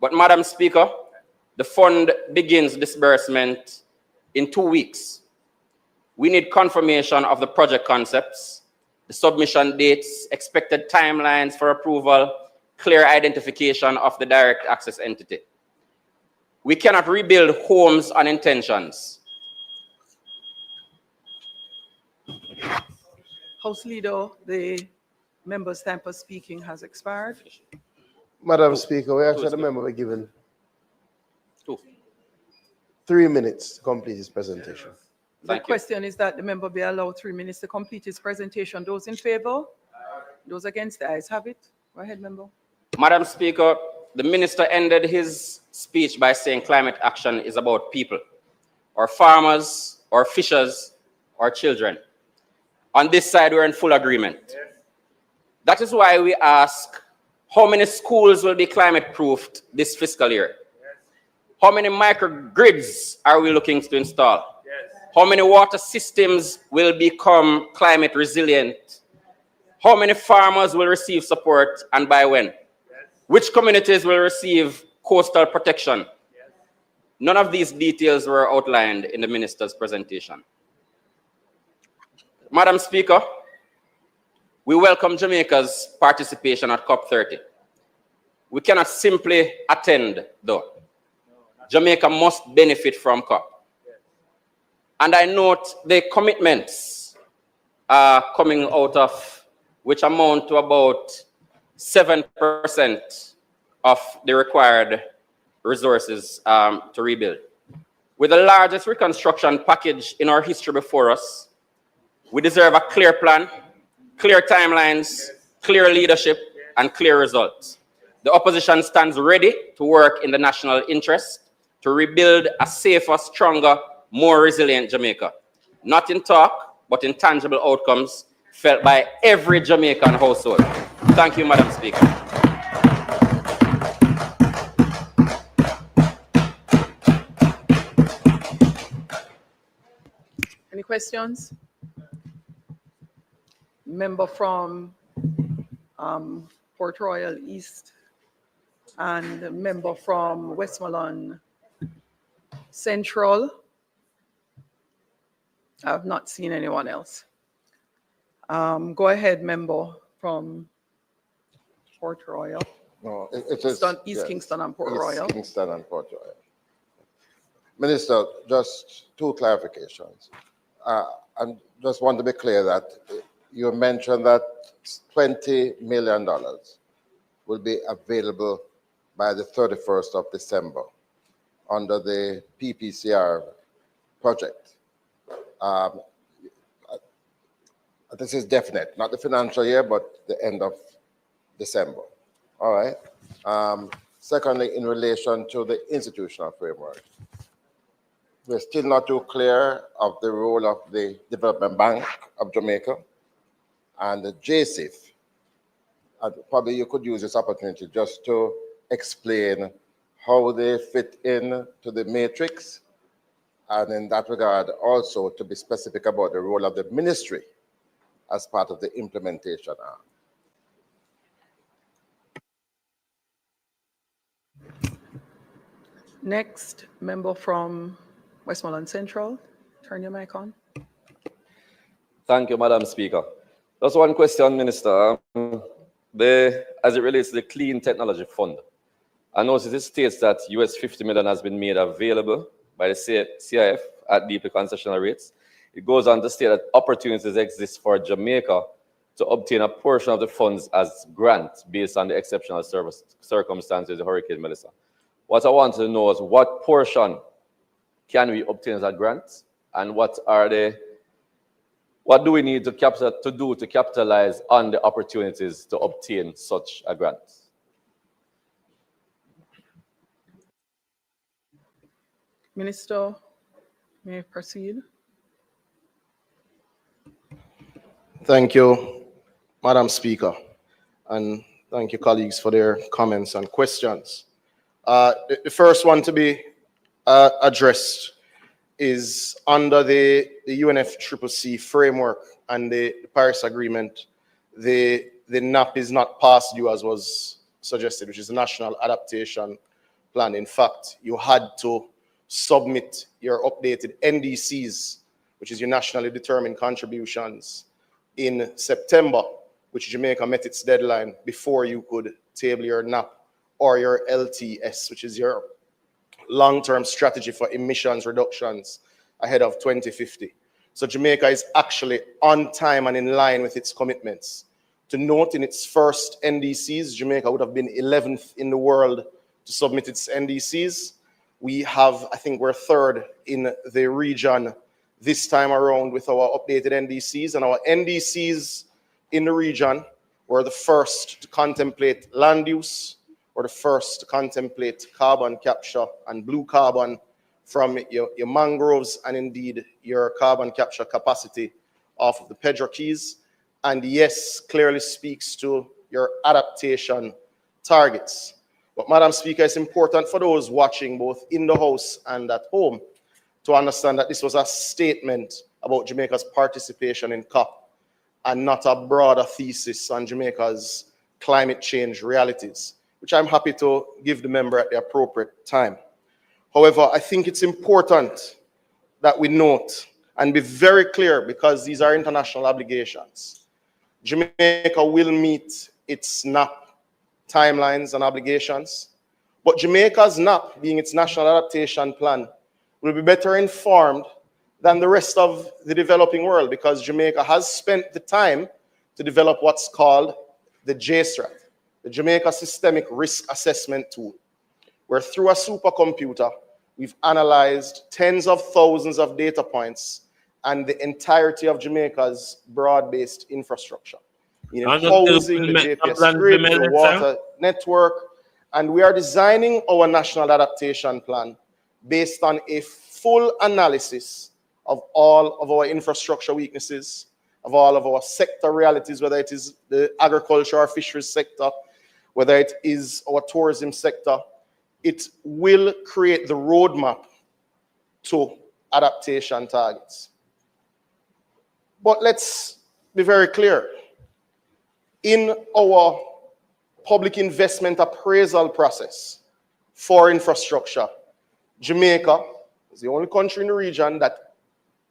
But Madam Speaker, the fund begins disbursement in 2 weeks. We need confirmation of the project concepts, the submission dates, expected timelines for approval, clear identification of the direct access entity. We cannot rebuild homes on intentions. House Leader, the member's time for speaking has expired. Madam Speaker, we actually the member be given 3 minutes to complete his presentation. The question is that the member be allowed 3 minutes to complete his presentation. Those in favor? Those against? The ayes have it. Go ahead, member. Madam Speaker, the minister ended his speech by saying climate action is about people, or farmers, or fishers, or children. On this side, we're in full agreement. Yes. That is why we ask, how many schools will be climate-proofed this fiscal year? Yes. How many microgrids are we looking to install? Yes. How many water systems will become climate resilient? How many farmers will receive support and by when? Yes. Which communities will receive coastal protection? Yes. None of these details were outlined in the minister's presentation. Madam Speaker, we welcome Jamaica's participation at COP30. We cannot simply attend, though. Jamaica must benefit from COP. And I note the commitments coming out of, which amount to about 7% of the required resources to rebuild. With the largest reconstruction package in our history before us, we deserve a clear plan, clear timelines, clear leadership, and clear results. The opposition stands ready to work in the national interest to rebuild a safer, stronger, more resilient Jamaica. Not in talk, but in tangible outcomes felt by every Jamaican household. Thank you, Madam Speaker. Any questions? Member from Port Royal East and a member from Westmoreland Central. I have not seen anyone else. Go ahead, member from Port Royal. No, it is East Kingston and Port Royal. East Kingston and Port Royal. Minister, just 2 clarifications. And just want to be clear that you mentioned that $20 million will be available by the 31st of December under the PPCR project. This is definite, not the financial year, but the end of December. All right. Secondly, in relation to the institutional framework, we're still not too clear of the role of the Development Bank of Jamaica and the JCIF. And probably you could use this opportunity just to explain how they fit in to the matrix, and in that regard also to be specific about the role of the ministry as part of the implementation arm. Next, member from Westmoreland Central. Turn your mic on. Thank you, Madam Speaker. Just one question, Minister. As it relates to the Clean Technology Fund, I notice it states that US $50 million has been made available by the CIF at DP concessional rates. It goes on to state that opportunities exist for Jamaica to obtain a portion of the funds as grants based on the exceptional circumstances of Hurricane Melissa. What I want to know is what portion can we obtain as a grant, and what do we need to capitalize on the opportunities to obtain such a grant? Minister, may I proceed? Thank you, Madam Speaker, and thank you, colleagues, for their comments and questions. The first one to be addressed is under the UNFCCC framework and the Paris Agreement. The NAP is not past due as was suggested, which is the National Adaptation Plan. In fact, you had to submit your updated NDCs, which is your nationally determined contributions, in September, which Jamaica met its deadline before you could table your NAP or your LTS, which is your long-term strategy for emissions reductions ahead of 2050. So Jamaica is actually on time and in line with its commitments. To note, in its first NDCs, Jamaica would have been 11th in the world to submit its NDCs. We have, I think we're third in the region this time around with our updated NDCs, and our NDCs in the region were the first to contemplate land use, or the first to contemplate carbon capture and blue carbon from your mangroves, and indeed your carbon capture capacity off of the Pedro Keys. And yes, clearly speaks to your adaptation targets. But Madam Speaker, it's important for those watching both in the House and at home to understand that this was a statement about Jamaica's participation in COP and not a broader thesis on Jamaica's climate change realities, which I'm happy to give the member at the appropriate time. However, I think it's important that we note and be very clear, because these are international obligations. Jamaica will meet its NAP timelines and obligations, but Jamaica's NAP, being its National Adaptation Plan, will be better informed than the rest of the developing world, because Jamaica has spent the time to develop what's called the JSRAT, the Jamaica Systemic Risk Assessment Tool, where through a supercomputer, we've analyzed tens of thousands of data points and the entirety of Jamaica's broad-based infrastructure, meaning housing, the GPS grid, the water network, and we are designing our National Adaptation Plan based on a full analysis of all of our infrastructure weaknesses, of all of our sector realities, whether it is the agriculture or fisheries sector, whether it is our tourism sector. It will create the roadmap to adaptation targets. But let's be very clear. In our public investment appraisal process for infrastructure, Jamaica is the only country in the region that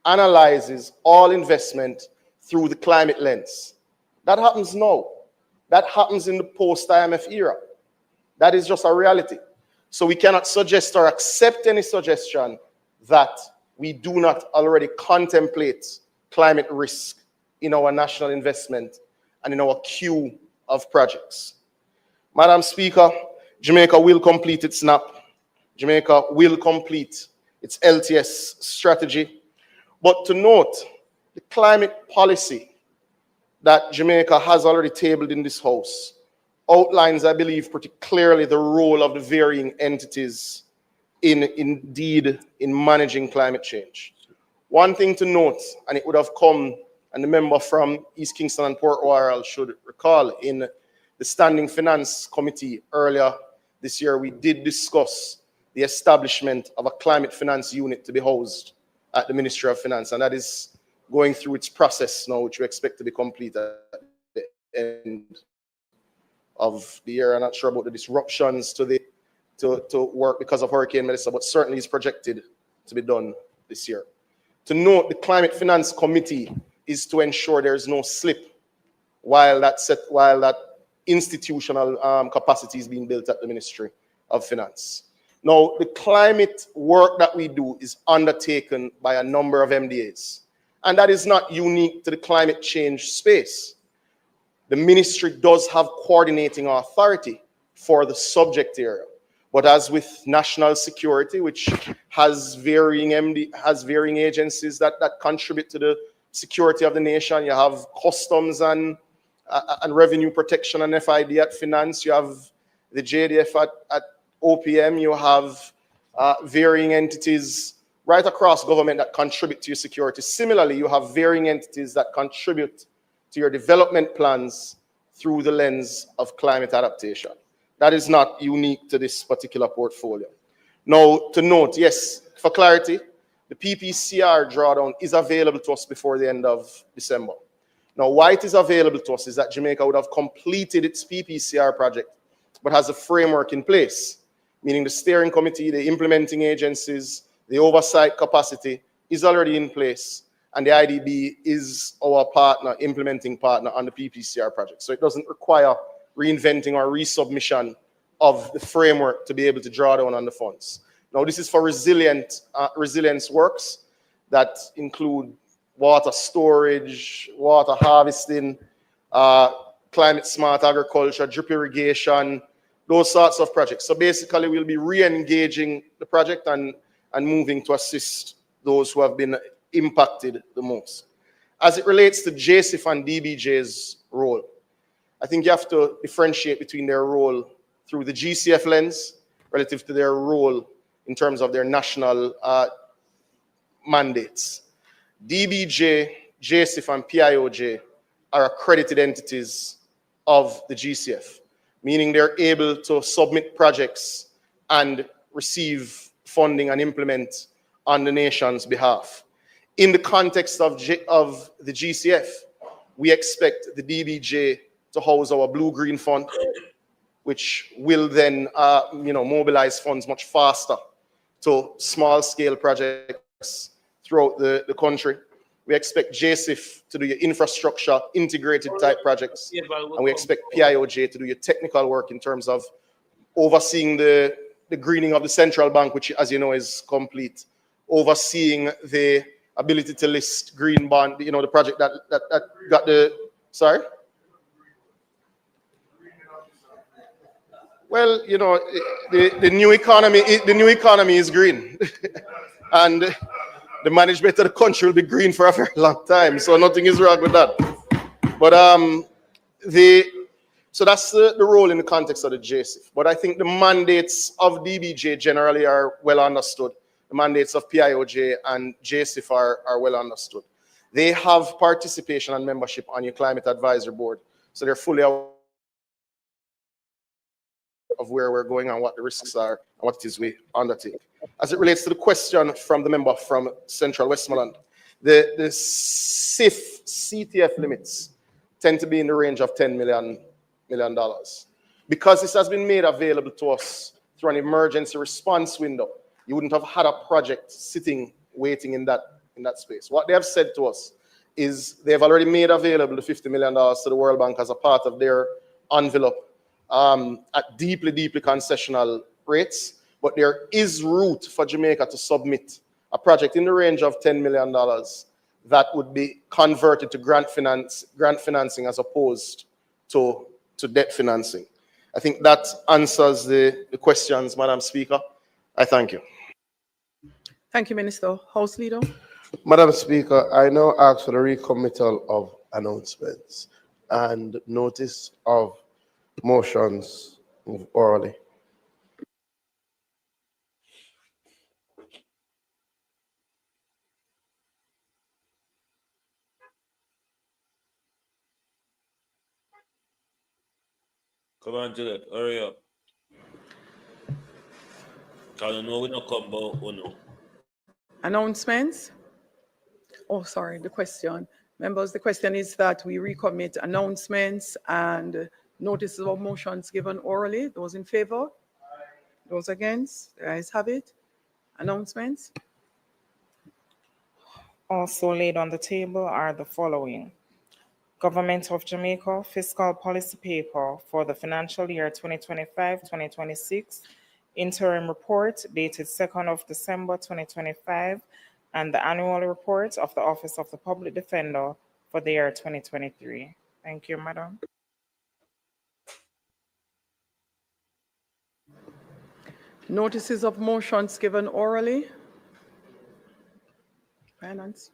analyzes all investment through the climate lens. That happens now. That happens in the post-IMF era. That is just a reality. So we cannot suggest or accept any suggestion that we do not already contemplate climate risk in our national investment and in our queue of projects. Madam Speaker, Jamaica will complete its NAP. Jamaica will complete its LTS strategy. But to note, the climate policy that Jamaica has already tabled in this House outlines, I believe, pretty clearly the role of the varying entities in managing climate change. One thing to note, and it would have come, and the member from East Kingston and Port Royal should recall, in the Standing Finance Committee earlier this year, we did discuss the establishment of a climate finance unit to be housed at the Ministry of Finance, and that is going through its process now, which we expect to be complete at the end of the year. I'm not sure about the disruptions to work because of Hurricane Melissa, but certainly is projected to be done this year. To note, the Climate Finance Committee is to ensure there is no slip while that institutional capacity is being built at the Ministry of Finance. Now, the climate work that we do is undertaken by a number of MDAs, and that is not unique to the climate change space. The ministry does have coordinating authority for the subject area, but as with national security, which has varying agencies that contribute to the security of the nation, you have customs and revenue protection and FID at finance, you have the JDF at OPM, you have varying entities right across government that contribute to your security. Similarly, you have varying entities that contribute to your development plans through the lens of climate adaptation. That is not unique to this particular portfolio. Now, to note, yes, for clarity, the PPCR drawdown is available to us before the end of December. Now, why it is available to us is that Jamaica would have completed its PPCR project, but has a framework in place, meaning the steering committee, the implementing agencies, the oversight capacity is already in place, and the IDB is our partner, implementing partner on the PPCR project. So it doesn't require reinventing or resubmission of the framework to be able to draw down on the funds. Now, this is for resilience works that include water storage, water harvesting, climate smart agriculture, drip irrigation, those sorts of projects. So basically, we'll be re-engaging the project and moving to assist those who have been impacted the most. As it relates to JSIF and DBJ's role, I think you have to differentiate between their role through the GCF lens relative to their role in terms of their national mandates. DBJ, JSIF, and PIOJ are accredited entities of the GCF, meaning they're able to submit projects and receive funding and implement on the nation's behalf. In the context of the GCF, we expect the DBJ to house our blue-green fund, which will then mobilize funds much faster to small-scale projects throughout the country. We expect JSIF to do your infrastructure, integrated type projects, and we expect PIOJ to do your technical work in terms of overseeing the greening of the central bank, which, as you know, is complete, overseeing the ability to list green bond, the project that got the, sorry? Well, the new economy is green. And the management of the country will be green for a very long time, so nothing is wrong with that. But so that's the role in the context of the JSIF. But I think the mandates of DBJ generally are well understood. The mandates of PIOJ and JSIF are well understood. They have participation and membership on your climate advisory board, so they're fully aware of where we're going and what the risks are and what it is we undertake. As it relates to the question from the member from Central Westmoreland, the CIF CTF limits tend to be in the range of $10 million. Because this has been made available to us through an emergency response window, you wouldn't have had a project sitting, waiting in that space. What they have said to us is they've already made available the $50 million to the World Bank as a part of their envelope at deeply, deeply concessional rates. But there is route for Jamaica to submit a project in the range of $10 million that would be converted to grant financing as opposed to debt financing. I think that answers the questions, Madam Speaker. I thank you. Thank you, Minister. House Leader. Madam Speaker, I now ask for the recommittal of announcements and notice of motions orally. Come on, Juliet, hurry up. Because I know we don't come about Uno. Announcements? Oh, sorry, the question. Members, the question is that we recommit announcements and notices of motions given orally. Those in favor? Those against? The ayes have it. Announcements? Also laid on the table are the following. Government of Jamaica Fiscal Policy Paper for the financial year 2025-2026, interim report dated 2nd of December 2025, and the annual report of the Office of the Public Defender for the year 2023. Thank you, Madam. Notices of motions given orally. Finance.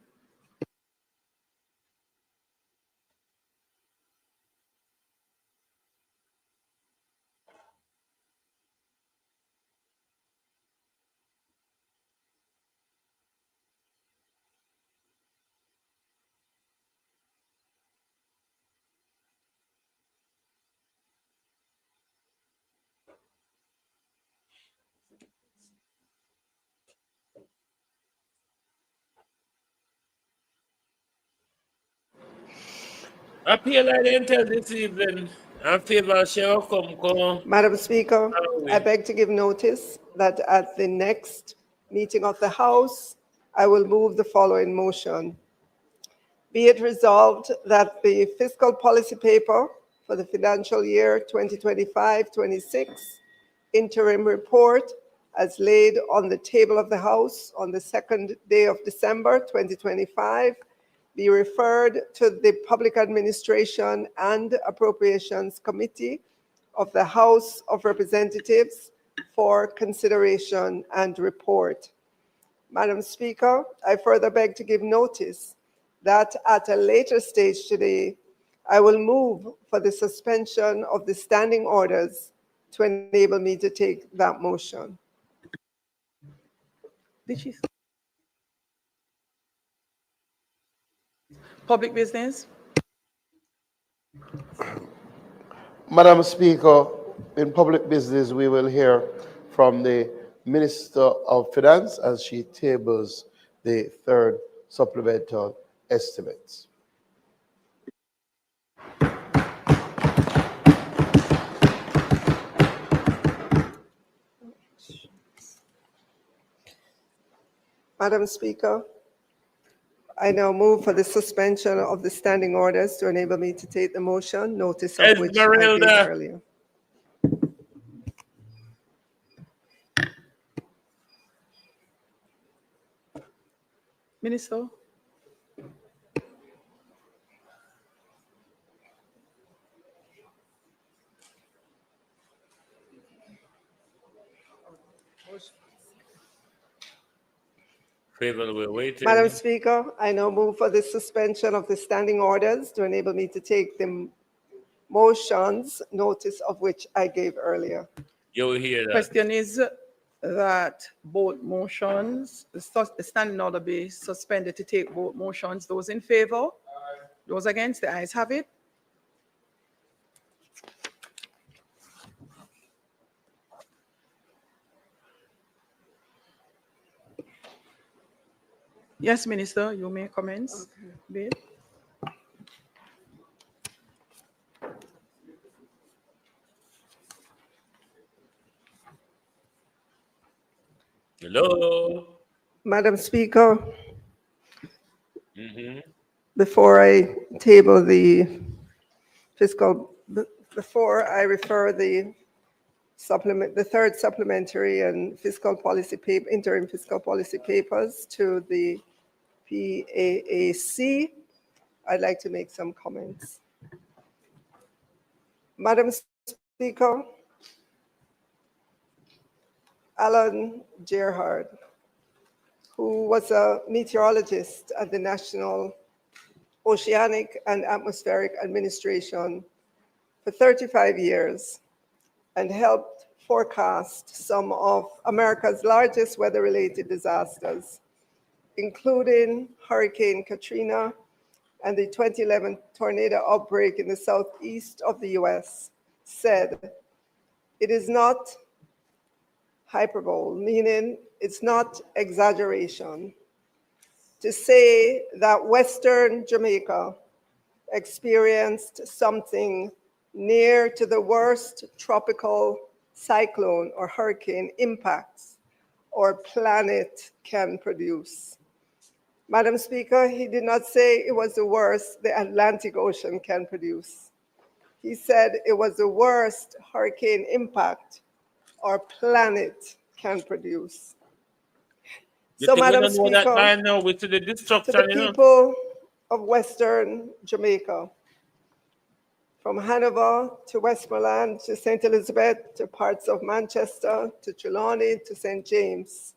Appeal I didn't tell this evening. I favor shall come. Madam Speaker, I beg to give notice that at the next meeting of the House, I will move the following motion. Be it resolved that the fiscal policy paper for the financial year 2025-26 interim report as laid on the table of the House on the 2nd day of December 2025 be referred to the Public Administration and Appropriations Committee of the House of Representatives for consideration and report. Madam Speaker, I further beg to give notice that at a later stage today, I will move for the suspension of the standing orders to enable me to take that motion. Public business. Madam Speaker, in public business, we will hear from the Minister of Finance as she tables the third supplemental estimates. Madam Speaker, I now move for the suspension of the standing orders to enable me to take the motion, notice of which I gave earlier. Minister. Favor, we're waiting. Madam Speaker, I now move for the suspension of the standing orders to enable me to take the motions, notice of which I gave earlier. You will hear that. Question is that both motions, the standing order be suspended to take both motions. Those in favor? Those against? The ayes have it. Yes, Minister, you may commence. Okay. Hello. Madam Speaker, before I table the before I refer the third supplementary and fiscal policy paper, interim fiscal policy papers to the PAAC, I'd like to make some comments. Madam Speaker, Alan Gerhard, who was a meteorologist at the National Oceanic and Atmospheric Administration for 35 years and helped forecast some of America's largest weather-related disasters, including Hurricane Katrina and the 2011 tornado outbreak in the southeast of the US, said, "It is not hyperbole," meaning it's not exaggeration, to say that Western Jamaica experienced something near to the worst tropical cyclone or hurricane impacts our planet can produce. Madam Speaker, he did not say it was the worst the Atlantic Ocean can produce. He said it was the worst hurricane impact our planet can produce. So, Madam Speaker, to the destruction, to the people of Western Jamaica, from Hanover to Westmoreland to St. Elizabeth to parts of Manchester to Trelawney to St. James,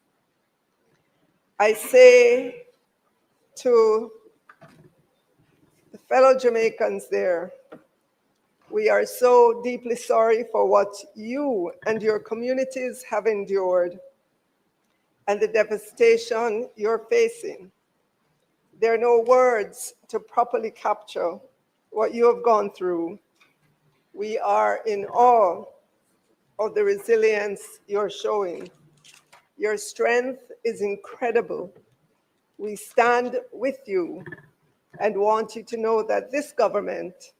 I say to the fellow Jamaicans there, we are so deeply sorry for what you and your communities have endured and the devastation you're facing. There are no words to properly capture what you have gone through. We are in awe of the resilience you're showing. Your strength is incredible. We stand with you and want you to know that this government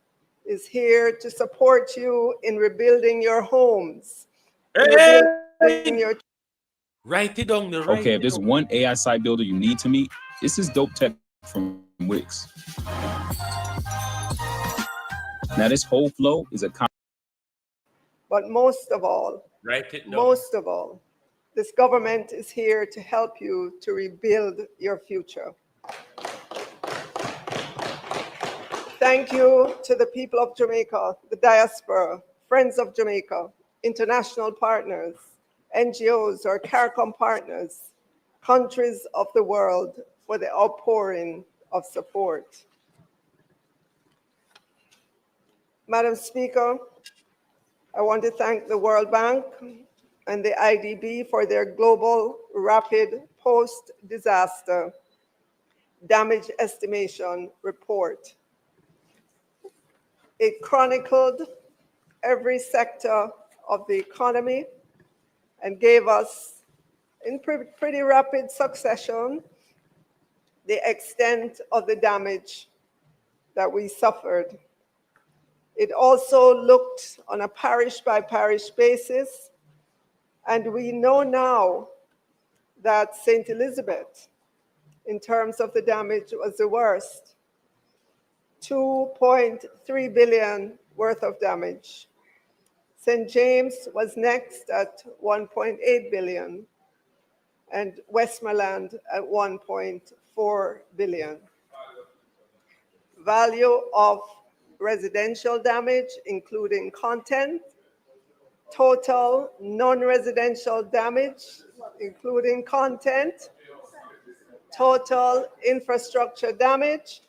is here to support you in rebuilding your homes, in rebuilding your... Write it down. Okay, if there's one AI site builder you need to meet, this is Dope Tech from Wix. Now, this whole flow is a... But most of all, this government is here to help you to rebuild your future. Thank you to the people of Jamaica, the diaspora, Friends of Jamaica, international partners, NGOs or CARICOM partners, countries of the world for the outpouring of support. Madam Speaker, I want to thank the World Bank and the IDB for their global rapid post-disaster damage estimation report. It chronicled every sector of the economy and gave us, in pretty rapid succession, the extent of the damage that we suffered. It also looked on a parish-by-parish basis, and we know now that St. Elizabeth, in terms of the damage, was the worst. 2.3 billion worth of damage. St. James was next at 1.8 billion, and Westmoreland at 1.4 billion. Value of residential damage, including content, total non-residential damage, including content, total infrastructure damage,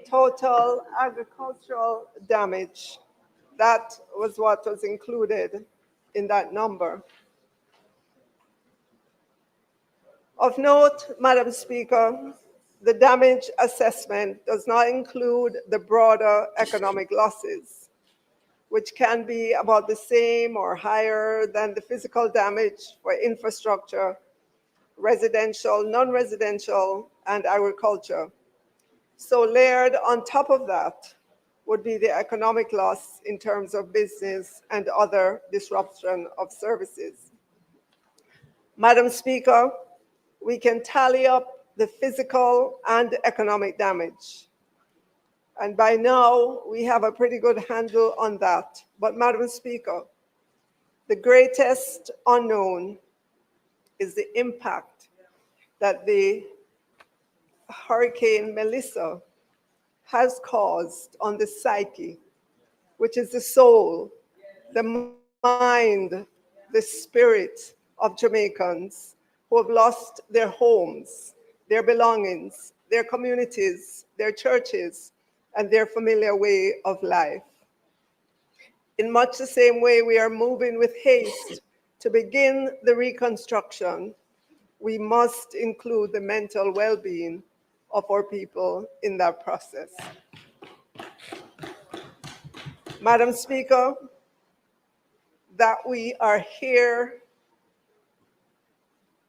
total agricultural damage. That was what was included in that number. Of note, Madam Speaker, the damage assessment does not include the broader economic losses, which can be about the same or higher than the physical damage for infrastructure, residential, non-residential, and agriculture. So layered on top of that would be the economic loss in terms of business and other disruption of services. Madam Speaker, we can tally up the physical and economic damage. And by now, we have a pretty good handle on that. But Madam Speaker, the greatest unknown is the impact that the Hurricane Melissa has caused on the psyche, which is the soul, the mind, the spirit of Jamaicans who have lost their homes, their belongings, their communities, their churches, and their familiar way of life. In much the same way we are moving with haste to begin the reconstruction, we must include the mental well-being of our people in that process. Madam Speaker, that we are here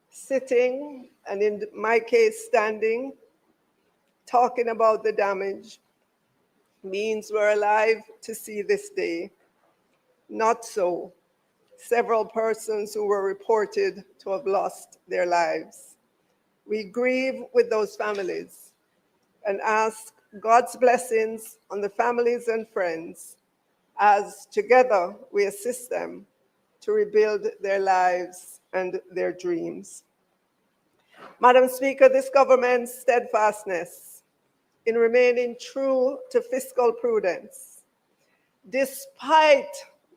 sitting, and in my case standing, talking about the damage means we're alive to see this day. Not so. Several persons who were reported to have lost their lives. We grieve with those families and ask God's blessings on the families and friends as together we assist them to rebuild their lives and their dreams. Madam Speaker, this government's steadfastness in remaining true to fiscal prudence, despite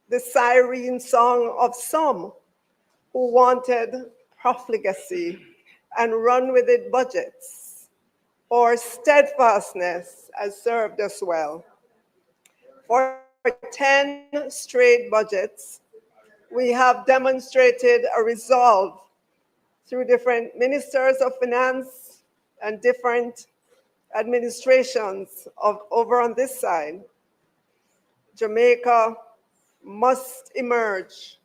the siren song of some who wanted profligacy and run with it budgets, or steadfastness has served us well. For 10 straight budgets, we have demonstrated a resolve through different ministers of finance and different administrations over on this side. Jamaica must emerge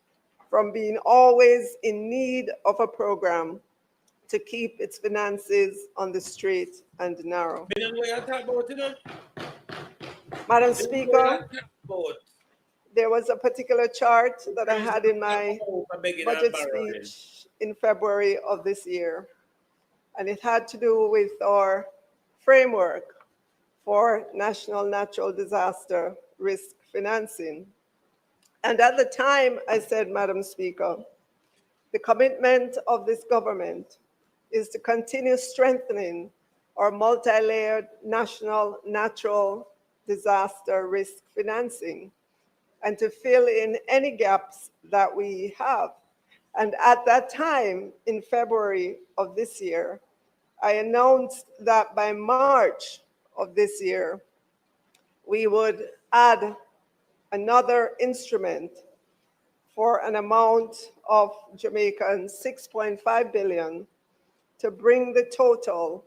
from being always in need of a program to keep its finances on the straight and narrow. Madam Speaker, there was a particular chart that I had in my budget speech in February of this year, and it had to do with our framework for national natural disaster risk financing. And at the time, I said, Madam Speaker, the commitment of this government is to continue strengthening our multi-layered national natural disaster risk financing and to fill in any gaps that we have. And at that time, in February of this year, I announced that by March of this year, we would add another instrument for an amount of Jamaican 6.5 billion to bring the total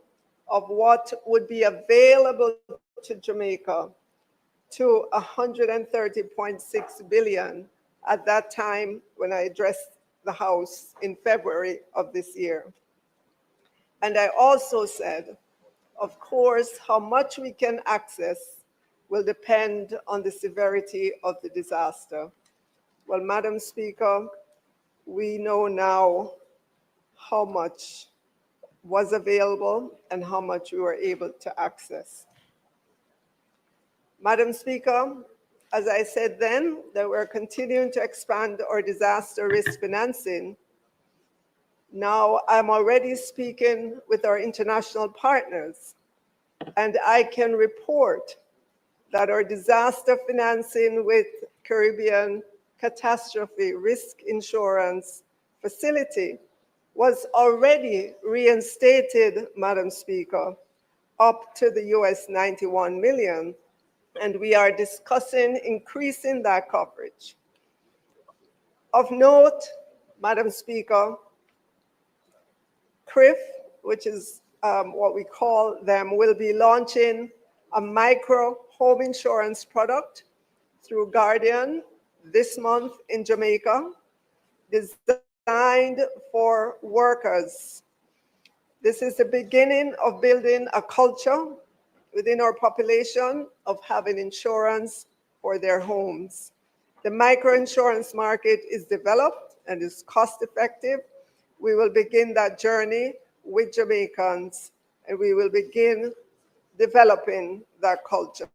of what would be available to Jamaica to 130.6 billion at that time when I addressed the House in February of this year. And I also said, of course, how much we can access will depend on the severity of the disaster. Well, Madam Speaker, we know now how much was available and how much we were able to access. Madam Speaker, as I said then, that we're continuing to expand our disaster risk financing. Now I'm already speaking with our international partners, and I can report that our disaster financing with Caribbean Catastrophe Risk Insurance Facility was already reinstated, Madam Speaker, up to the US 91 million, and we are discussing increasing that coverage. Of note, Madam Speaker, CRIF, which is what we call them, will be launching a micro home insurance product through Guardian this month in Jamaica, designed for workers. This is the beginning of building a culture within our population of having insurance for their homes. The microinsurance market is developed and is cost effective. We will begin that journey with Jamaicans, and we will begin developing that culture.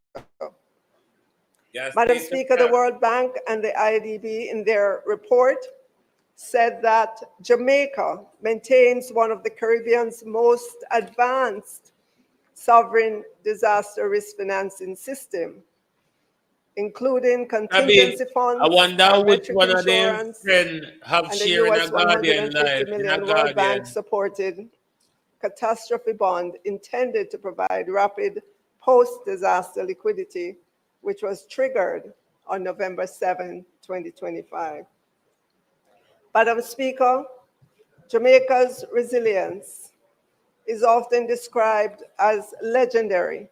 Yes, Madam Speaker, the World Bank and the IDB in their report said that Jamaica maintains one of the Caribbean's most advanced sovereign disaster risk financing system, including contingency funds, I wonder which biometric one of them insurance, friend have and the share in US a Guardian 150 life, in a million World Bank Guardian. supported catastrophe bond intended to provide rapid post-disaster liquidity, which was triggered on November 7, 2025. Madam Speaker, Jamaica's resilience is often described as legendary,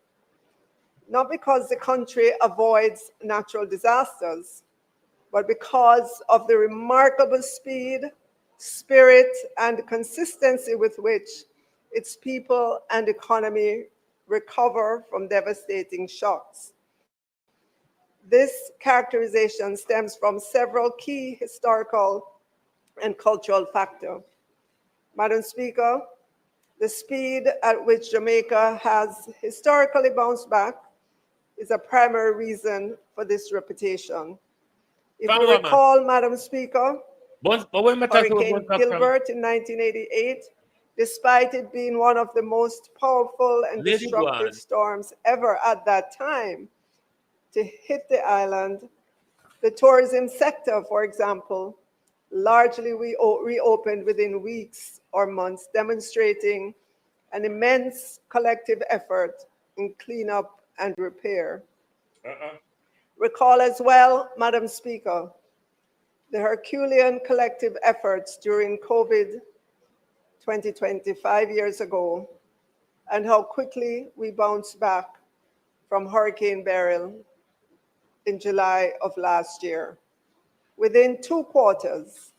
not because the country avoids natural disasters, but because of the remarkable speed, spirit, and consistency with which its people and economy recover from devastating shocks. This characterization stems from several key historical and cultural factors. Madam Speaker, the speed at which Jamaica has historically bounced back is a primary reason for this reputation. If you recall, Madam Speaker, Hurricane Gilbert in 1988, despite it being one of the most powerful and destructive storms ever at that time to hit the island, the tourism sector, for example, largely reopened within weeks or months, demonstrating an immense collective effort in cleanup and repair. Recall as well, Madam Speaker, the Herculean collective efforts during COVID 2020, 5 years ago, and how quickly we bounced back from Hurricane Beryl in July of last year. Within 2 quarters,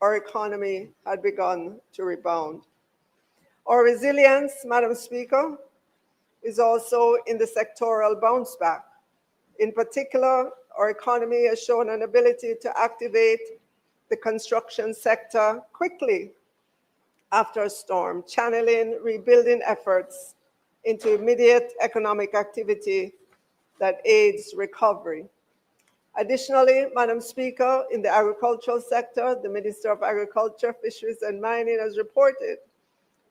our economy had begun to rebound. Our resilience, Madam Speaker, is also in the sectoral bounce back. In particular, our economy has shown an ability to activate the construction sector quickly after a storm, channeling rebuilding efforts into immediate economic activity that aids recovery. Additionally, Madam Speaker, in the agricultural sector, the Minister of Agriculture, Fisheries and Mining has reported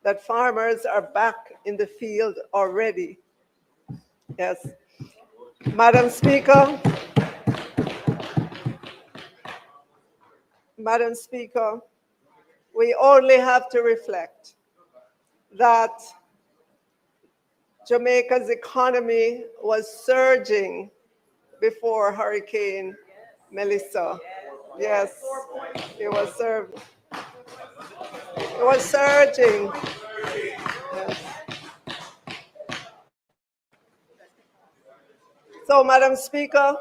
that farmers are back in the field already. Yes. Madam Speaker, Madam Speaker, we only have to reflect that Jamaica's economy was surging before Hurricane Melissa. Yes, it was surging. Yes. So, Madam Speaker,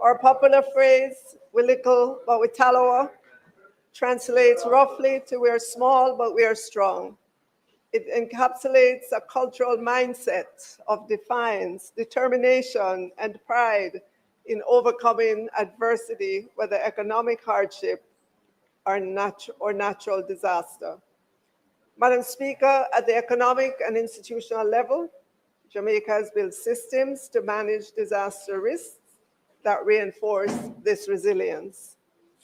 our popular phrase, "we little but we tallow," translates roughly to "we are small but we are strong." It encapsulates a cultural mindset of defiance, determination, and pride in overcoming adversity, whether economic hardship or natural disaster. Madam Speaker, at the economic and institutional level, Jamaica has built systems to manage disaster risks that reinforce this resilience.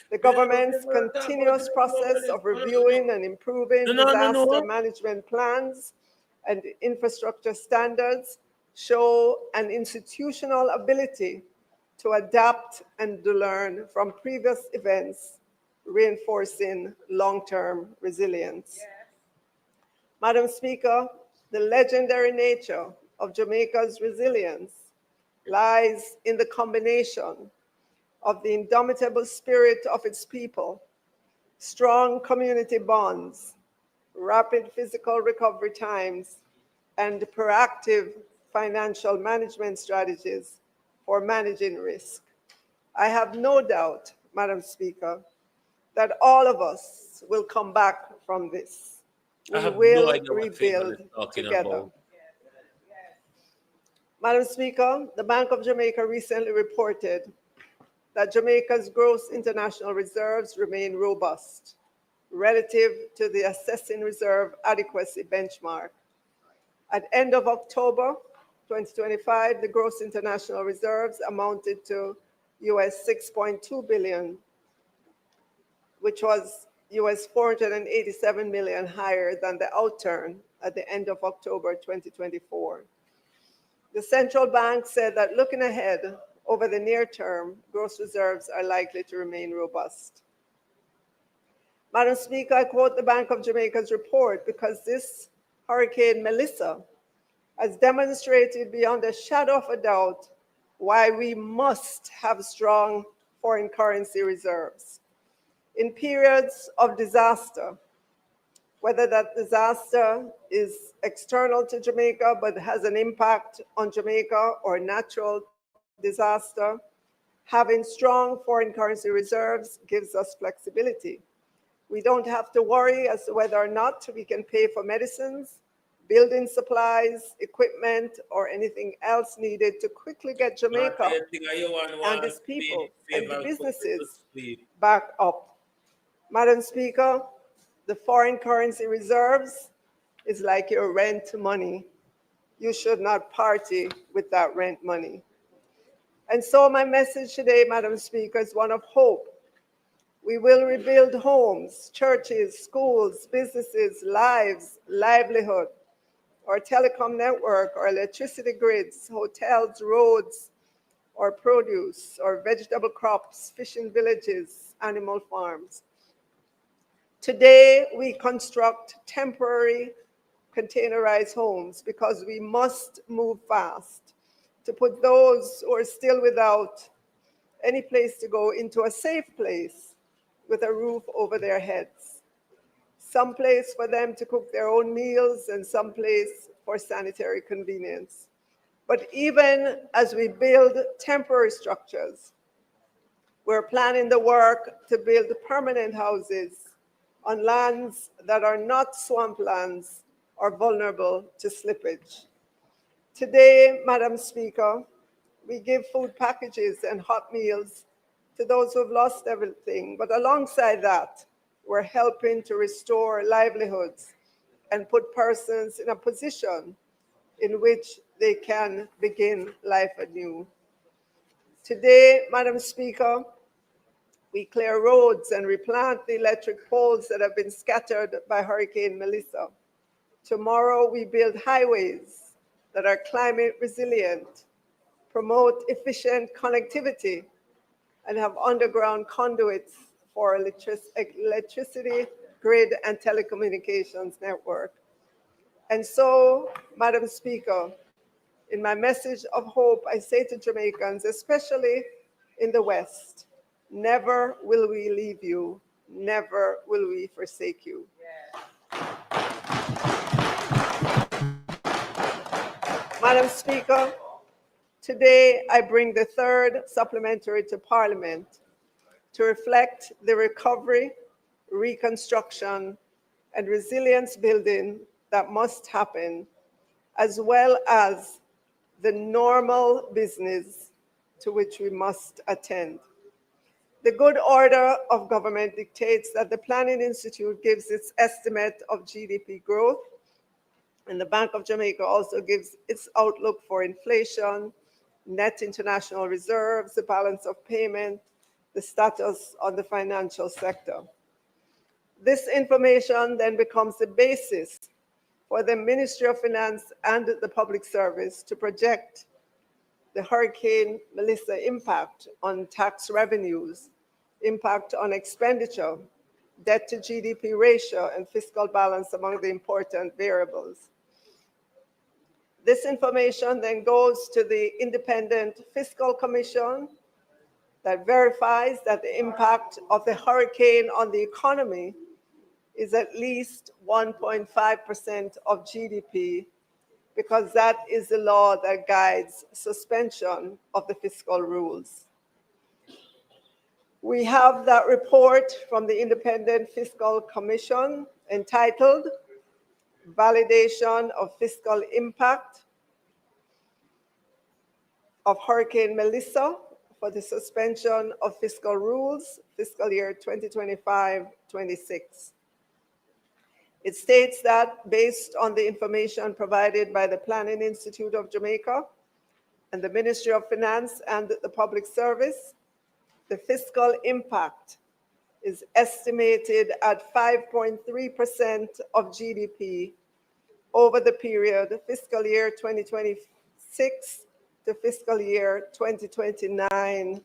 The government's continuous process of reviewing and improving disaster management plans and infrastructure standards show an institutional ability to adapt and to learn from previous events, reinforcing long-term resilience. Madam Speaker, the legendary nature of Jamaica's resilience lies in the combination of the indomitable spirit of its people, strong community bonds, rapid physical recovery times, and proactive financial management strategies for managing risk. I have no doubt, Madam Speaker, that all of us will come back from this. We will rebuild together. Madam Speaker, the Bank of Jamaica recently reported that Jamaica's gross international reserves remain robust relative to the assessing reserve adequacy benchmark. At end of October 2025, the gross international reserves amounted to US $6.2 billion, which was US $487 million higher than the outturn at the end of October 2024. The central bank said that looking ahead over the near term, gross reserves are likely to remain robust. Madam Speaker, I quote the Bank of Jamaica's report because this Hurricane Melissa has demonstrated beyond a shadow of a doubt why we must have strong foreign currency reserves. In periods of disaster, whether that disaster is external to Jamaica but has an impact on Jamaica or natural disaster, having strong foreign currency reserves gives us flexibility. We don't have to worry as to whether or not we can pay for medicines, building supplies, equipment, or anything else needed to quickly get Jamaica and its people and businesses back up. Madam Speaker, the foreign currency reserves is like your rent money. You should not party with that rent money. And so my message today, Madam Speaker, is one of hope. We will rebuild homes, churches, schools, businesses, lives, livelihood, our telecom network, our electricity grids, hotels, roads, our produce, our vegetable crops, fishing villages, animal farms. Today, we construct temporary containerized homes because we must move fast to put those who are still without any place to go into a safe place with a roof over their heads. Some place for them to cook their own meals and some place for sanitary convenience. But even as we build temporary structures, we're planning the work to build permanent houses on lands that are not swamplands or vulnerable to slippage. Today, Madam Speaker, we give food packages and hot meals to those who have lost everything, but alongside that, we're helping to restore livelihoods and put persons in a position in which they can begin life anew. Today, Madam Speaker, we clear roads and replant the electric poles that have been scattered by Hurricane Melissa. Tomorrow, we build highways that are climate resilient, promote efficient connectivity, and have underground conduits for electricity, grid, and telecommunications network. And so, Madam Speaker, in my message of hope, I say to Jamaicans, especially in the West, never will we leave you, never will we forsake you. Madam Speaker, today I bring the third supplementary to Parliament to reflect the recovery, reconstruction, and resilience building that must happen, as well as the normal business to which we must attend. The good order of government dictates that the Planning Institute gives its estimate of GDP growth, and the Bank of Jamaica also gives its outlook for inflation, net international reserves, the balance of payment, the status of the financial sector. This information then becomes the basis for the Ministry of Finance and the Public Service to project the Hurricane Melissa impact on tax revenues, impact on expenditure, debt to GDP ratio, and fiscal balance among the important variables. This information then goes to the Independent Fiscal Commission that verifies that the impact of the hurricane on the economy is at least 1.5% of GDP, because that is the law that guides suspension of the fiscal rules. We have that report from the Independent Fiscal Commission entitled Validation of Fiscal Impact of Hurricane Melissa for the suspension of fiscal rules, fiscal year 2025-26. It states that based on the information provided by the Planning Institute of Jamaica and the Ministry of Finance and the Public Service, the fiscal impact is estimated at 5.3% of GDP over the period fiscal year 2026 to fiscal year 2029-30.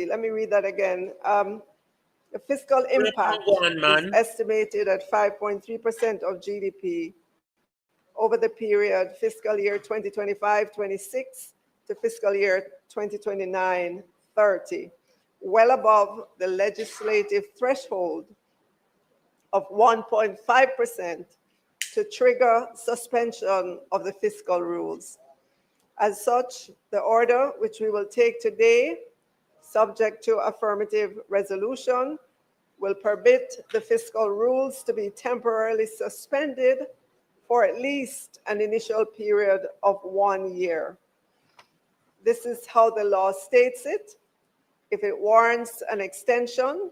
Let me read that again. The fiscal impact is estimated at 5.3% of GDP over the period fiscal year 2025-26 to fiscal year 2029-30, well above the legislative threshold of 1.5% to trigger suspension of the fiscal rules. As such, the order, which we will take today, subject to affirmative resolution, will permit the fiscal rules to be temporarily suspended for at least an initial period of 1 year. This is how the law states it. If it warrants an extension,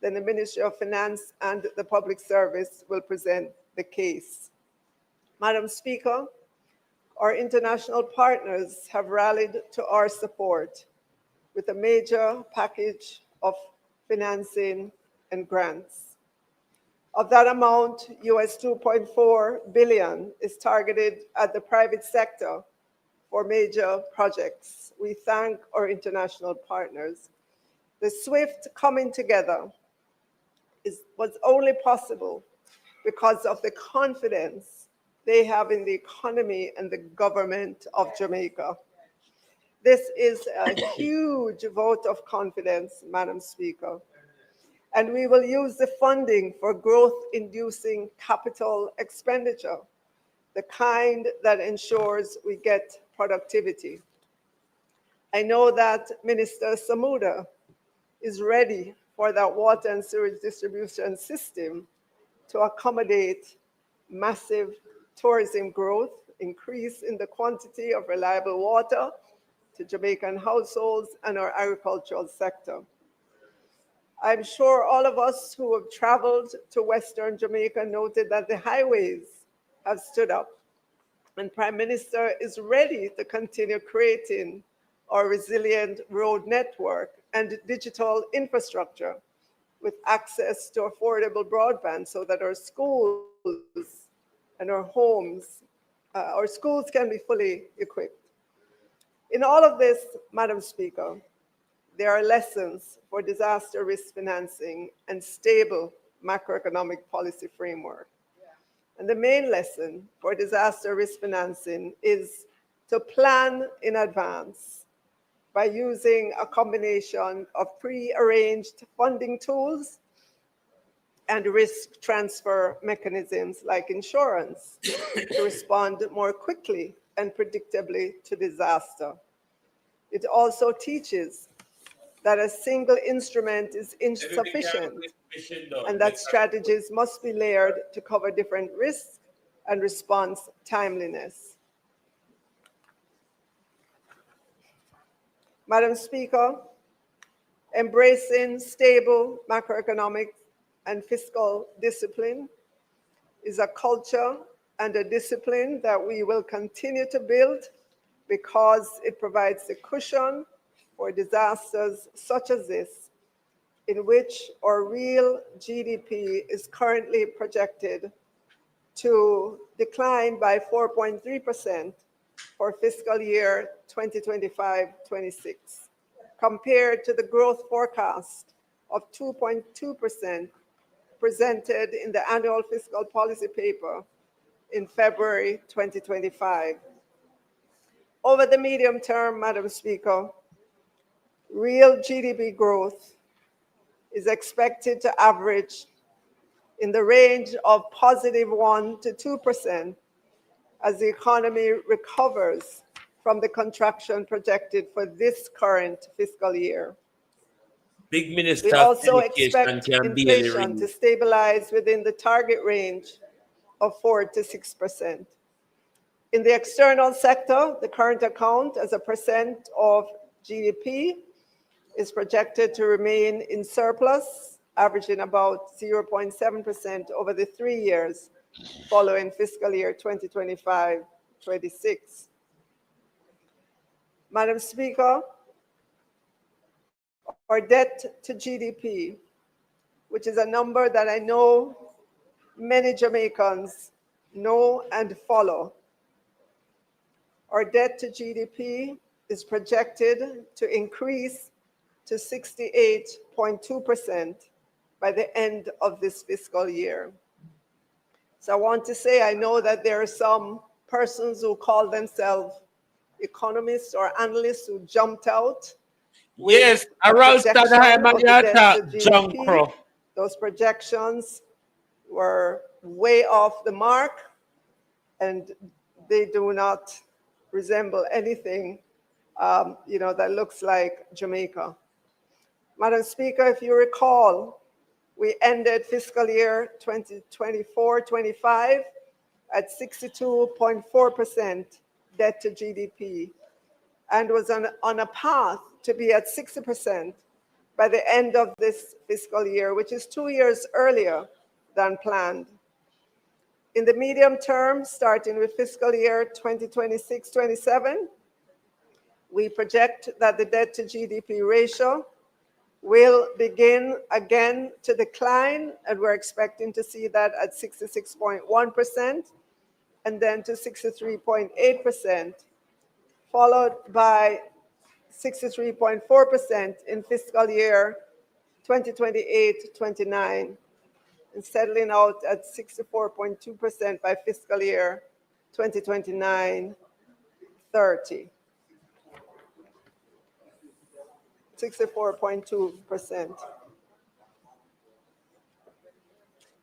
then the Ministry of Finance and the Public Service will present the case. Madam Speaker, our international partners have rallied to our support with a major package of financing and grants. Of that amount, US $2.4 billion is targeted at the private sector for major projects. We thank our international partners. The swift coming together was only possible because of the confidence they have in the economy and the government of Jamaica. This is a huge vote of confidence, Madam Speaker. And we will use the funding for growth-inducing capital expenditure, the kind that ensures we get productivity. I know that Minister Samuda is ready for that water and sewage distribution system to accommodate massive tourism growth, increase in the quantity of reliable water to Jamaican households and our agricultural sector. I'm sure all of us who have traveled to Western Jamaica noted that the highways have stood up, and Prime Minister is ready to continue creating our resilient road network and digital infrastructure with access to affordable broadband so that our schools and our homes, our schools can be fully equipped. In all of this, Madam Speaker, there are lessons for disaster risk financing and stable macroeconomic policy framework. And the main lesson for disaster risk financing is to plan in advance by using a combination of pre-arranged funding tools and risk transfer mechanisms like insurance to respond more quickly and predictably to disaster. It also teaches that a single instrument is insufficient and that strategies must be layered to cover different risks and response timeliness. Madam Speaker, embracing stable macroeconomic and fiscal discipline is a culture and a discipline that we will continue to build because it provides the cushion for disasters such as this, in which our real GDP is currently projected to decline by 4.3% for fiscal year 2025-26, compared to the growth forecast of 2.2% presented in the annual fiscal policy paper in February 2025. Over the medium term, Madam Speaker, real GDP growth is expected to average in the range of +1% to 2% as the economy recovers from the contraction projected for this current fiscal year. Big Minister We of also Education expect can barely inflation to read. stabilize within the target range of 4 to 6%. In the external sector, the current account as a percent of GDP is projected to remain in surplus, averaging about 0.7% over the 3 years following fiscal year 2025-26. Madam Speaker, our debt to GDP, which is a number that I know many Jamaicans know and follow. Our debt to GDP is projected to increase to 68.2% by the end of this fiscal year. So I want to say, I know that there are some persons who call themselves economists or analysts who jumped out. Yes, around Stanheim and Yata, John GDP. Crow. Those projections were way off the mark, and they do not resemble anything that looks like Jamaica. Madam Speaker, if you recall, we ended fiscal year 2024-25 at 62.4% debt to GDP and was on a path to be at 60% by the end of this fiscal year, which is 2 years earlier than planned. In the medium term, starting with fiscal year 2026-27, we project that the debt to GDP ratio will begin again to decline, and we're expecting to see that at 66.1% and then to 63.8%, followed by 63.4% in fiscal year 2028-29, and settling out at 64.2% by fiscal year 2029-30. 64.2%.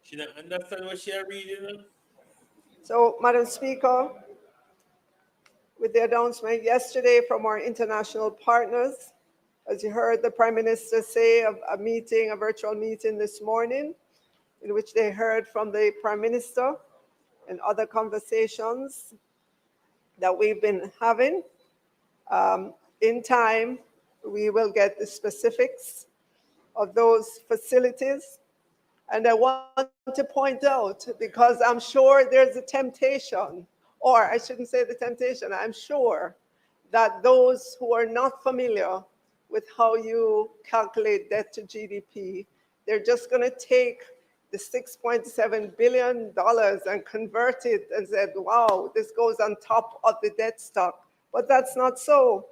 She don't understand what she reading. So, Madam Speaker, with the announcement yesterday from our international partners As you heard the Prime Minister say, a virtual meeting this morning, in which they heard from the Prime Minister and other conversations that we've been having. In time, we will get the specifics of those facilities. And I want to point out, because I'm sure there's a temptation, or I shouldn't say the temptation, I'm sure that those who are not familiar with how you calculate debt to GDP, they're just going to take the $6.7 billion and convert it and said, wow, this goes on top of the debt stock. But that's not so.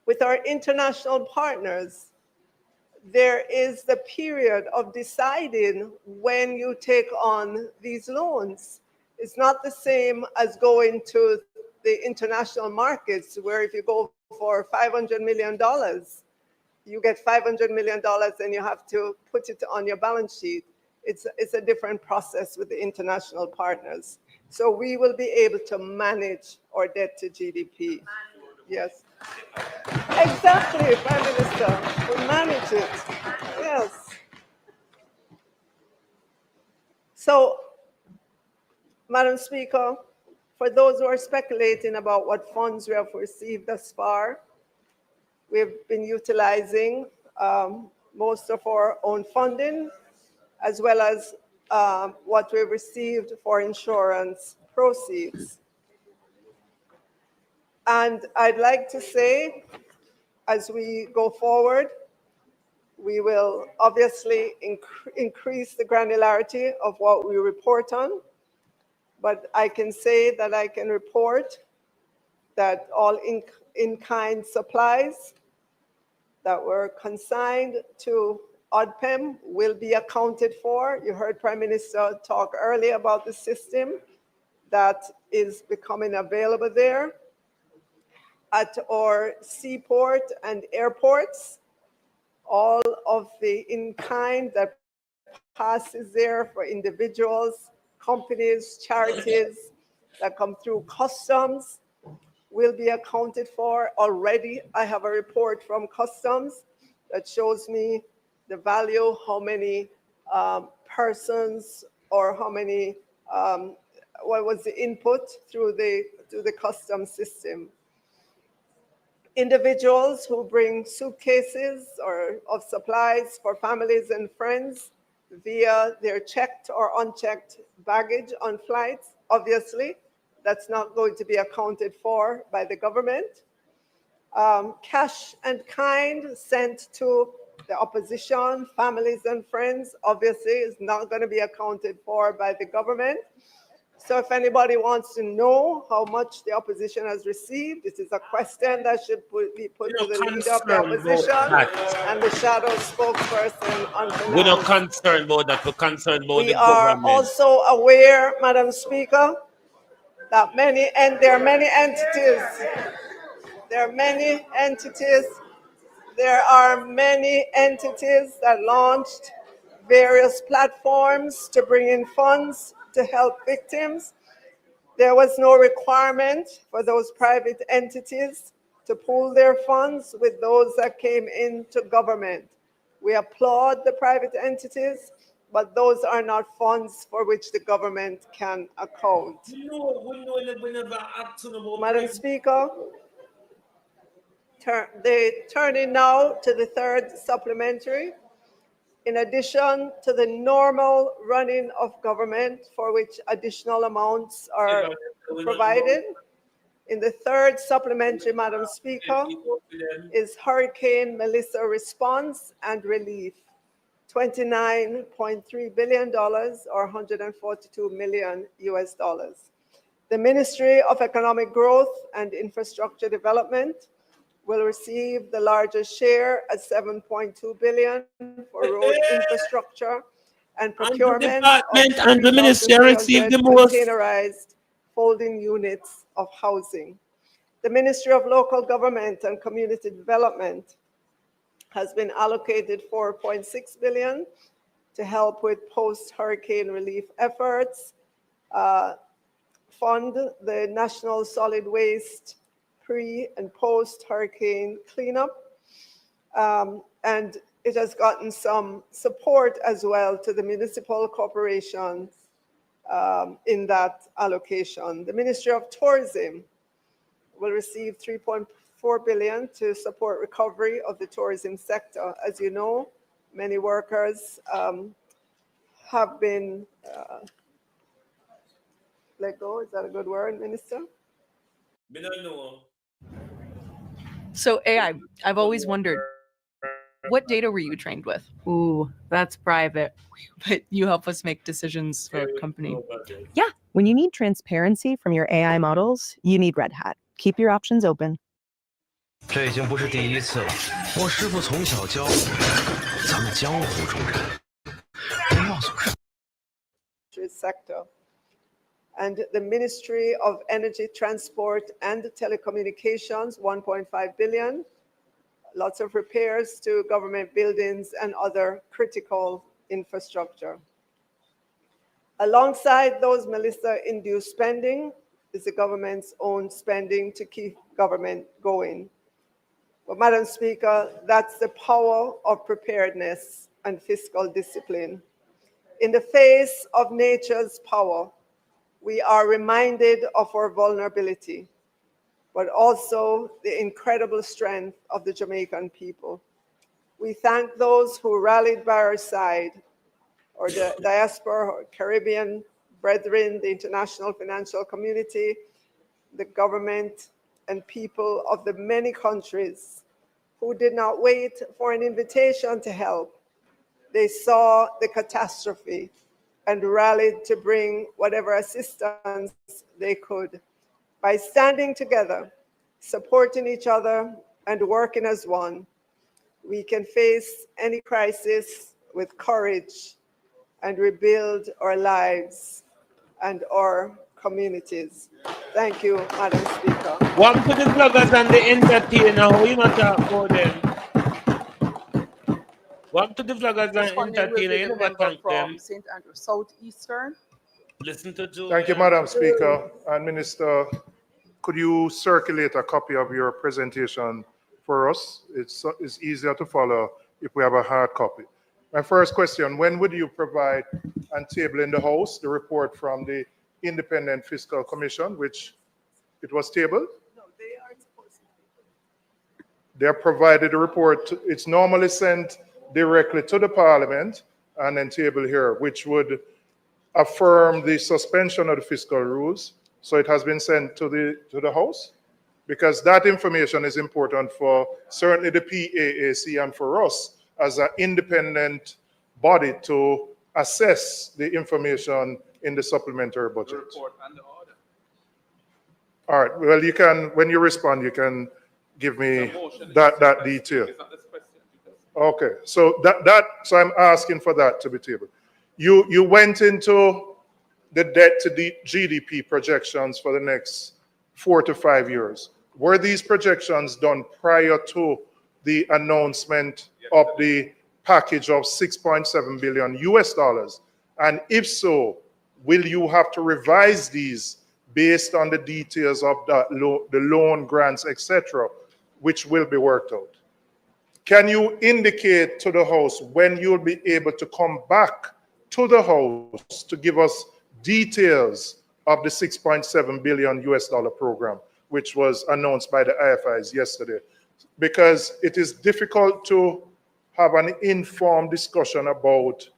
With our international partners, there is the period of deciding when you take on these loans. It's not the same as going to the international markets, where if you go for $500 million, you get $500 million and you have to put it on your balance sheet. It's a different process with the international partners. So we will be able to manage our debt to GDP. Yes. Exactly, Prime Minister. We manage it. Yes. So, Madam Speaker, for those who are speculating about what funds we have received thus far, we've been utilizing most of our own funding, as well as what we've received for insurance proceeds. And I'd like to say, as we go forward, we will obviously increase the granularity of what we report on, but I can say that I can report that all in-kind supplies that were consigned to ODPEM will be accounted for. You heard Prime Minister talk earlier about the system that is becoming available there. At our seaport and airports, all of the in-kind that passes there for individuals, companies, charities that come through customs will be accounted for. Already, I have a report from customs that shows me the value, how many persons or how many, what was the input through the customs system. Individuals who bring suitcases or of supplies for families and friends via their checked or unchecked baggage on flights, obviously, that's not going to be accounted for by the government. Cash and kind sent to the opposition, families and friends, obviously is not going to be accounted for by the government. So if anybody wants to know how much the opposition has received, this is a question that should be put to the leader of the opposition and the shadow spokesperson on finance. We're not concerned about that. We're concerned about the We are government. also aware, Madam Speaker, that there are many entities. There are many entities. There are many entities that launched various platforms to bring in funds to help victims. There was no requirement for those private entities to pool their funds with those that came into government. We applaud the private entities, but those are not funds for which the government can account. Madam Speaker, turning now to the third supplementary. In addition to the normal running of government, for which additional amounts are provided, in the third supplementary, Madam Speaker, is Hurricane Melissa response and relief, $29.3 billion or 142 million US dollars. The Ministry of Economic Growth and Infrastructure Development will receive the largest share at $7.2 billion for road infrastructure and procurement And the ministry received the most. containerized folding units of housing. The Ministry of Local Government and Community Development has been allocated $4.6 billion to help with post-hurricane relief efforts, fund the National Solid Waste pre- and post-hurricane cleanup, And it has gotten some support as well to the municipal corporations in that allocation. The Ministry of Tourism will receive 3.4 billion to support recovery of the tourism sector. As you know, many workers have been let go. Is that a good word, Minister? We don't know. So AI, I've always wondered, what data were you trained with? Ooh, that's private. But you help us make decisions for a company. Yeah, when you need transparency from your AI models, you need Red Hat. Keep your options open. 这已经不是第一次了。我师父从小教我，咱们江湖中人不要总是。 sector. And the Ministry of Energy, Transport and Telecommunications, 1.5 billion. Lots of repairs to government buildings and other critical infrastructure. Alongside those Melissa-induced spending is the government's own spending to keep government going. But Madam Speaker, that's the power of preparedness and fiscal discipline. In the face of nature's power, we are reminded of our vulnerability, but also the incredible strength of the Jamaican people. We thank those who rallied by our side, or the diaspora, or Caribbean brethren, the international financial community, the government and people of the many countries who did not wait for an invitation to help. They saw the catastrophe and rallied to bring whatever assistance they could. By standing together, supporting each other, and working as one, we can face any crisis with courage and rebuild our lives and our communities. Thank you, Madam Speaker. Welcome to the bloggers and the entertainer. How you not talk about them? Welcome to the vloggers and entertainer. You never thank them. St. Andrew Southeastern. Listen to Joe. Thank you, Madam Speaker. And Minister, could you circulate a copy of your presentation for us? It's easier to follow if we have a hard copy. My first question, when would you provide and table in the House the report from the Independent Fiscal Commission, which it was tabled? No, they are supposed to. They are provided a report. It's normally sent directly to the Parliament and then tabled here, which would affirm the suspension of the fiscal rules. So it has been sent to the House, because that information is important for certainly the PAAC and for us as an independent body to assess the information in the supplementary budget. The report and the order. All right, well, you can, when you respond, you can give me that detail. Okay, so so I'm asking for that to be tabled. You went into the debt to the GDP projections for the next 4 to 5 years. Were these projections done prior to the announcement of the package of $6.7 billion US dollars? And if so, will you have to revise these based on the details of the loan grants, etc., which will be worked out? Can you indicate to the House when you'll be able to come back to the House to give us details of the $6.7 billion US dollar program, which was announced by the IFIs yesterday? Because it is difficult to have an informed discussion about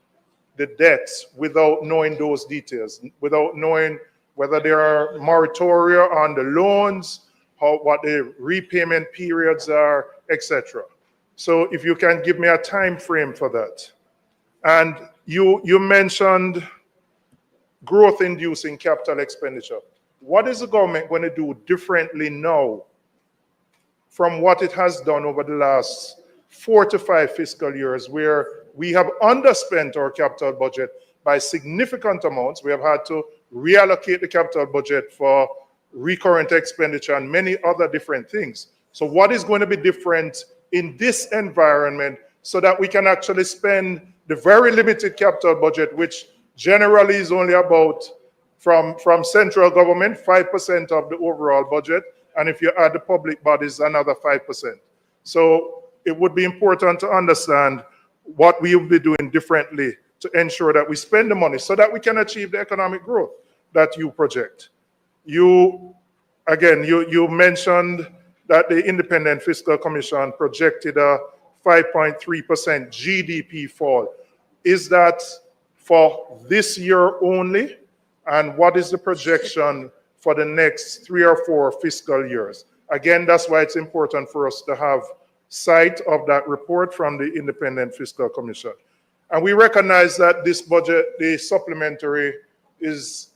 the debts without knowing those details, without knowing whether there are moratoria on the loans, what the repayment periods are, etc. So if you can give me a time frame for that. And you mentioned growth-inducing capital expenditure. What is the government going to do differently now from what it has done over the last 4 to 5 fiscal years, where we have underspent our capital budget by significant amounts? We have had to reallocate the capital budget for recurrent expenditure and many other different things. So what is going to be different in this environment so that we can actually spend the very limited capital budget, which generally is only about, from central government, 5% of the overall budget, and if you add the public bodies, another 5%. So it would be important to understand what we will be doing differently to ensure that we spend the money so that we can achieve the economic growth that you project. You mentioned that the Independent Fiscal Commission projected a 5.3% GDP fall. Is that for this year only? And what is the projection for the next 3 or 4 fiscal years? Again, that's why it's important for us to have sight of that report from the Independent Fiscal Commission. And we recognize that this budget, the supplementary, is,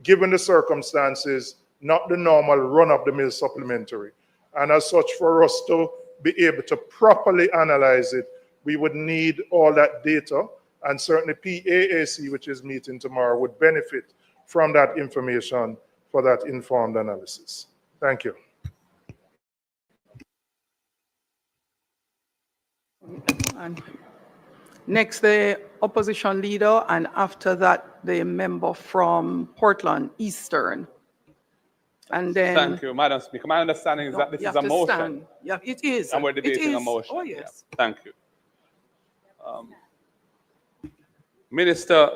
given the circumstances, not the normal run-of-the-mill supplementary. And as such, for us to be able to properly analyze it, we would need all that data, and certainly PAAC, which is meeting tomorrow, would benefit from that information for that informed analysis. Thank you. And next, the opposition leader, and after that, the member from Portland Eastern. And then. Thank you, Madam Speaker. My understanding is that this is a motion. Stand. Yeah, it is. And we're debating a motion. Oh, yes. Yeah. Thank you. Minister,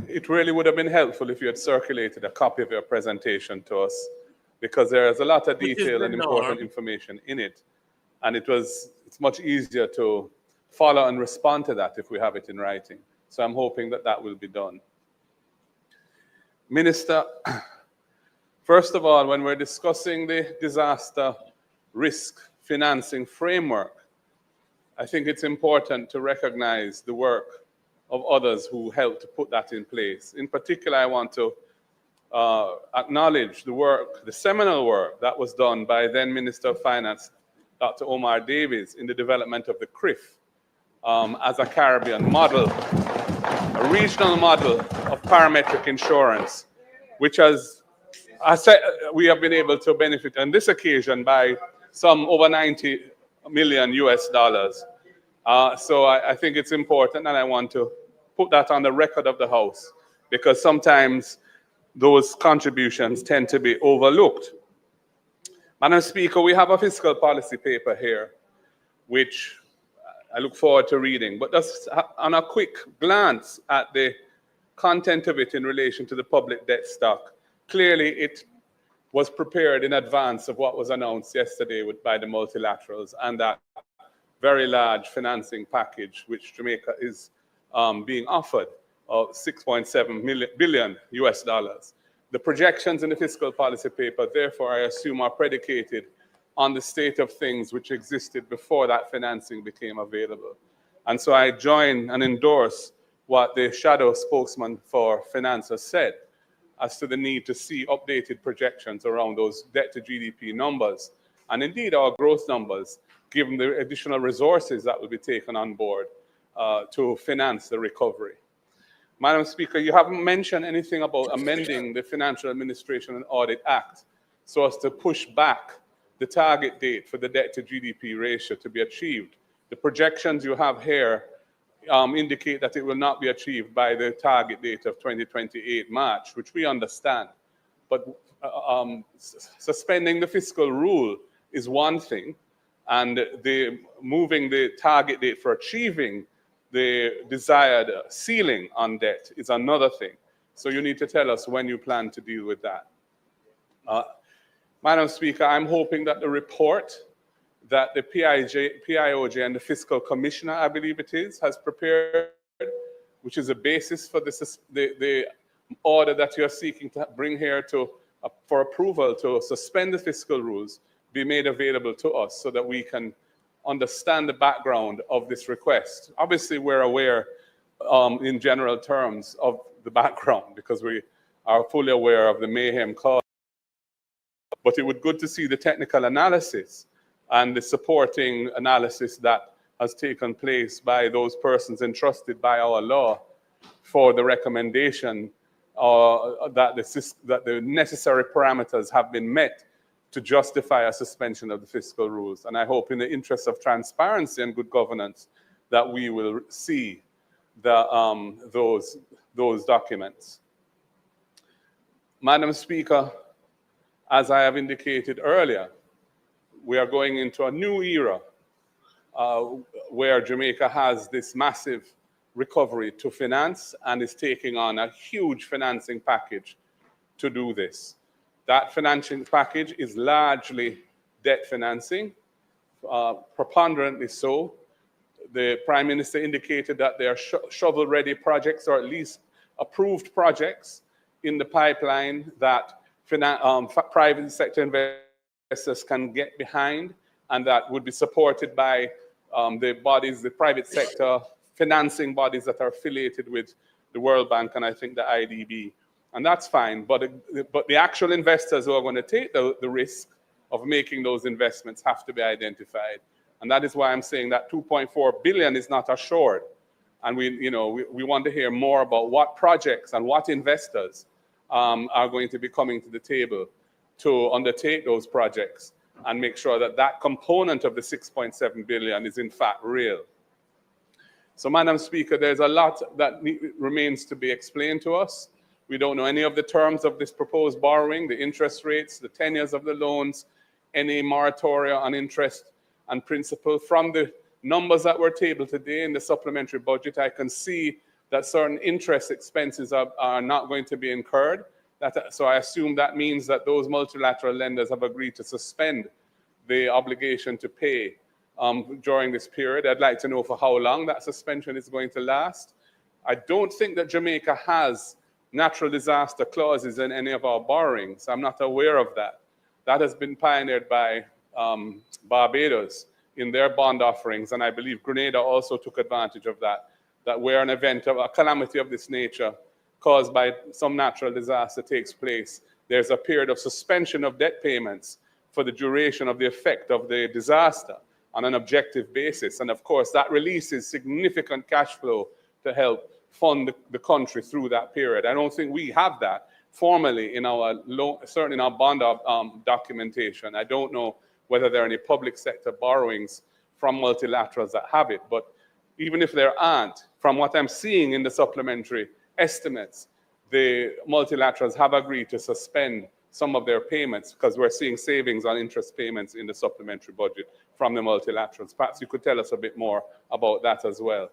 it really would have been helpful if you had circulated a copy of your presentation to us, because there is a lot of detail and important information in it. And it's much easier to follow and respond to that if we have it in writing. So I'm hoping that that will be done. Minister, first of all, when we're discussing the disaster risk financing framework, I think it's important to recognize the work of others who helped to put that in place. In particular, I want to acknowledge the work, the seminal work that was done by then Minister of Finance, Dr. Omar Davies, in the development of the CRIF as a Caribbean model, a regional model of parametric insurance, which has, we have been able to benefit on this occasion by some over $90 million US. So I think it's important, and I want to put that on the record of the House, because sometimes those contributions tend to be overlooked. Madam Speaker, we have a fiscal policy paper here, which I look forward to reading, but just on a quick glance at the content of it in relation to the public debt stock, clearly it was prepared in advance of what was announced yesterday by the multilaterals and that very large financing package which Jamaica is being offered of $6.7 billion US. The projections in the fiscal policy paper, therefore, I assume, are predicated on the state of things which existed before that financing became available. And so I join and endorse what the shadow spokesman for finance has said as to the need to see updated projections around those debt to GDP numbers, and indeed our growth numbers, given the additional resources that will be taken on board to finance the recovery. Madam Speaker, you haven't mentioned anything about amending the Financial Administration and Audit Act so as to push back the target date for the debt to GDP ratio to be achieved. The projections you have here indicate that it will not be achieved by the target date of 2028 March, which we understand. But suspending the fiscal rule is one thing, and moving the target date for achieving the desired ceiling on debt is another thing. So you need to tell us when you plan to deal with that. Madam Speaker, I'm hoping that the report that the PIOJ and the Fiscal Commissioner, I believe it is, has prepared, which is a basis for the order that you're seeking to bring here for approval to suspend the fiscal rules, be made available to us so that we can understand the background of this request. Obviously, we're aware in general terms of the background because we are fully aware of the mayhem caused. But it would be good to see the technical analysis and the supporting analysis that has taken place by those persons entrusted by our law for the recommendation that the necessary parameters have been met to justify a suspension of the fiscal rules. And I hope in the interest of transparency and good governance that we will see those documents. Madam Speaker, as I have indicated earlier, we are going into a new era where Jamaica has this massive recovery to finance and is taking on a huge financing package to do this. That financing package is largely debt financing, preponderantly so. The Prime Minister indicated that there are shovel-ready projects, or at least approved projects in the pipeline that private sector investors can get behind, and that would be supported by the bodies, the private sector financing bodies that are affiliated with the World Bank and I think the IDB. And that's fine, but the actual investors who are going to take the risk of making those investments have to be identified. And that is why I'm saying that 2.4 billion is not assured. And we want to hear more about what projects and what investors are going to be coming to the table to undertake those projects and make sure that that component of the 6.7 billion is in fact real. So, Madam Speaker, there's a lot that remains to be explained to us. We don't know any of the terms of this proposed borrowing, the interest rates, the tenures of the loans, any moratoria on interest and principal. From the numbers that were tabled today in the supplementary budget, I can see that certain interest expenses are not going to be incurred. So I assume that means that those multilateral lenders have agreed to suspend the obligation to pay during this period. I'd like to know for how long that suspension is going to last. I don't think that Jamaica has natural disaster clauses in any of our borrowings. I'm not aware of that. That has been pioneered by Barbados in their bond offerings, and I believe Grenada also took advantage of that, that where an event of a calamity of this nature caused by some natural disaster takes place, there's a period of suspension of debt payments for the duration of the effect of the disaster on an objective basis. And of course, that releases significant cash flow to help fund the country through that period. I don't think we have that formally in our certainly in our bond documentation. I don't know whether there are any public sector borrowings from multilaterals that have it. But even if there aren't, from what I'm seeing in the supplementary estimates, the multilaterals have agreed to suspend some of their payments because we're seeing savings on interest payments in the supplementary budget from the multilaterals. Perhaps you could tell us a bit more about that as well.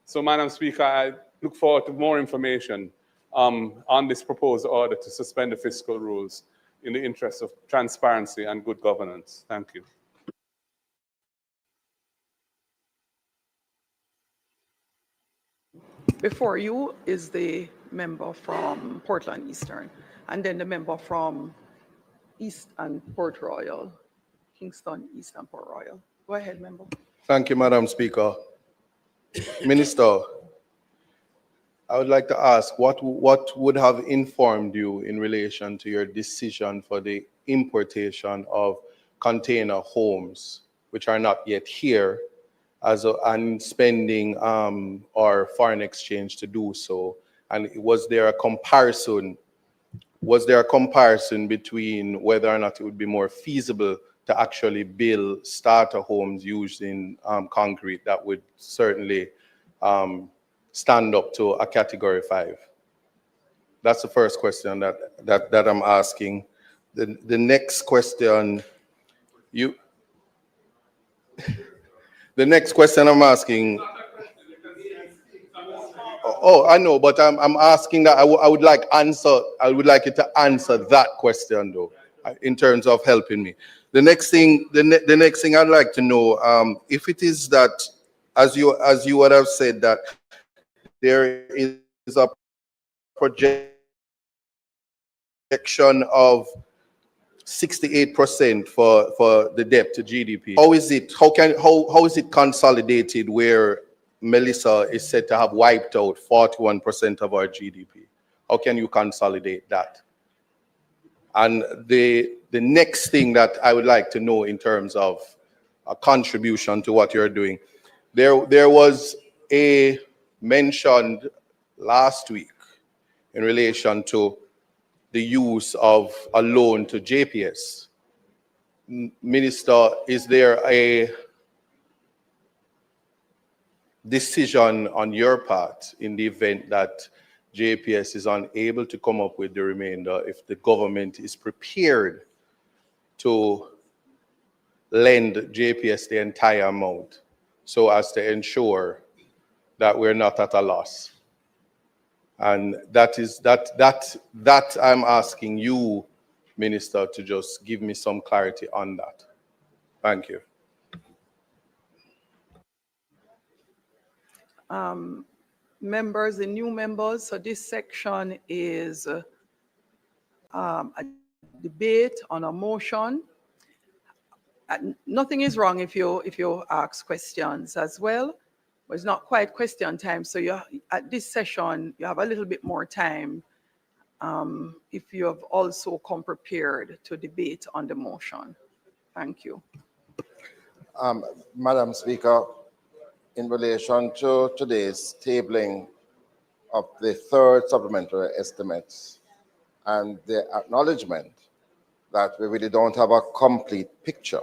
So, Madam Speaker, I look forward to more information on this proposed order to suspend the fiscal rules in the interest of transparency and good governance. Thank you. Before you is the member from Portland Eastern, and then the member from East and Port Royal, Kingston, East and Port Royal. Go ahead, member. Thank you, Madam Speaker. Minister, I would like to ask what would have informed you in relation to your decision for the importation of container homes, which are not yet here, and spending or foreign exchange to do so? And was there a comparison? Was there a comparison between whether or not it would be more feasible to actually build starter homes using concrete that would certainly stand up to a Category 5? That's the first question that I'm asking. The next question, the next question I'm asking. Oh, I know, but I'm asking that I would like answer. I would like you to answer that question though, in terms of helping me. The next thing, the next thing I'd like to know, if it is that, as you would have said, that there is a projection of 68% for the debt to GDP. How is it? How is it consolidated where Melissa is said to have wiped out 41% of our GDP? How can you consolidate that? And the next thing that I would like to know in terms of a contribution to what you're doing, there was a mentioned last week in relation to the use of a loan to JPS. Minister, is there a decision on your part in the event that JPS is unable to come up with the remainder, if the government is prepared to lend JPS the entire amount so as to ensure that we're not at a loss. And that I'm asking you, Minister, to just give me some clarity on that. Thank you. Members, the new members, so this section is a debate on a motion. Nothing is wrong if you ask questions as well, but it's not quite question time. So at this session, you have a little bit more time if you have also come prepared to debate on the motion. Thank you. Madam Speaker, in relation to today's tabling of the third supplementary estimates and the acknowledgement that we really don't have a complete picture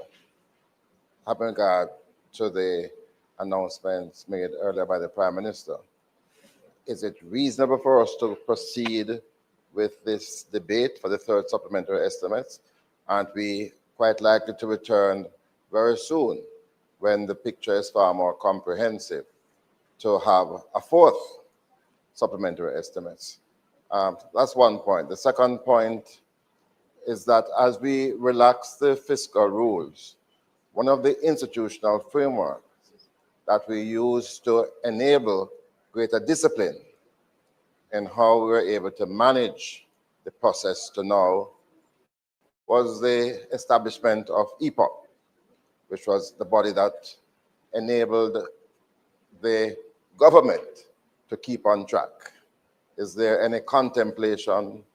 having regard to the announcements made earlier by the Prime Minister, is it reasonable for us to proceed with this debate for the third supplementary estimates? Aren't we quite likely to return very soon when the picture is far more comprehensive to have a fourth supplementary estimates? That's one point. The second point is that as we relax the fiscal rules, one of the institutional frameworks that we use to enable greater discipline in how we were able to manage the process to now was the establishment of EPOC, which was the body that enabled the government to keep on track. Is there any contemplation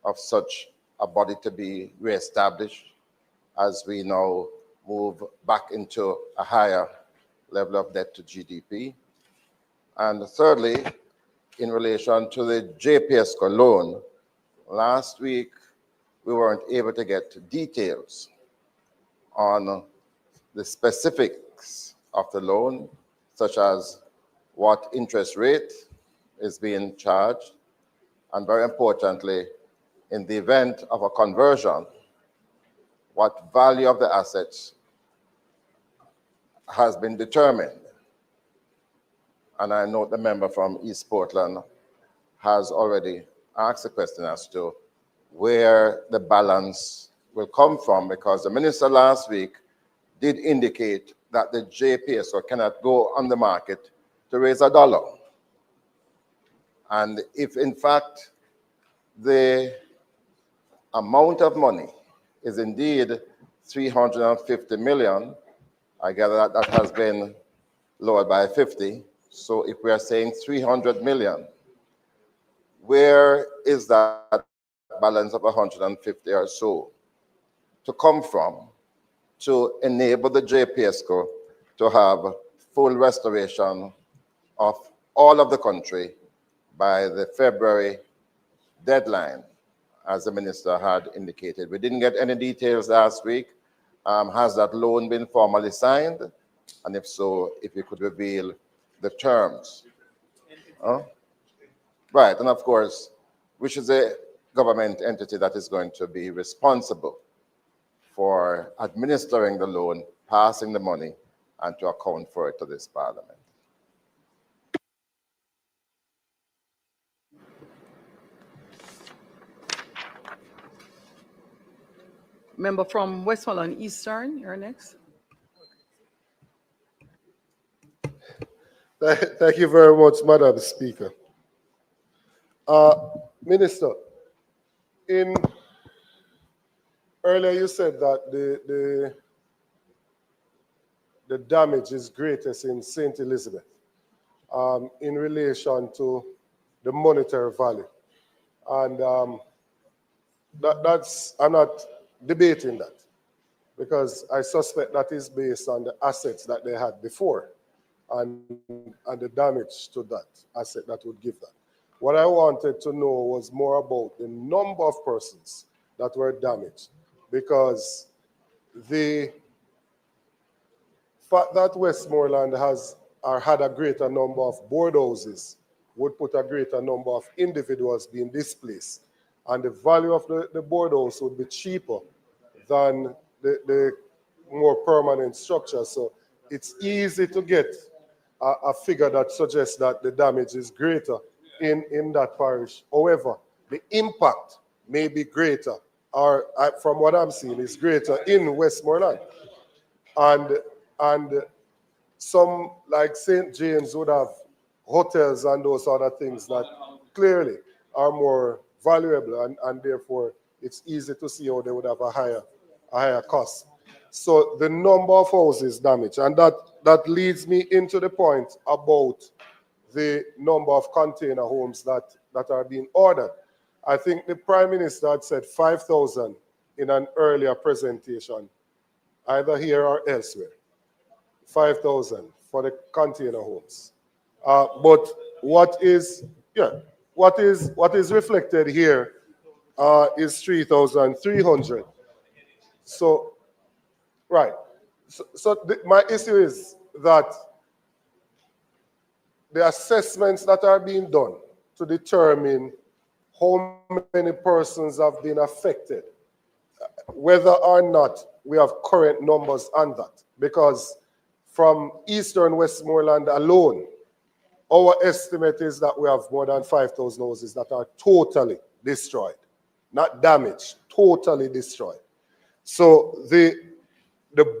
of such a body to be reestablished as we now move back into a higher level of debt to GDP? And thirdly, in relation to the JPSCO loan, last week we weren't able to get details on the specifics of the loan, such as what interest rate is being charged, and very importantly, in the event of a conversion, what value of the assets has been determined. And I know the member from East Portland has already asked the question as to where the balance will come from, because the minister last week did indicate that the JPSO cannot go on the market to raise $1. And if in fact the amount of money is indeed 350 million, I gather that that has been lowered by 50. So if we are saying 300 million, where is that balance of 150 or so to come from to enable the JPSCO to have full restoration of all of the country by the February deadline, as the minister had indicated? We didn't get any details last week. Has that loan been formally signed? And if so, if you could reveal the terms. Right, and of course, which is a government entity that is going to be responsible for administering the loan, passing the money, and to account for it to this parliament. Member from Westmoreland Eastern, you're next. Thank you very much, Madam Speaker. Minister, earlier you said that the damage is greatest in St. Elizabeth in relation to the monetary value. And I'm not debating that, because I suspect that is based on the assets that they had before and the damage to that asset that would give that. What I wanted to know was more about the number of persons that were damaged, because the fact that Westmoreland had a greater number of board houses would put a greater number of individuals being displaced, and the value of the board house would be cheaper than the more permanent structure. So it's easy to get a figure that suggests that the damage is greater in that parish. However, the impact may be greater, or from what I'm seeing, is greater in Westmoreland. And some, like St. James, would have hotels and those other things that clearly are more valuable, and therefore it's easy to see how they would have a higher cost. So the number of houses damaged, and that leads me into the point about the number of container homes that are being ordered. I think the Prime Minister had said 5,000 in an earlier presentation, either here or elsewhere. 5,000 for the container homes. But what is reflected here is 3,300. So, right. So my issue is that the assessments that are being done to determine how many persons have been affected, whether or not we have current numbers on that, because from Eastern Westmoreland alone, our estimate is that we have more than 5,000 houses that are totally destroyed, not damaged, totally destroyed. So the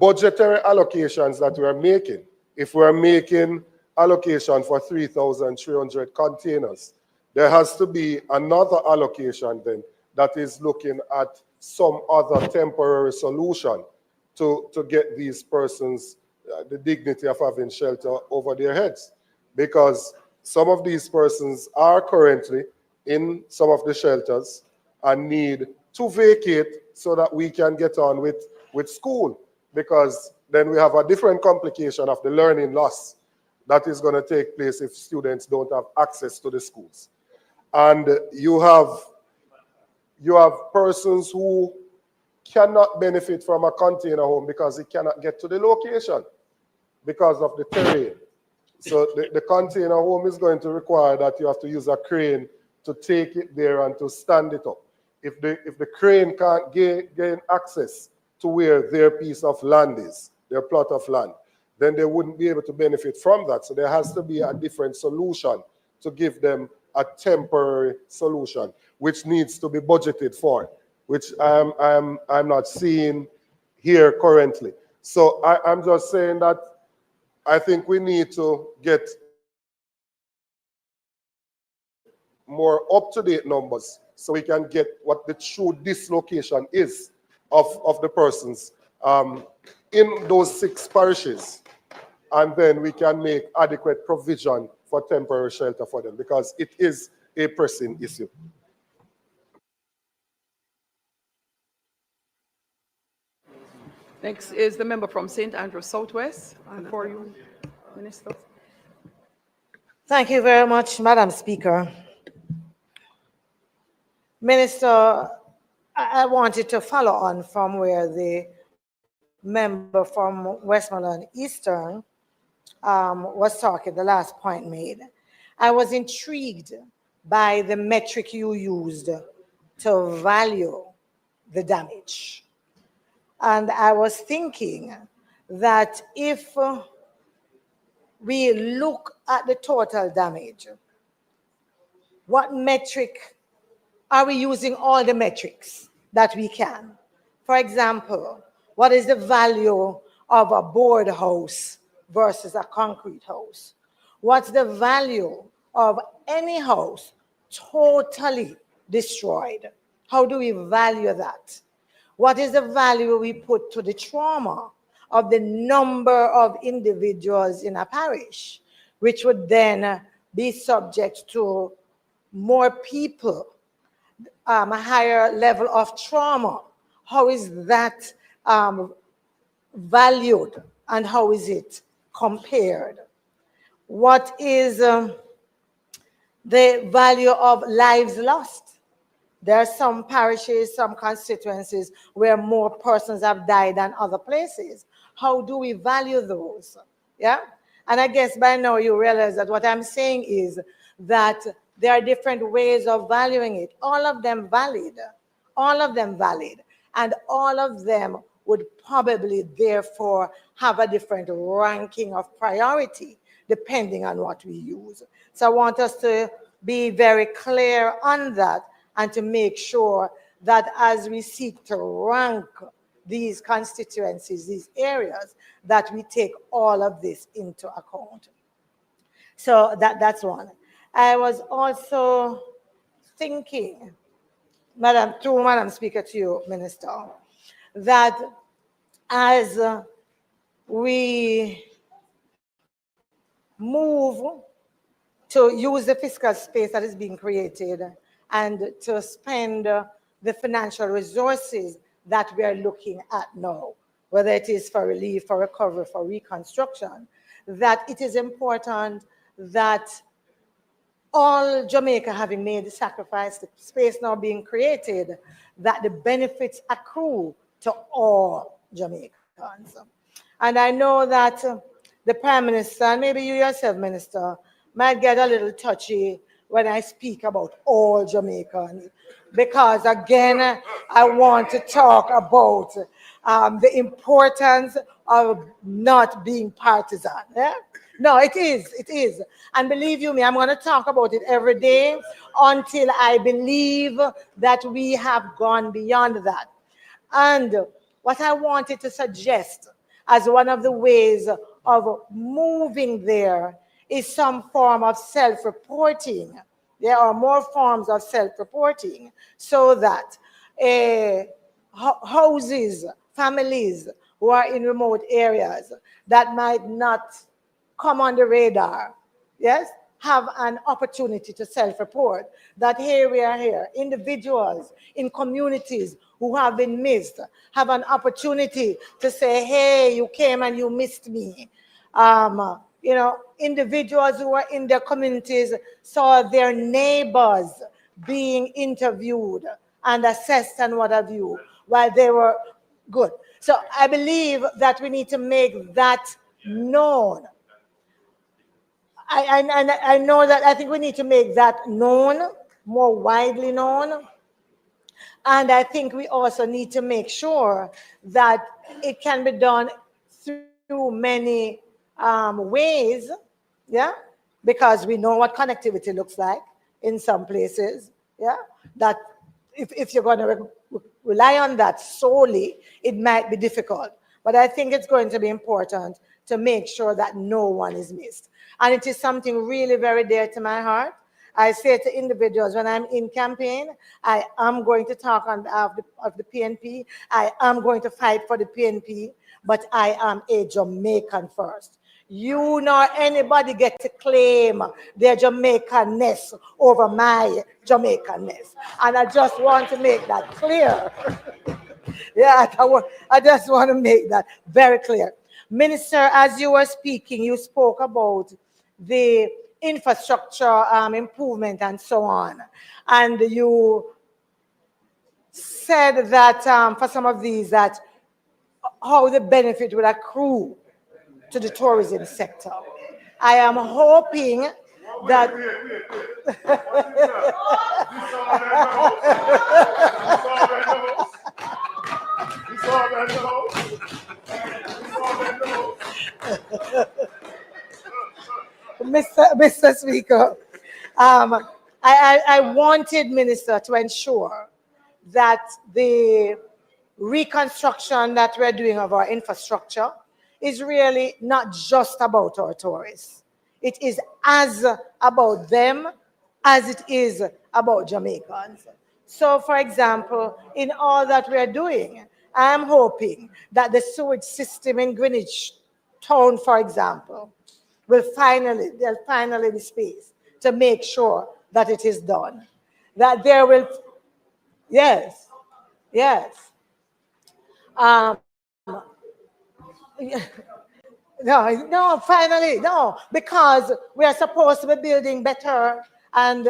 budgetary allocations that we are making, if we are making allocation for 3,300 containers, there has to be another allocation then that is looking at some other temporary solution to get these persons the dignity of having shelter over their heads. Because some of these persons are currently in some of the shelters and need to vacate so that we can get on with school. Because then we have a different complication of the learning loss that is going to take place if students don't have access to the schools. And you have persons who cannot benefit from a container home because they cannot get to the location because of the terrain. So the container home is going to require that you have to use a crane to take it there and to stand it up. If the crane can't gain access to where their piece of land is, their plot of land, then they wouldn't be able to benefit from that. So there has to be a different solution to give them a temporary solution, which needs to be budgeted for, which I'm not seeing here currently. So I'm just saying that I think we need to get more up-to-date numbers so we can get what the true dislocation is of the persons in those 6 parishes. And then we can make adequate provision for temporary shelter for them, because it is a pressing issue. Next is the member from St. Andrews Southwest. Before you, Minister. Thank you very much, Madam Speaker. Minister, I wanted to follow on from where the member from Westmoreland Eastern was talking, the last point made. I was intrigued by the metric you used to value the damage. And I was thinking that if we look at the total damage, what metric are we using? All the metrics that we can? For example, what is the value of a board house versus a concrete house? What's the value of any house totally destroyed? How do we value that? What is the value we put to the trauma of the number of individuals in a parish, which would then be subject to more people, a higher level of trauma? How is that valued and how is it compared? What is the value of lives lost? There are some parishes, some constituencies where more persons have died than other places. How do we value those? Yeah? And I guess by now you realize that what I'm saying is that there are different ways of valuing it. All of them valid. All of them valid. And all of them would probably therefore have a different ranking of priority depending on what we use. So I want us to be very clear on that and to make sure that as we seek to rank these constituencies, these areas, that we take all of this into account. So that's one. I was also thinking, Madam Speaker, to you, Minister, that as we move to use the fiscal space that is being created and to spend the financial resources that we are looking at now, whether it is for relief, for recovery, for reconstruction, that it is important that all Jamaica having made the sacrifice, the space now being created, that the benefits accrue to all Jamaicans. And I know that the Prime Minister, and maybe you yourself, Minister, might get a little touchy when I speak about all Jamaicans, because again, I want to talk about the importance of not being partisan. Yeah? No, it is. And believe you me, I'm going to talk about it every day until I believe that we have gone beyond that. And what I wanted to suggest as one of the ways of moving there is some form of self-reporting. There are more forms of self-reporting so that houses, families who are in remote areas that might not come on the radar, yes, have an opportunity to self-report that here we are here. Individuals in communities who have been missed have an opportunity to say, hey, you came and you missed me. You know, individuals who are in their communities saw their neighbors being interviewed and assessed and what have you while they were good. So I believe that we need to make that known. I know that I think we need to make that known, more widely known. And I think we also need to make sure that it can be done through many ways, yeah, because we know what connectivity looks like in some places, yeah, that if you're going to rely on that solely, it might be difficult. But I think it's going to be important to make sure that no one is missed. And it is something really very dear to my heart. I say to individuals when I'm in campaign, I am going to talk on behalf of the PNP. I am going to fight for the PNP, but I am a Jamaican first. You nor anybody get to claim their Jamaicanness over my Jamaicanness. And I just want to make that clear. Yeah, I just want to make that very clear. Minister, as you were speaking, you spoke about the infrastructure improvement and so on. And you said that for some of these, that how the benefit will accrue to the tourism sector. I am hoping that Mr. Speaker, I wanted Minister to ensure that the reconstruction that we're doing of our infrastructure is really not just about our tourists. It is as about them as it is about Jamaicans. So, for example, in all that we're doing, I am hoping that the sewage system in Greenwich Town, for example, there'll finally be space to make sure that it is done. That there will, yes. No, finally, no, because we are supposed to be building better and,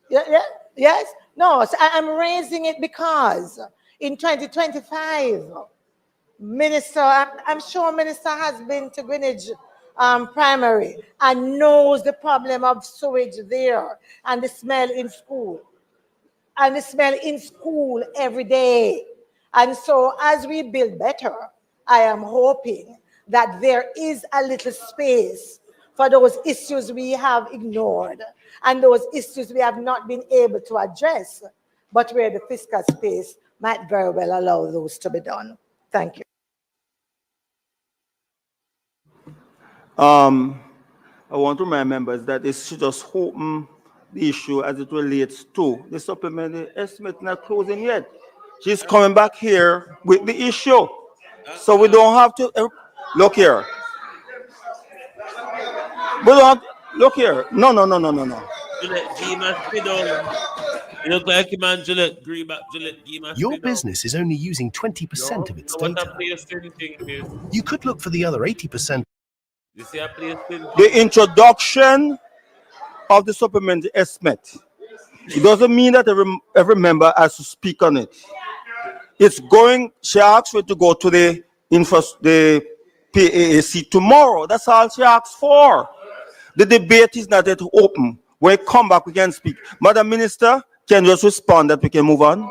yes, no, so I'm raising it because in 2025, Minister, I'm sure Minister has been to Greenwich Primary and knows the problem of sewage there and the smell in school. And the smell in school every day. And so as we build better, I am hoping that there is a little space for those issues we have ignored and those issues we have not been able to address, but where the fiscal space might very well allow those to be done. Thank you. I want to remind members that they should just open the issue as it relates to the supplementary estimate not closing yet. She's coming back here with the issue. So we don't have to, look here. We don't, look here. No. Gillette, G must be done. You look like him and Gillette, Gillette, G must Your be done. business is only using 20% of its What a data. place thing is. You could look for the other 80%. You see a place thing? The introduction of the supplementary estimate. It doesn't mean that every member has to speak on it. It's going, she asked for it to go to the PAAC tomorrow. That's all she asked for. The debate is not yet open. When we come back, we can speak. Madam Minister, can you just respond that we can move on?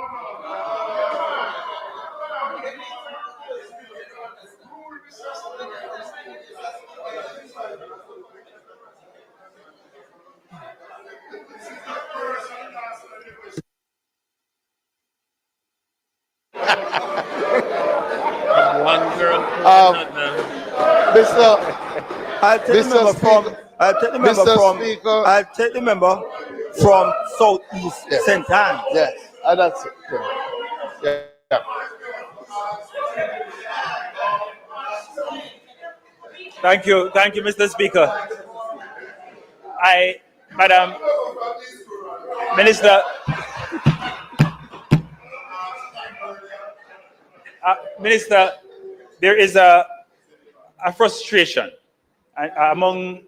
One girl. I'll take the member from Southeast St. Anne. Yes, that's it. Yeah. Thank you, Mr. Speaker. Madam Minister, Minister, there is a frustration among.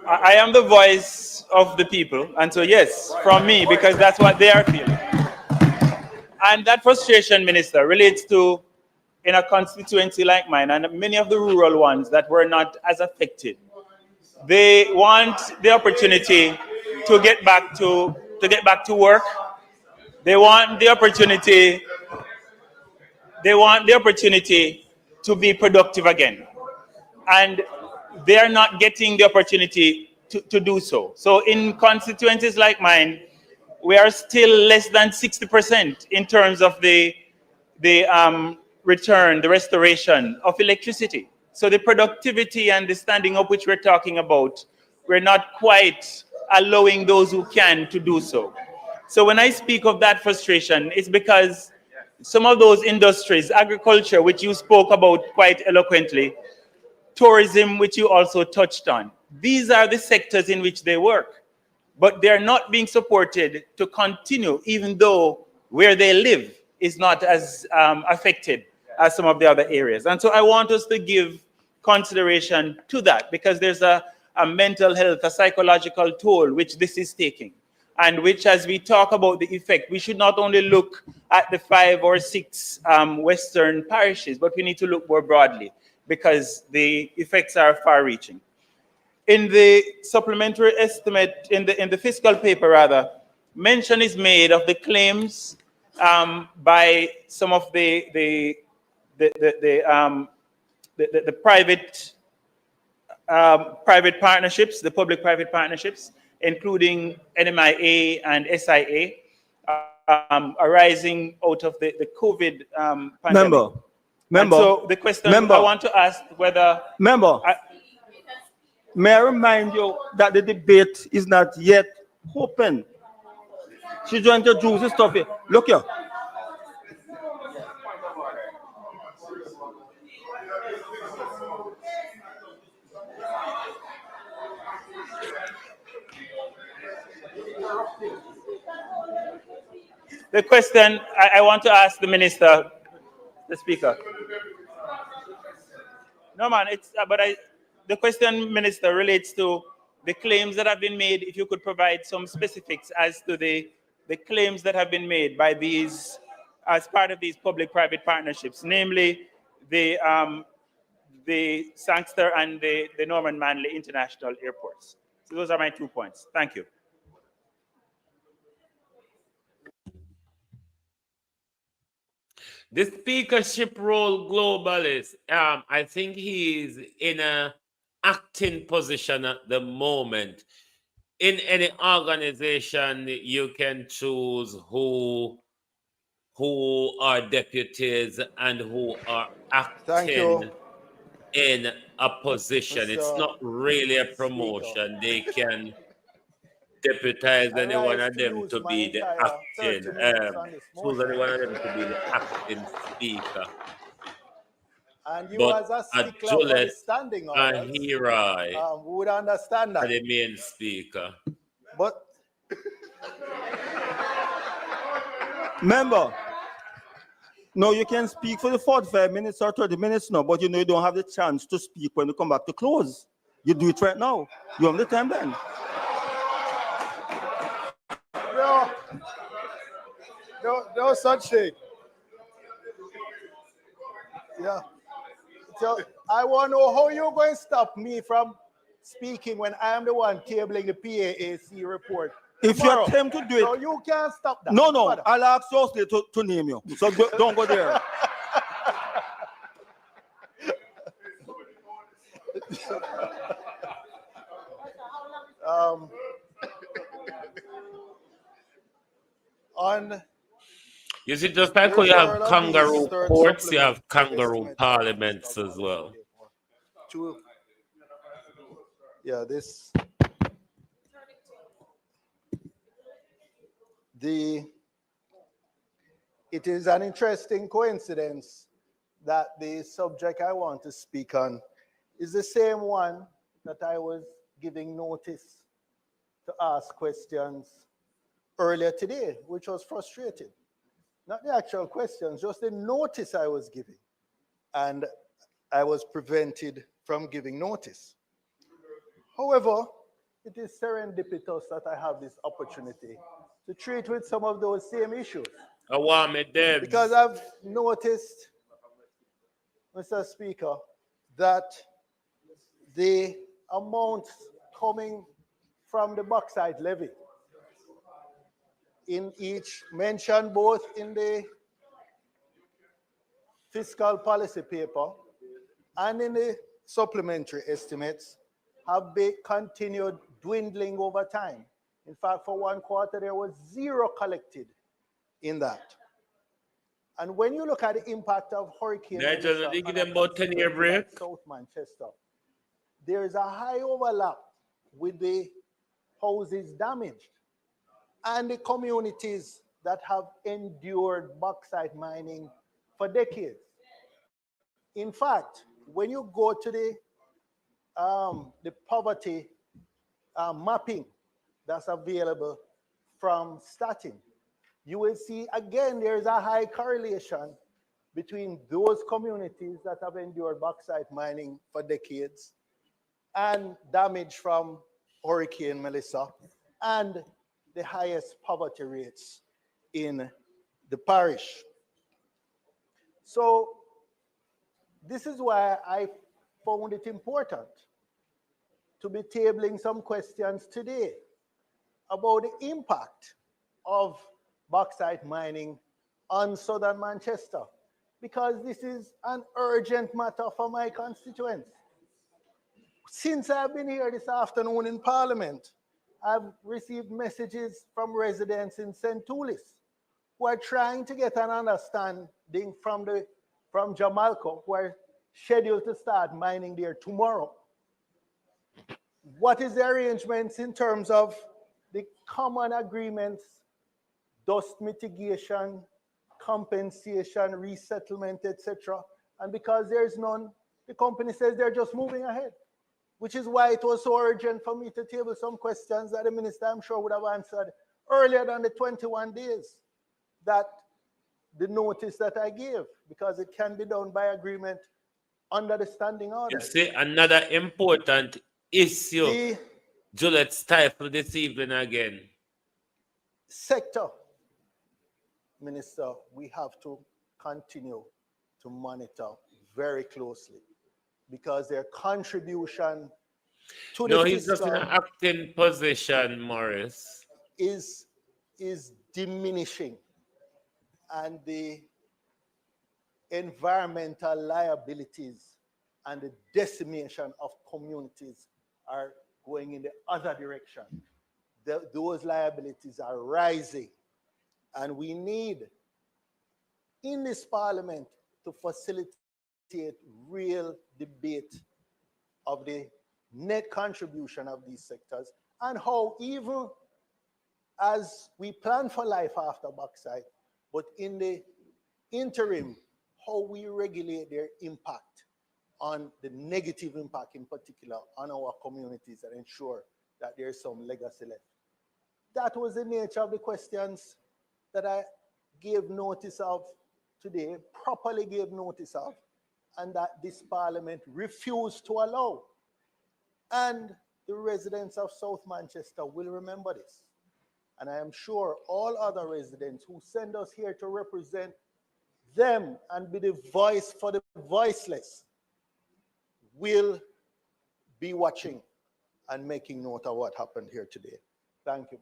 I am the voice of the people, and so yes, from me, because that's what they are feeling. And that frustration, Minister, relates to in a constituency like mine and many of the rural ones that were not as affected. They want the opportunity to get back to work. They want the opportunity. They want the opportunity to be productive again, and they are not getting the opportunity to do so. So in constituencies like mine, we are still less than 60% in terms of the restoration of electricity. So the productivity and the standing up which we're talking about, we're not quite allowing those who can to do so. So when I speak of that frustration, it's because some of those industries, agriculture, which you spoke about quite eloquently, tourism, which you also touched on, these are the sectors in which they work, but they're not being supported to continue, even though where they live is not as affected as some of the other areas. And so I want us to give consideration to that, because there's a mental health, a psychological toll which this is taking, and which, as we talk about the effect, we should not only look at the 5 or 6 Western parishes, but we need to look more broadly, because the effects are far-reaching. In the supplementary estimate, in the fiscal paper rather, mention is made of the claims by some of the private partnerships, the public-private partnerships, including NMIA and SIA, arising out of the COVID pandemic. Member. So the question I want to ask whether... May I remind you that the debate is not yet open. She's going to introduce this stuff here. Look here. The question I want to ask the minister, the speaker. No, man, the question, Minister, relates to the claims that have been made. If you could provide some specifics as to the claims that have been made by these, as part of these public-private partnerships, namely the Sangster and the Norman Manley International Airports. So those are my 2 points. Thank you. The speakership role globalist, I think he's in a acting position at the moment. In any organization, you can choose who are deputies and who are Thank you, acting in a position. It's Mr. not really a Speaker. promotion. They can deputize I any one rise of to them use to my be the entire 30 acting, minutes on this choose any motion. one of them to be the acting speaker. And you, But as a at stickler for the Gillette standing and orders, Hirai would understand are that. the main speaker. But Member, no, you can speak for the 45 minutes or 30 minutes now, but you know you don't have the chance to speak when you come back to close. You do it right now. You have the time then. no such thing. Yeah. So I want to know how you're going to stop me from speaking when I am the one tabling the PAAC report. If tomorrow. you attempt to do it, So you can't stop that. no, Father. I'll ask Jocelyn to name you. So don't go there. On You see, just like how you have kangaroo courts, you have kangaroo parliaments as well. Yeah, it is an interesting coincidence that the subject I want to speak on is the same one that I was giving notice to ask questions earlier today, which was frustrated. Not the actual questions, just the notice I was giving. And I was prevented from giving notice. However, it is serendipitous that I have this opportunity to treat with some of those same issues. Because I've noticed, Mr. Speaker, that the amounts coming from the bauxite levy in each mentioned both in the fiscal policy paper and in the supplementary estimates have been continued dwindling over time. In fact, for one quarter, there was zero collected in that. And when you look at the impact of Hurricane Melissa They give them about 10-year break. South Manchester, there is a high overlap with the houses damaged and the communities that have endured bauxite mining for decades. In fact, when you go to the poverty mapping that's available from Statin, you will see again there's a high correlation between those communities that have endured bauxite mining for decades and damage from Hurricane Melissa and the highest poverty rates in the parish. So this is why I found it important to be tabling some questions today about the impact of bauxite mining on southern Manchester, because this is an urgent matter for my constituents. Since I've been here this afternoon in Parliament, I've received messages from residents in St. Toulis who are trying to get an understanding from Jamalco, who are scheduled to start mining there tomorrow. What is the arrangements in terms of the common agreements, dust mitigation, compensation, resettlement, etc.? And because there's none, the company says they're just moving ahead, which is why it was so urgent for me to table some questions that the minister, I'm sure, would have answered earlier than the 21 days that the notice that I gave, because it can be done by agreement under the standing order. You see, another important issue, Juliet stifled this evening again. Sector, Minister, we have to continue to monitor very closely, because their contribution to the he's just in an acting position, Morris. Is diminishing, and the environmental liabilities and the decimation of communities are going in the other direction. Those liabilities are rising. And we need, in this parliament, to facilitate real debate of the net contribution of these sectors and how, even as we plan for life after bauxite, but in the interim, how we regulate their impact on the negative impact, in particular on our communities, and ensure that there's some legacy left. That was the nature of the questions that I gave notice of today, properly gave notice of, and that this parliament refused to allow. And the residents of South Manchester will remember this. And I am sure all other residents who send us here to represent them and be the voice for the voiceless will be watching and making note of what happened here today. Thank you,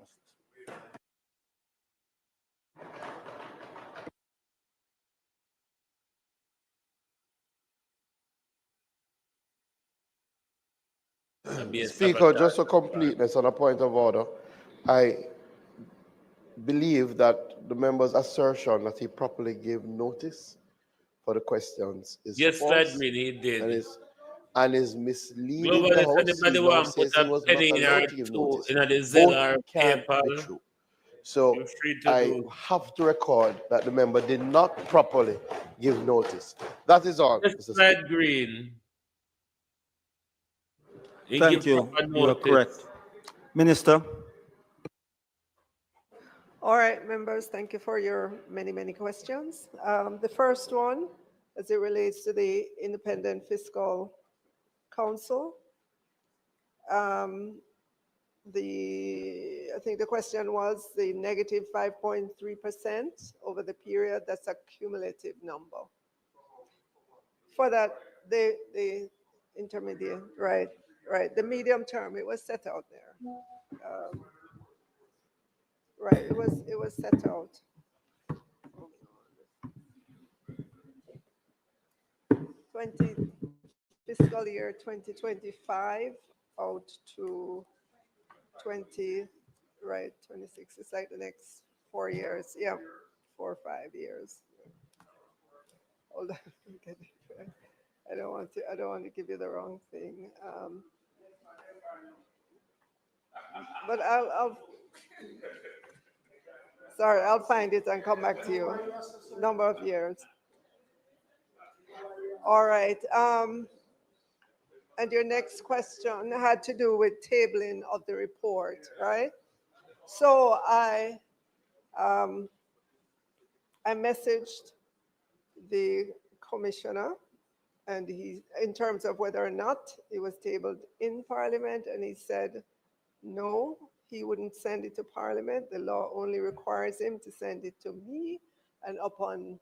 Mr. Speaker, just for completeness on a point of order, I believe that the member's assertion that he properly gave notice for the questions is Yes, false. Lad Green, he did. And is misleading Global, the if House. anybody He now want says put he a was not penny or allowed to give two notice. in the Zelle Both or can't be PayPal, true. So you're free to I do. have to record that the member did not properly give notice. That is all, Yes, Mr. Lad Speaker. Green. He Thank give you. proper You are notice. correct. Minister. All right, members, thank you for your many, many questions. The first one, as it relates to the Independent Fiscal Council, I think the question was the negative 5.3% over the period. That's a cumulative number. For that, the intermediate, right, the medium term, it was set out there. Right, it was set out. 20 fiscal year 2025 out to 26. It's like the next 4 years. Yeah, 4 or 5 years. Hold on. I don't want to give you the wrong thing. But I'll find it and come back to you. Number of years. All right. And your next question had to do with tabling of the report, right? So I messaged the commissioner, and in terms of whether or not it was tabled in Parliament, and he said no, he wouldn't send it to Parliament. The law only requires him to send it to me, and upon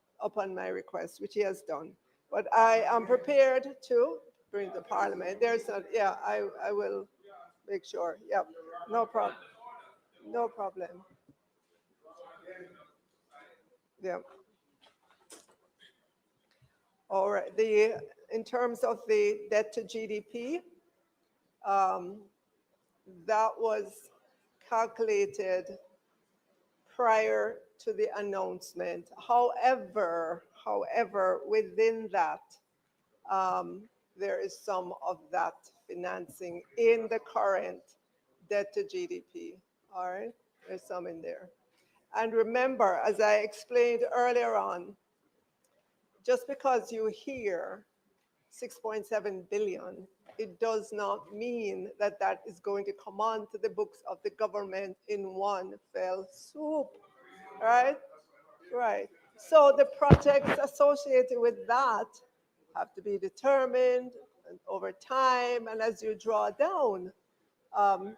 my request, which he has done. But I am prepared to bring to Parliament. I will make sure. Yep, no problem. No problem. Yeah. All right. In terms of the debt to GDP, that was calculated prior to the announcement. However, within that, there is some of that financing in the current debt to GDP. All right, there's some in there. And remember, as I explained earlier on, just because you hear 6.7 billion, it does not mean that that is going to come onto the books of the government in one fell swoop, right? Right. So the projects associated with that have to be determined over time, and as you draw down,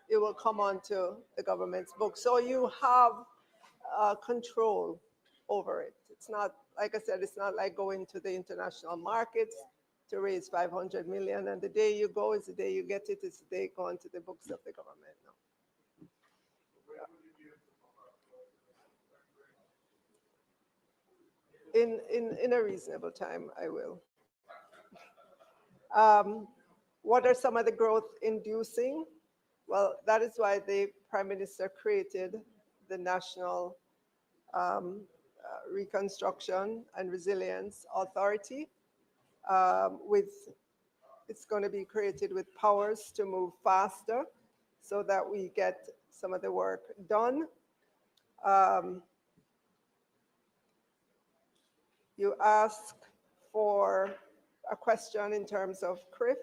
it will come onto the government's books. So you have control over it. It's not, like I said, it's not like going to the international markets to raise 500 million, and the day you go is the day you get it, it's the day going to the books of the government. No. In a reasonable time, I will. What are some of the growth inducing? Well, that is why the Prime Minister created the National Reconstruction and Resilience Authority. It's going to be created with powers to move faster so that we get some of the work done. You asked for a question in terms of CRIF.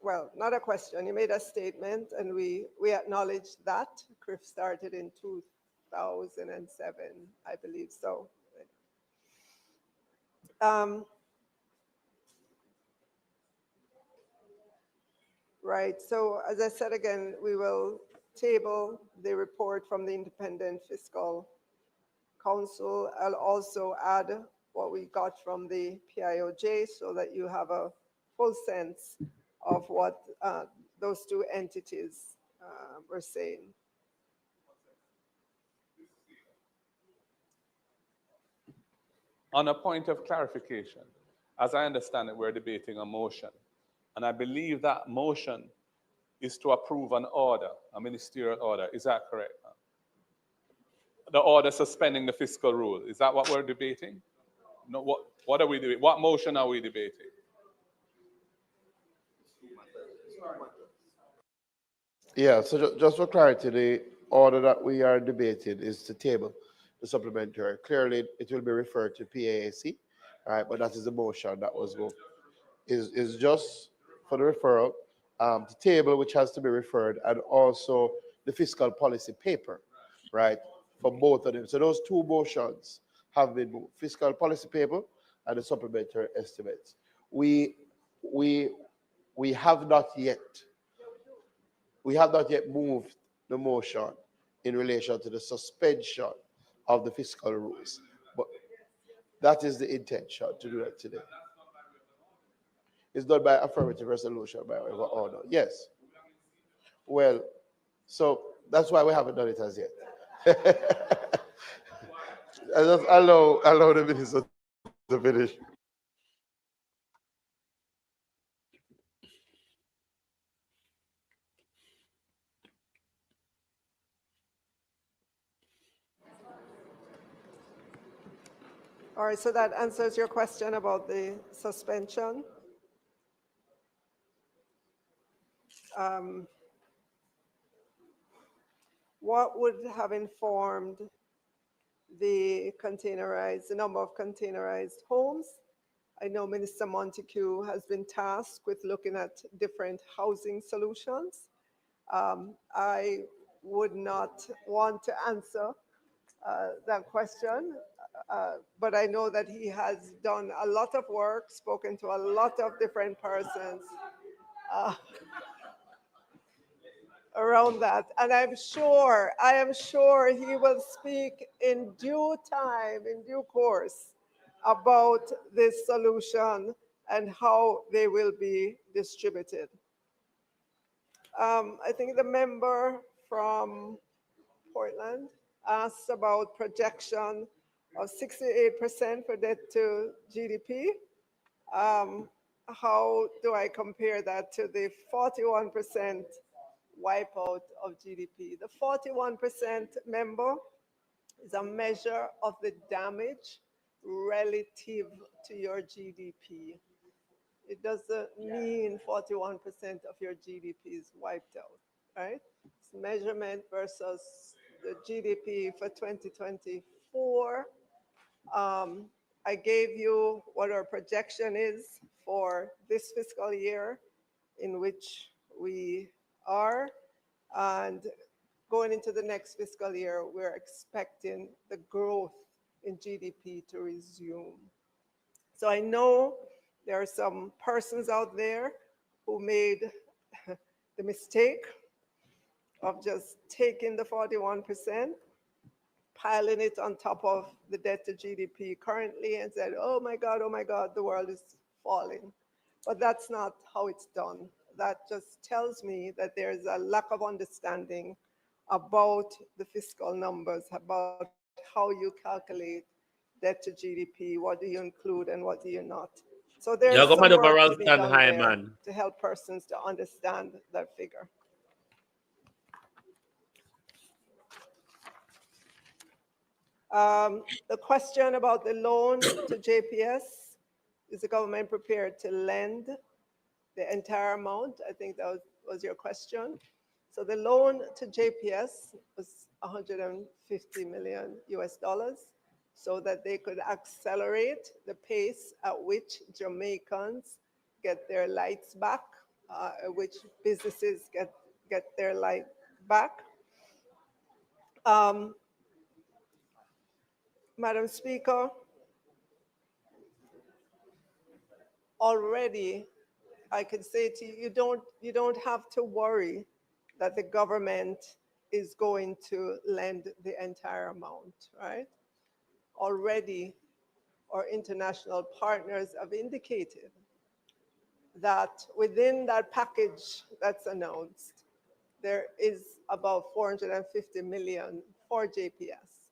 Well, not a question, you made a statement, and we acknowledge that. CRIF started in 2007, I believe so. Right, so as I said again, we will table the report from the Independent Fiscal Council. I'll also add what we got from the PIOJ so that you have a full sense of what those two entities were saying. On a point of clarification, as I understand it, we're debating a motion. And I believe that motion is to approve an order, a ministerial order. Is that correct? The order suspending the fiscal rule. Is that what we're debating? No, what are we doing? What motion are we debating? Yeah, so just for clarity, the order that we are debating is to table the supplementary. Clearly, it will be referred to PAAC, all right, but that is the motion that was moved. Is just for the referral, the table which has to be referred, and also the fiscal policy paper, right, for both of them. So those two motions have been moved, fiscal policy paper and the supplementary estimates. We have not yet moved the motion in relation to the suspension of the fiscal rules, but that is the intention to do that today. It's done by affirmative resolution, by order. Yes. Well, so that's why we haven't done it as yet. I just allow the minister to finish. All right, so that answers your question about the suspension. What would have informed the number of containerized homes? I know Minister Montague has been tasked with looking at different housing solutions. I would not want to answer that question, but I know that he has done a lot of work, spoken to a lot of different persons around that, and I am sure he will speak in due time, in due course, about this solution and how they will be distributed. I think the member from Portland asked about projection of 68% for debt to GDP. How do I compare that to the 41% wipeout of GDP? The 41%, member, is a measure of the damage relative to your GDP. It doesn't mean 41% of your GDP is wiped out, right? It's measurement versus the GDP for 2024. I gave you what our projection is for this fiscal year in which we are, and going into the next fiscal year, we're expecting the growth in GDP to resume. So I know there are some persons out there who made the mistake of just taking the 41%, piling it on top of the debt to GDP currently, and said, oh my God, the world is falling. But that's not how it's done. That just tells me that there's a lack of understanding about the fiscal numbers, about how you calculate debt to GDP, what do you include and what do you not. So there's You're some going to work overall to be stand done high, there man. to help persons to understand that figure. The question about the loan to JPS, is the government prepared to lend the entire amount? I think that was your question. So the loan to JPS was 150 million US dollars so that they could accelerate the pace at which Jamaicans get their lights back, at which businesses get their light back. Madam Speaker, already I can say to you, you don't have to worry that the government is going to lend the entire amount, right? Already our international partners have indicated that within that package that's announced, there is about 450 million for JPS.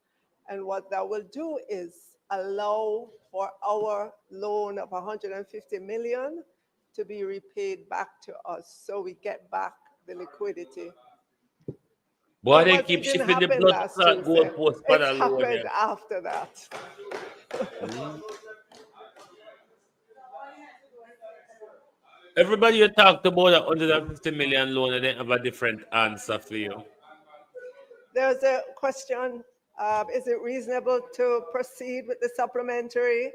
And what that will do is allow for our loan of 150 million to be repaid back to us, so we get back the liquidity. Boy, they But keep it didn't shifting the happen blood last clot Tuesday. goalpost It alone. happened Yeah. after that. Everybody you talked about a 150 million loan and they have a different answer for you. There's a question, is it reasonable to proceed with the supplementary?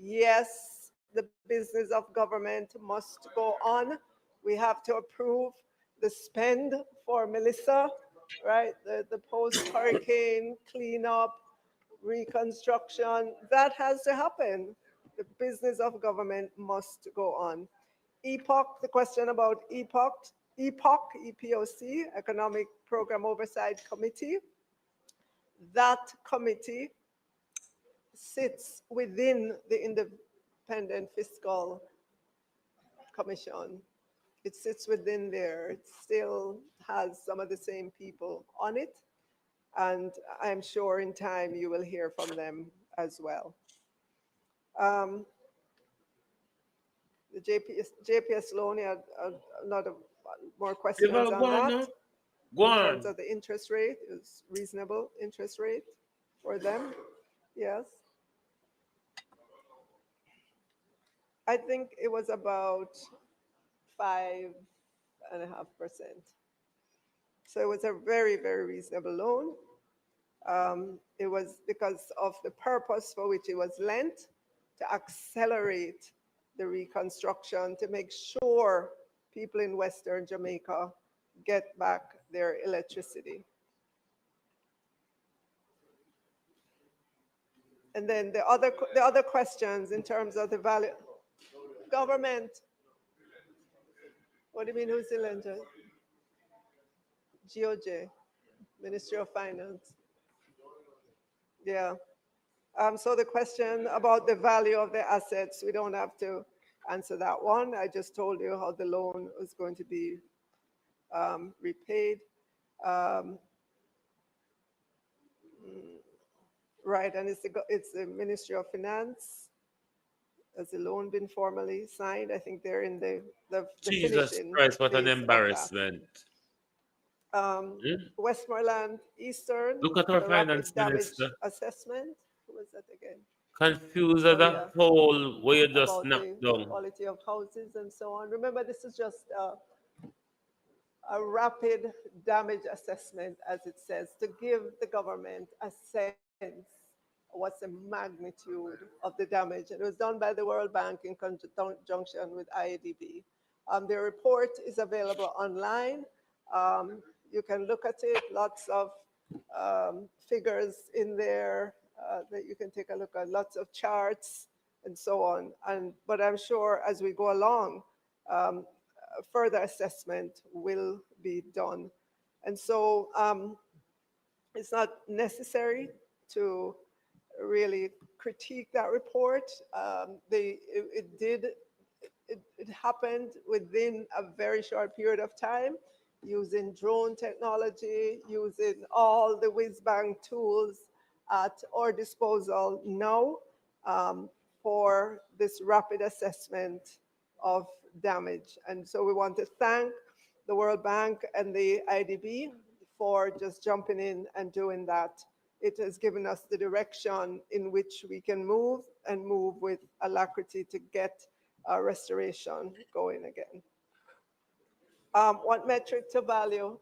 Yes, the business of government must go on. We have to approve the spend for Melissa, right? The post-hurricane cleanup, reconstruction, that has to happen. The business of government must go on. EPOC, the question about EPOC, Economic Program Oversight Committee. That committee sits within the Independent Fiscal Commission. It sits within there. It still has some of the same people on it. And I'm sure in time you will hear from them as well. The JPS loan, had not more questions on that. Go in terms on. of the interest rate, it was reasonable interest rate for them. Yes. I think it was about 5.5%. So it was a very, very reasonable loan. It was because of the purpose for which it was lent, to accelerate the reconstruction, to make sure people in Western Jamaica get back their electricity. And then the other questions in terms of the value, government. What do you mean, who's the lender? GOJ, Ministry of Finance. Yeah. So the question about the value of the assets, we don't have to answer that one. I just told you how the loan was going to be repaid. Right, and it's the Ministry of Finance. Has the loan been formally signed? I think they're in the Jesus finishing Christ, what an phase of that. embarrassment. Westmoreland Eastern, Look at our the rapid finance damage minister. assessment. Who was that again? Confused at that whole where you just About knocked the down. quality of houses and so on. Remember, this is just a rapid damage assessment, as it says, to give the government a sense of what's the magnitude of the damage. And it was done by the World Bank in conjunction with IADB. The report is available online. You can look at it, lots of figures in there that you can take a look at, lots of charts and so on. But I'm sure as we go along, further assessment will be done. And so it's not necessary to really critique that report. It happened within a very short period of time, using drone technology, using all the whiz-bang tools at our disposal now for this rapid assessment of damage. And so we want to thank the World Bank and the IDB for just jumping in and doing that. It has given us the direction in which we can move and move with alacrity to get restoration going again. What metric to value?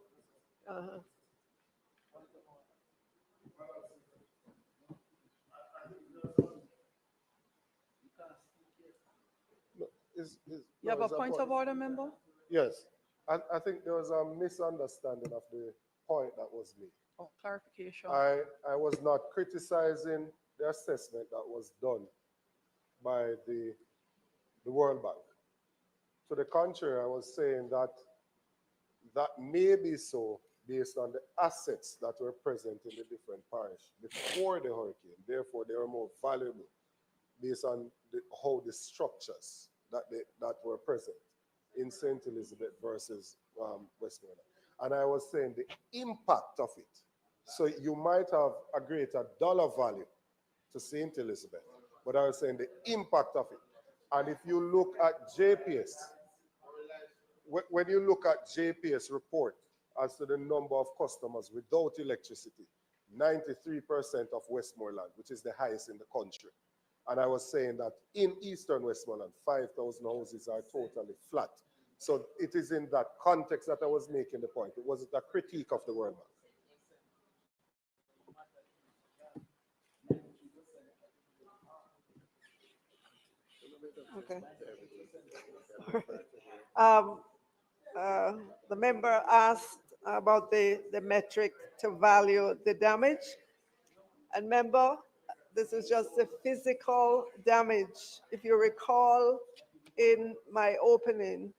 You have a point of order, member? Yes. I think there was a misunderstanding of the point that was made. Oh, clarification. I was not criticizing the assessment that was done by the World Bank. To the contrary, I was saying that that may be so based on the assets that were present in the different parishes before the hurricane. Therefore, they were more valuable based on how the structures that were present in St. Elizabeth versus Westmoreland. And I was saying the impact of it. So you might have a greater dollar value to St. Elizabeth, but I was saying the impact of it. And if you look at JPS, when you look at JPS report as to the number of customers without electricity, 93% of Westmoreland, which is the highest in the country. And I was saying that in Eastern Westmoreland, 5,000 houses are totally flat. So it is in that context that I was making the point. It wasn't a critique of the World Bank. Okay. The member asked about the metric to value the damage. And member, this is just the physical damage. If you recall, in my opening,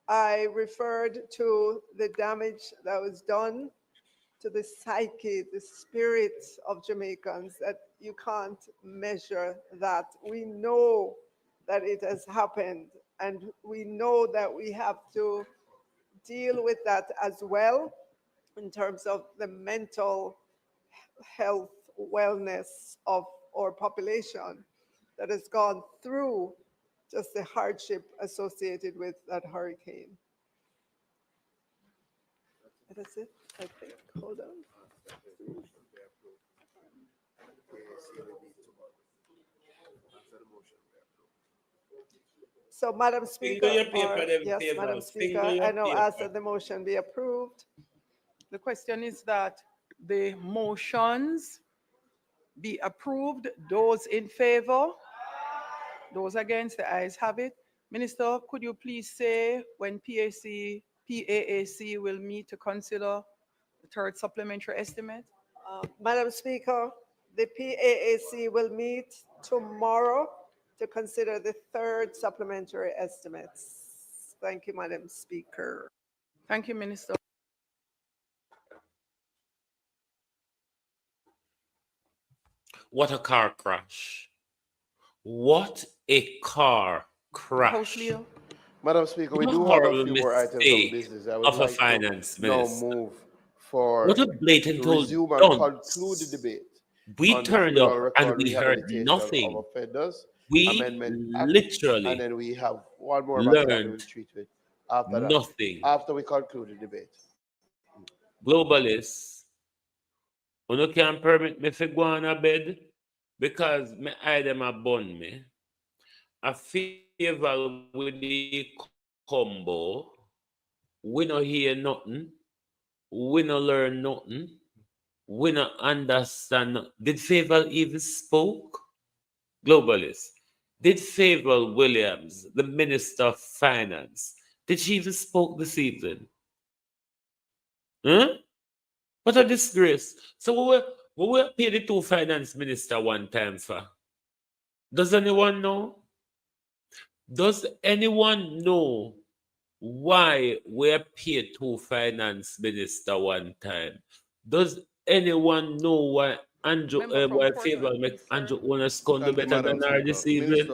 I referred to the damage that was done to the psyche, the spirit of Jamaicans, that you can't measure that. We know that it has happened, and we know that we have to deal with that as well in terms of the mental health, wellness of our population that has gone through just the hardship associated with that hurricane. That's it, I think. Hold on. So, Madam Speaker, yes, Madam Speaker, I now ask that the motion be approved. The question is that the motions be approved. Those in favor? Those against? The ayes have it. Minister, could you please say when PAAC will meet to consider the third supplementary estimate? Madam Speaker, the PAAC will meet tomorrow to consider the third supplementary estimates. Thank you, Madam Speaker. Thank you, Minister. What a car crash. What a car crash. Madam Speaker, we do have a few more items of business. I would like to now move for what a blatant to resume and conclude the debate. We turned up and we heard nothing. We literally and then we have one more learned we'll treat it after nothing. That, after we conclude the debate. Globalists, you can't permit me to go on a bed because me eye them a bun me. A favor with the combo. We no hear nothing. We no learn nothing. We no understand. Did Favor even spoke? Globalists. Did Favor Williams, the Minister of Finance, did she even spoke this evening? Huh? What a disgrace. So we will pay the two finance minister one time for. Does anyone know? Does anyone know why we're paid two finance minister one time? Does anyone know why Andrew why Favor make Andrew wanna scoundrel better than her this evening?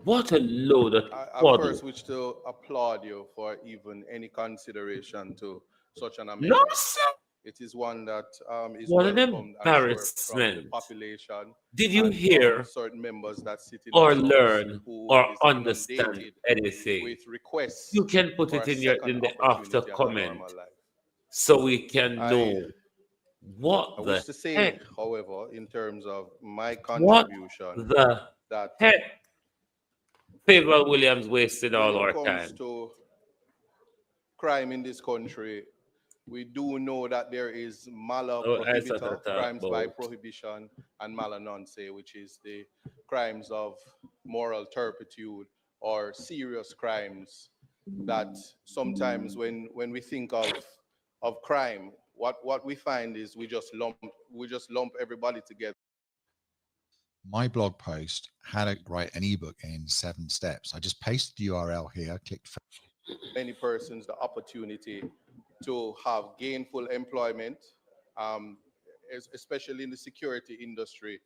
What a load of I first wish to applaud you for even any consideration to such an amendment. No, sir. It is one that is What an welcomed, I'm sure, from the embarrassment. population. Did you and hear from certain members that sit in or this House learn who or is understand inundated anything? with requests You can put for it a in second the after opportunity at a comment normal life. so we can I know what I the wish to say, heck, however, in terms of my what contribution, the that heck Favor Williams wasted when all it our comes time. to crime in this country, we do know that there is mala Oh, I started to prohibita, talk crimes by about prohibition, and mala nonce, which is the crimes of moral turpitude or serious crimes that sometimes when we think of crime, what we find is we just lump everybody together. My blog post, how to write an ebook in 7 steps. I just pasted the URL here, clicked. Many persons the opportunity to have gainful employment, especially in the security industry.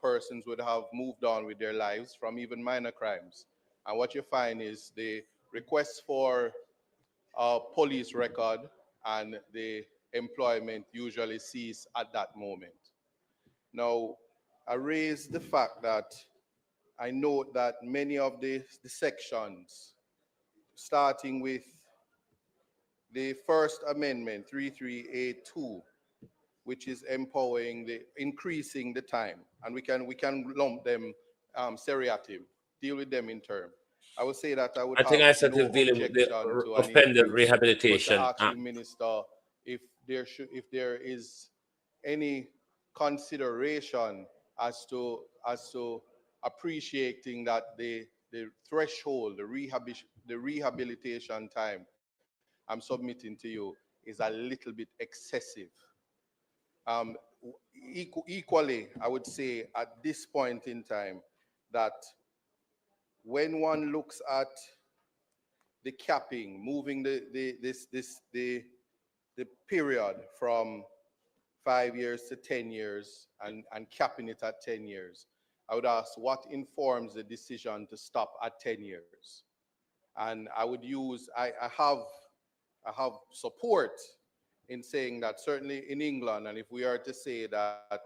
Persons would have moved on with their lives from even minor crimes. And what you find is the request for a police record and the employment usually cease at that moment. Now, I raise the fact that I note that many of the sections, starting with the First Amendment, 3382, which is increasing the time, and we can lump them seriatim, deal with them in turn. I would say that I would I think I have started no dealing with the objection to an offender increase, rehabilitation but to ask act. the minister if there is any consideration as to appreciating that the threshold, the rehabilitation time I'm submitting to you is a little bit excessive. Equally, I would say at this point in time that when one looks at the capping, moving the period from 5 years to 10 years and capping it at 10 years, I would ask what informs the decision to stop at 10 years? And I would use, I have support in saying that certainly in England, and if we are to say that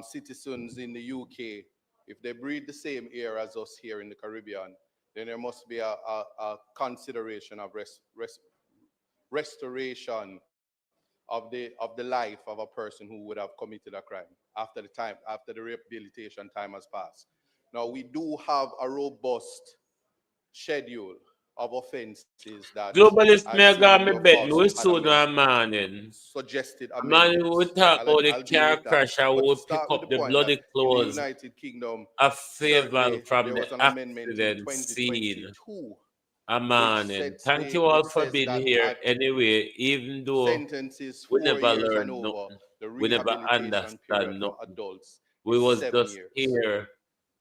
citizens in the UK, if they breathe the same air as us here in the Caribbean, then there must be a consideration of restoration of the life of a person who would have committed a crime after the rehabilitation time has passed. Now, we do have a robust schedule of offenses that Globalist me as got me Senior bed me Cause with soon Panamint morning. suggested Man, we amendments. talk about the I'll deal car with that. crash. I But to would pick start with up the the point that bloody in the clothes United Kingdom, of Favor certainly from there the was an amendment in accident scene. 2022 A which morning. Thank you all which for says being that here at anyway, even though sentences we 4 never years and learned over, nothing. the We never rehabilitation period understand for nothing. adults We is was 7 just years. here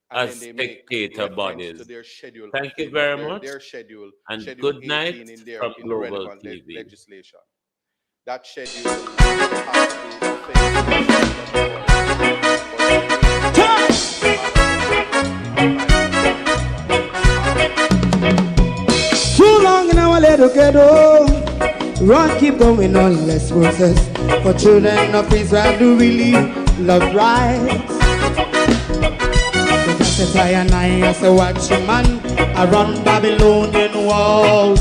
And as then they make spectator reference bodies. to their schedule, Thank you very much. their schedule, And schedule good 18 night in from the Global relevant TV. legislation. That schedule has the offense. Too long in our little ghetto, run keep going on, let's process. For children of Israel do really love rights. So just as I and I as a watching man, I run Babylonian walls.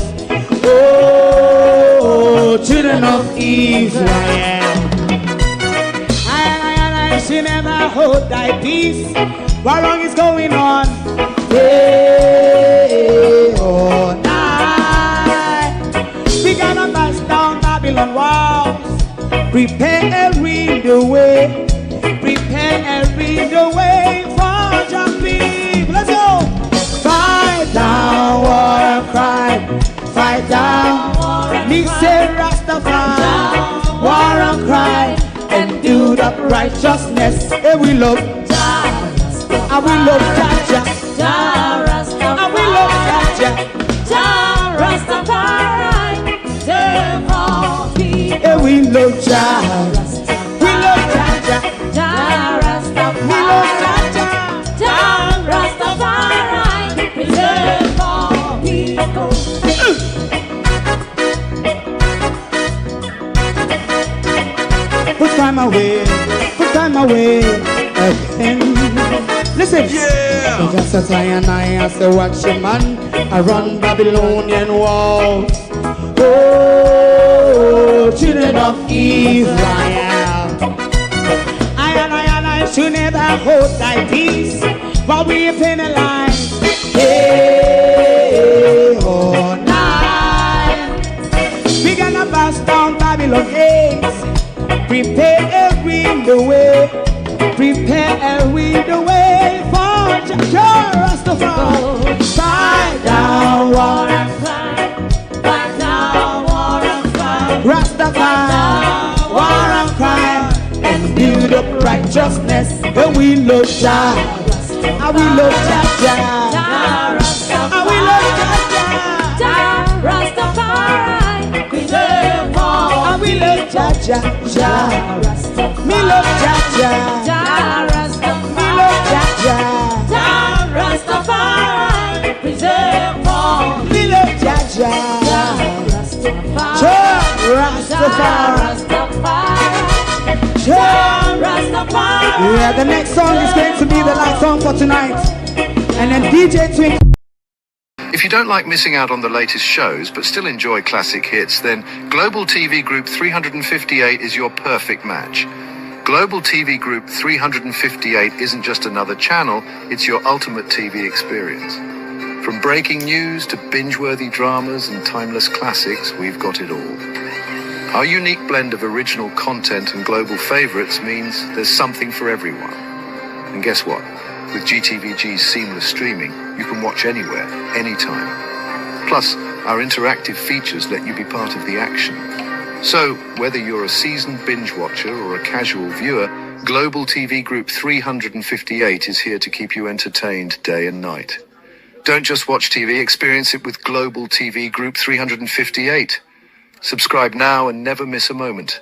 Oh, children of Israel, I should never hold thy peace. What wrong is going on? Day or night, we gotta bust down Babylon walls. Preparing the way, preparing the way for your people. Let's go. Fight down war crime, fight down. Me say Rastafari, war and crime, and do the righteousness. And we love, and we love Jaja. And we love Jaja. And we love Jaja. We love Jaja. We love Jaja. away again. Listen. Yeah. Just as I and I as a watchman, I run Babylonian walls. Oh, children of Israel. I and I should never hold thy peace while we penalize. Hey, oh, night. We gonna bust down Babylon gates. Prepare the way. Prepare the way for Rastafari. Fight down war and crime. Fight down war and crime. Rastafari, war and crime. And build up righteousness. And we love Jah. And we love Jah. And we love Jah. Rastafari, preserve all. And we love Jah. Me love Jah. Me love Jah. Rastafari, preserve all. Me love Jah. Rastafari. Yeah, the next song is going to be the last song for tonight. And then DJ Twink. If you don't like missing out on the latest shows but still enjoy classic hits, then Global TV Group 358 is your perfect match. Global TV Group 358 isn't just another channel, it's your ultimate TV experience. From breaking news to binge-worthy dramas and timeless classics, we've got it all. Our unique blend of original content and global favorites means there's something for everyone. And guess what? With GTVG's seamless streaming, you can watch anywhere, anytime. Plus, our interactive features let you be part of the action. So, whether you're a seasoned binge watcher or a casual viewer, Global TV Group 358 is here to keep you entertained day and night. Don't just watch TV, experience it with Global TV Group 358. Subscribe now and never miss a moment.